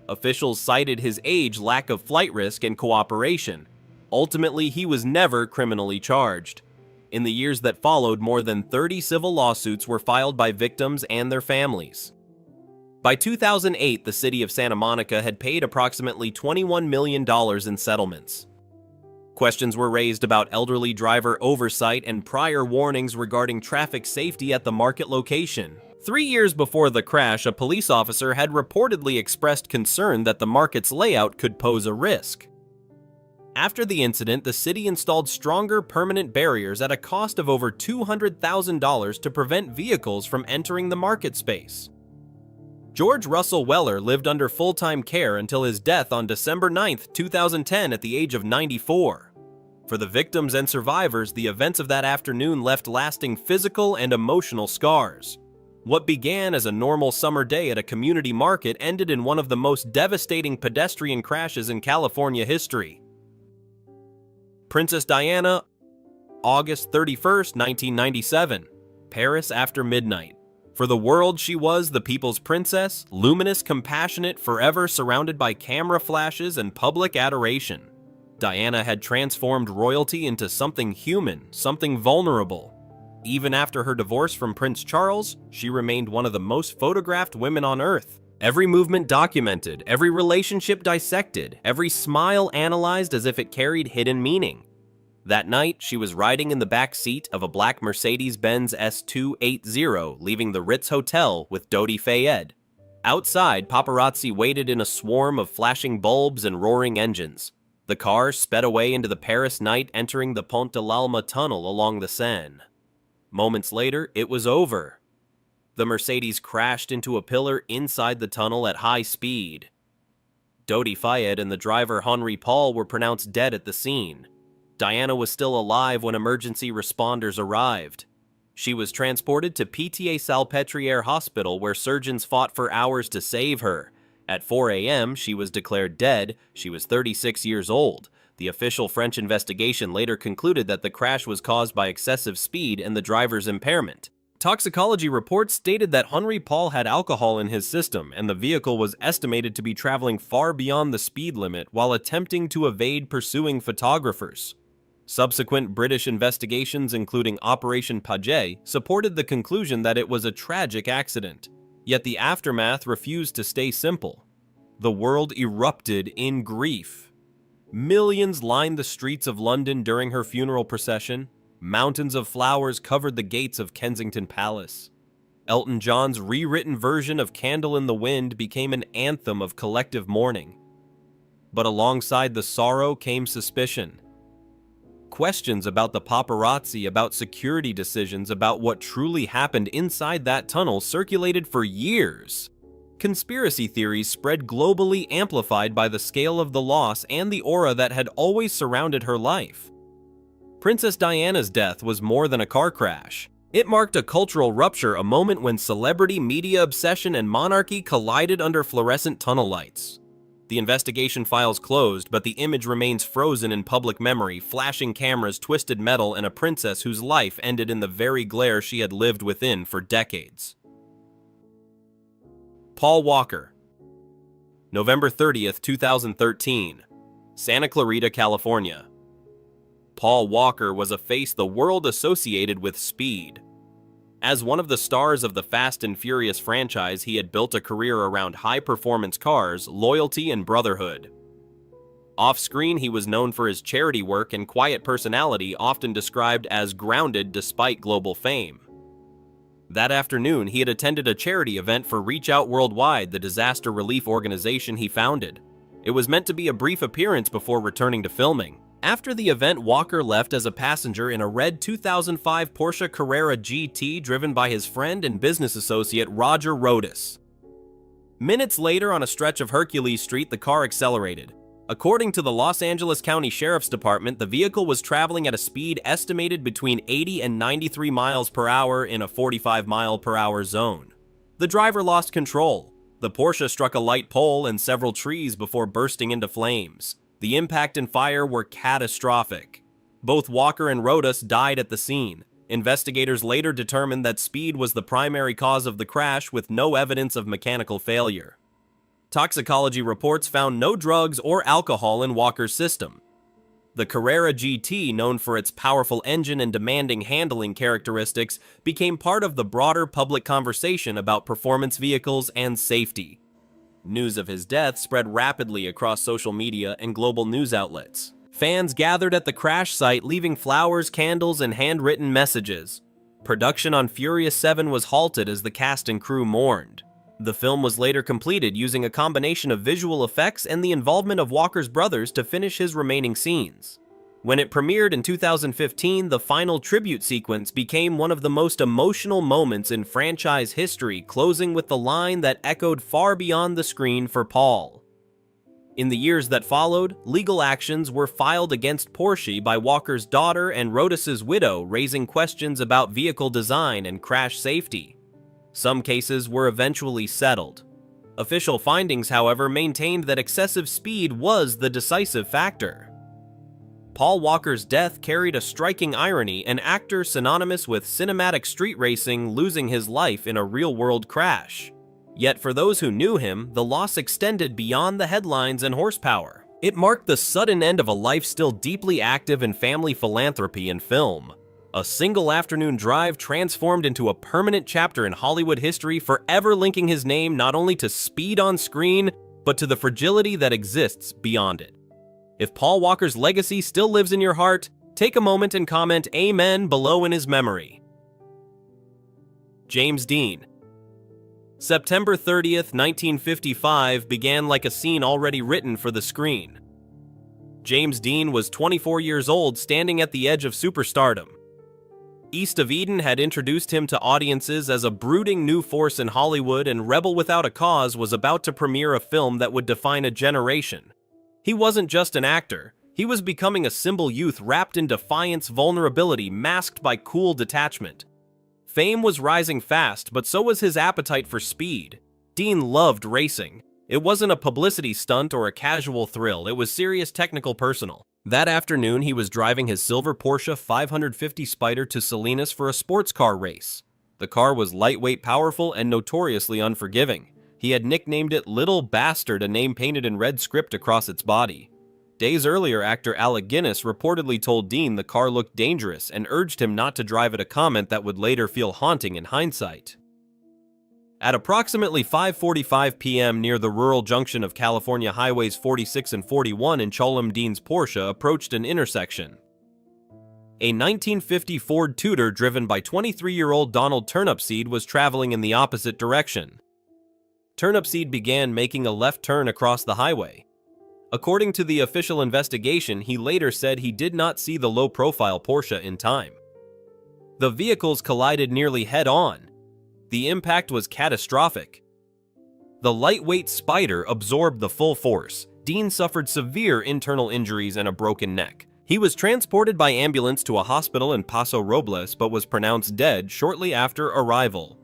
Officials cited his age, lack of flight risk, and cooperation. Ultimately, he was never criminally charged. In the years that followed, more than 30 civil lawsuits were filed by victims and their families. By 2008, the city of Santa Monica had paid approximately $21 million in settlements. Questions were raised about elderly driver oversight and prior warnings regarding traffic safety at the market location. 3 years before the crash, a police officer had reportedly expressed concern that the market's layout could pose a risk. After the incident, the city installed stronger permanent barriers at a cost of over $200,000 to prevent vehicles from entering the market space. George Russell Weller lived under full-time care until his death on December 9, 2010 at the age of 94. For the victims and survivors, the events of that afternoon left lasting physical and emotional scars. What began as a normal summer day at a community market ended in one of the most devastating pedestrian crashes in California history. Princess Diana, August 31, 1997, Paris after midnight. For the world, she was the people's princess, luminous, compassionate, forever surrounded by camera flashes and public adoration. Diana had transformed royalty into something human, something vulnerable. Even after her divorce from Prince Charles, she remained one of the most photographed women on Earth. Every movement documented, every relationship dissected, every smile analyzed as if it carried hidden meaning. That night, she was riding in the back seat of a black Mercedes-Benz S280, leaving the Ritz Hotel with Dodi Fayed. Outside, paparazzi waited in a swarm of flashing bulbs and roaring engines. The car sped away into the Paris night, entering the Pont de l'Alma tunnel along the Seine. Moments later, it was over. The Mercedes crashed into a pillar inside the tunnel at high speed. Dodi Fayed and the driver Henri Paul were pronounced dead at the scene. Diana was still alive when emergency responders arrived. She was transported to Pitié-Salpêtrière Hospital, where surgeons fought for hours to save her. At 4 a.m., she was declared dead. She was 36 years old. The official French investigation later concluded that the crash was caused by excessive speed and the driver's impairment. Toxicology reports stated that Henri Paul had alcohol in his system, and the vehicle was estimated to be traveling far beyond the speed limit while attempting to evade pursuing photographers. Subsequent British investigations, including Operation Paget, supported the conclusion that it was a tragic accident. Yet the aftermath refused to stay simple. The world erupted in grief. Millions lined the streets of London during her funeral procession. Mountains of flowers covered the gates of Kensington Palace. Elton John's rewritten version of Candle in the Wind became an anthem of collective mourning. But alongside the sorrow came suspicion. Questions about the paparazzi, about security decisions, about what truly happened inside that tunnel circulated for years. Conspiracy theories spread globally, amplified by the scale of the loss and the aura that had always surrounded her life. Princess Diana's death was more than a car crash. It marked a cultural rupture, a moment when celebrity, media obsession, and monarchy collided under fluorescent tunnel lights. The investigation files closed, but the image remains frozen in public memory, flashing cameras, twisted metal, and a princess whose life ended in the very glare she had lived within for decades. Paul Walker. November 30th, 2013. Santa Clarita, California. Paul Walker was a face the world associated with speed. As one of the stars of the Fast and Furious franchise, he had built a career around high-performance cars, loyalty, and brotherhood. Off-screen, he was known for his charity work and quiet personality, often described as grounded despite global fame. That afternoon, he had attended a charity event for Reach Out Worldwide, the disaster relief organization he founded. It was meant to be a brief appearance before returning to filming. After the event, Walker left as a passenger in a red 2005 Porsche Carrera GT driven by his friend and business associate Roger Rodas. Minutes later, on a stretch of Hercules Street, the car accelerated. According to the Los Angeles County Sheriff's Department, the vehicle was traveling at a speed estimated between 80 and 93 miles per hour in a 45-mile-per-hour zone. The driver lost control. The Porsche struck a light pole and several trees before bursting into flames. The impact and fire were catastrophic. Both Walker and Rodas died at the scene. Investigators later determined that speed was the primary cause of the crash with no evidence of mechanical failure. Toxicology reports found no drugs or alcohol in Walker's system. The Carrera GT, known for its powerful engine and demanding handling characteristics, became part of the broader public conversation about performance vehicles and safety. News of his death spread rapidly across social media and global news outlets. Fans gathered at the crash site, leaving flowers, candles, and handwritten messages. Production on Furious 7 was halted as the cast and crew mourned. The film was later completed using a combination of visual effects and the involvement of Walker's brothers to finish his remaining scenes. When it premiered in 2015, the final tribute sequence became one of the most emotional moments in franchise history, closing with the line that echoed far beyond the screen for Paul. In the years that followed, legal actions were filed against Porsche by Walker's daughter and Rotus's widow, raising questions about vehicle design and crash safety. Some cases were eventually settled. Official findings, however, maintained that excessive speed was the decisive factor. Paul Walker's death carried a striking irony, an actor synonymous with cinematic street racing losing his life in a real-world crash. Yet for those who knew him, the loss extended beyond the headlines and horsepower. It marked the sudden end of a life still deeply active in family philanthropy and film. A single afternoon drive transformed into a permanent chapter in Hollywood history, forever linking his name not only to speed on screen, but to the fragility that exists beyond it. If Paul Walker's legacy still lives in your heart, take a moment and comment "Amen" below in his memory. James Dean. September 30th, 1955 began like a scene already written for the screen. James Dean was 24 years old, standing at the edge of superstardom. East of Eden had introduced him to audiences as a brooding new force in Hollywood, and Rebel Without a Cause was about to premiere a film that would define a generation. He wasn't just an actor, he was becoming a symbol youth wrapped in defiance, vulnerability, masked by cool detachment. Fame was rising fast, but so was his appetite for speed. Dean loved racing. It wasn't a publicity stunt or a casual thrill, it was serious technical personal. That afternoon, he was driving his silver Porsche 550 Spyder to Salinas for a sports car race. The car was lightweight, powerful, and notoriously unforgiving. He had nicknamed it Little Bastard, a name painted in red script across its body. Days earlier, actor Alec Guinness reportedly told Dean the car looked dangerous and urged him not to drive it, a comment that would later feel haunting in hindsight. At approximately 5:45 p.m. near the rural junction of California Highways 46 and 41 in Cholum, Dean's Porsche approached an intersection. A 1950 Ford Tudor driven by 23-year-old Donald Turnipseed was traveling in the opposite direction. Turnipseed began making a left turn across the highway. According to the official investigation, he later said he did not see the low-profile Porsche in time. The vehicles collided nearly head-on. The impact was catastrophic. The lightweight Spyder absorbed the full force. Dean suffered severe internal injuries and a broken neck. He was transported by ambulance to a hospital in Paso Robles but was pronounced dead shortly after arrival.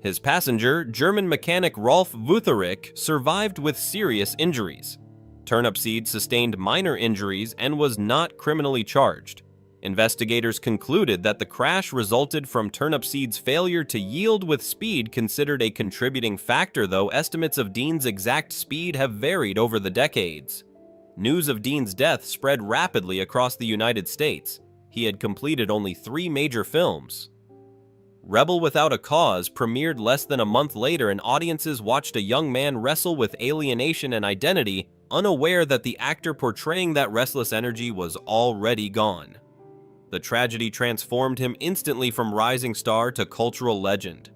His passenger, German mechanic Rolf Wutherich, survived with serious injuries. Turnipseed sustained minor injuries and was not criminally charged. Investigators concluded that the crash resulted from Turnipseed's failure to yield with speed, considered a contributing factor, though estimates of Dean's exact speed have varied over the decades. News of Dean's death spread rapidly across the United States. He had completed only 3 major films. Rebel Without a Cause premiered less than a month later, and audiences watched a young man wrestle with alienation and identity, unaware that the actor portraying that restless energy was already gone. The tragedy transformed him instantly from rising star to cultural legend.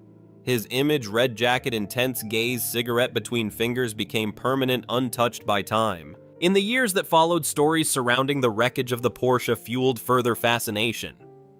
His image, red jacket, intense gaze, cigarette between fingers, became permanent, untouched by time. In the years that followed, stories surrounding the wreckage of the Porsche fueled further fascination.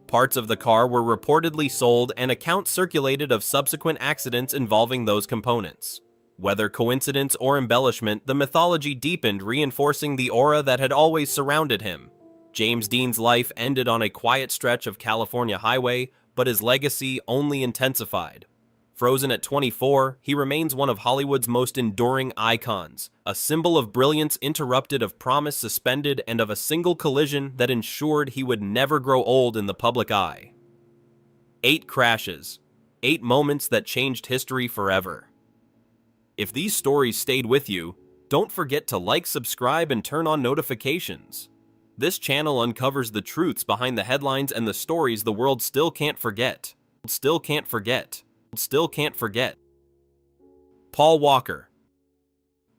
Parts of the car were reportedly sold, and accounts circulated of subsequent accidents involving those components. Whether coincidence or embellishment, the mythology deepened, reinforcing the aura that had always surrounded him. James Dean's life ended on a quiet stretch of California highway, but his legacy only intensified. Frozen at 24, he remains one of Hollywood's most enduring icons, a symbol of brilliance interrupted, of promise suspended, and of a single collision that ensured he would never grow old in the public eye. 8 crashes, 8 moments that changed history forever. If these stories stayed with you, don't forget to like, subscribe, and turn on notifications. This channel uncovers the truths behind the headlines and the stories the world still can't forget. Still can't forget. Still can't forget. Paul Walker.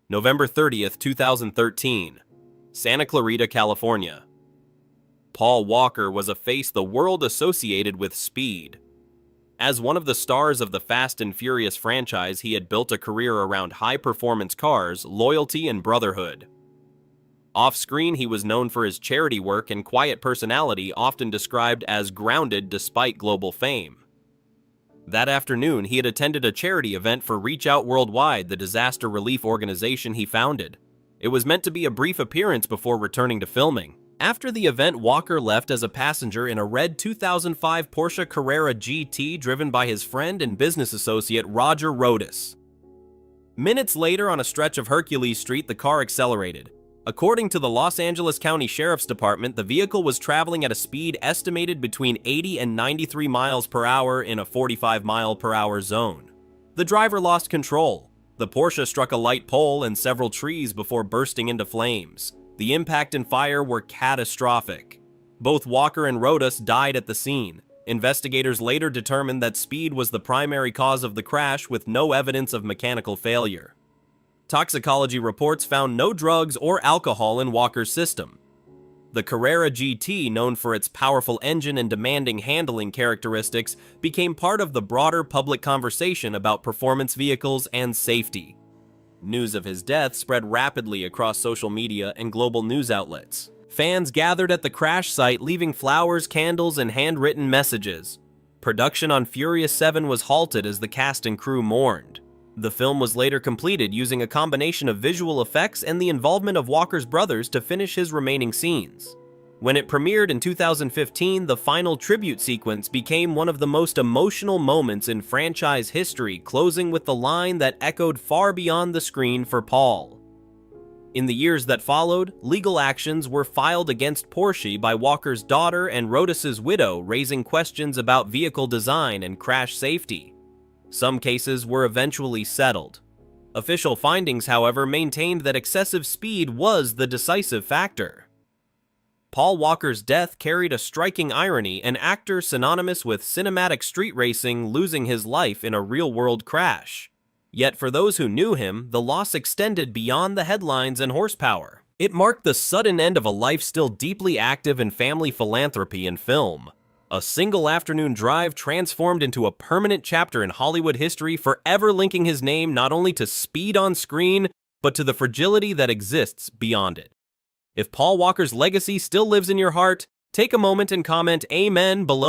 November 30th, 2013. Santa Clarita, California. Paul Walker was a face the world associated with speed. As one of the stars of the Fast and Furious franchise, he had built a career around high-performance cars, loyalty, and brotherhood. Off-screen, he was known for his charity work and quiet personality, often described as grounded despite global fame. That afternoon, he had attended a charity event for Reach Out Worldwide, the disaster relief organization he founded. It was meant to be a brief appearance before returning to filming. After the event, Walker left as a passenger in a red 2005 Porsche Carrera GT driven by his friend and business associate Roger Rodas. Minutes later, on a stretch of Hercules Street, the car accelerated. According to the Los Angeles County Sheriff's Department, the vehicle was traveling at a speed estimated between 80 and 93 miles per hour in a 45 mile per hour zone. The driver lost control. The Porsche struck a light pole and several trees before bursting into flames. The impact and fire were catastrophic. Both Walker and Rodas died at the scene. Investigators later determined that speed was the primary cause of the crash, with no evidence of mechanical failure. Toxicology reports found no drugs or alcohol in Walker's system. The Carrera GT, known for its powerful engine and demanding handling characteristics, became part of the broader public conversation about performance vehicles and safety. News of his death spread rapidly across social media and global news outlets. Fans gathered at the crash site, leaving flowers, candles, and handwritten messages. Production on Furious 7 was halted as the cast and crew mourned. The film was later completed using a combination of visual effects and the involvement of Walker's brothers to finish his remaining scenes. When it premiered in 2015, the final tribute sequence became one of the most emotional moments in franchise history, closing with the line that echoed far beyond the screen for Paul. In the years that followed, legal actions were filed against Porsche by Walker's daughter and Rodas's widow, raising questions about vehicle design and crash safety. Some cases were eventually settled. Official findings, however, maintained that excessive speed was the decisive factor. Paul Walker's death carried a striking irony, an actor synonymous with cinematic street racing losing his life in a real-world crash. Yet for those who knew him, the loss extended beyond the headlines and horsepower. It marked the sudden end of a life still deeply active in family philanthropy and film. A single afternoon drive transformed into a permanent chapter in Hollywood history, forever linking his name not only to speed on screen, but to the fragility that exists beyond it. If Paul Walker's legacy still lives in your heart, take a moment and comment "Amen" below.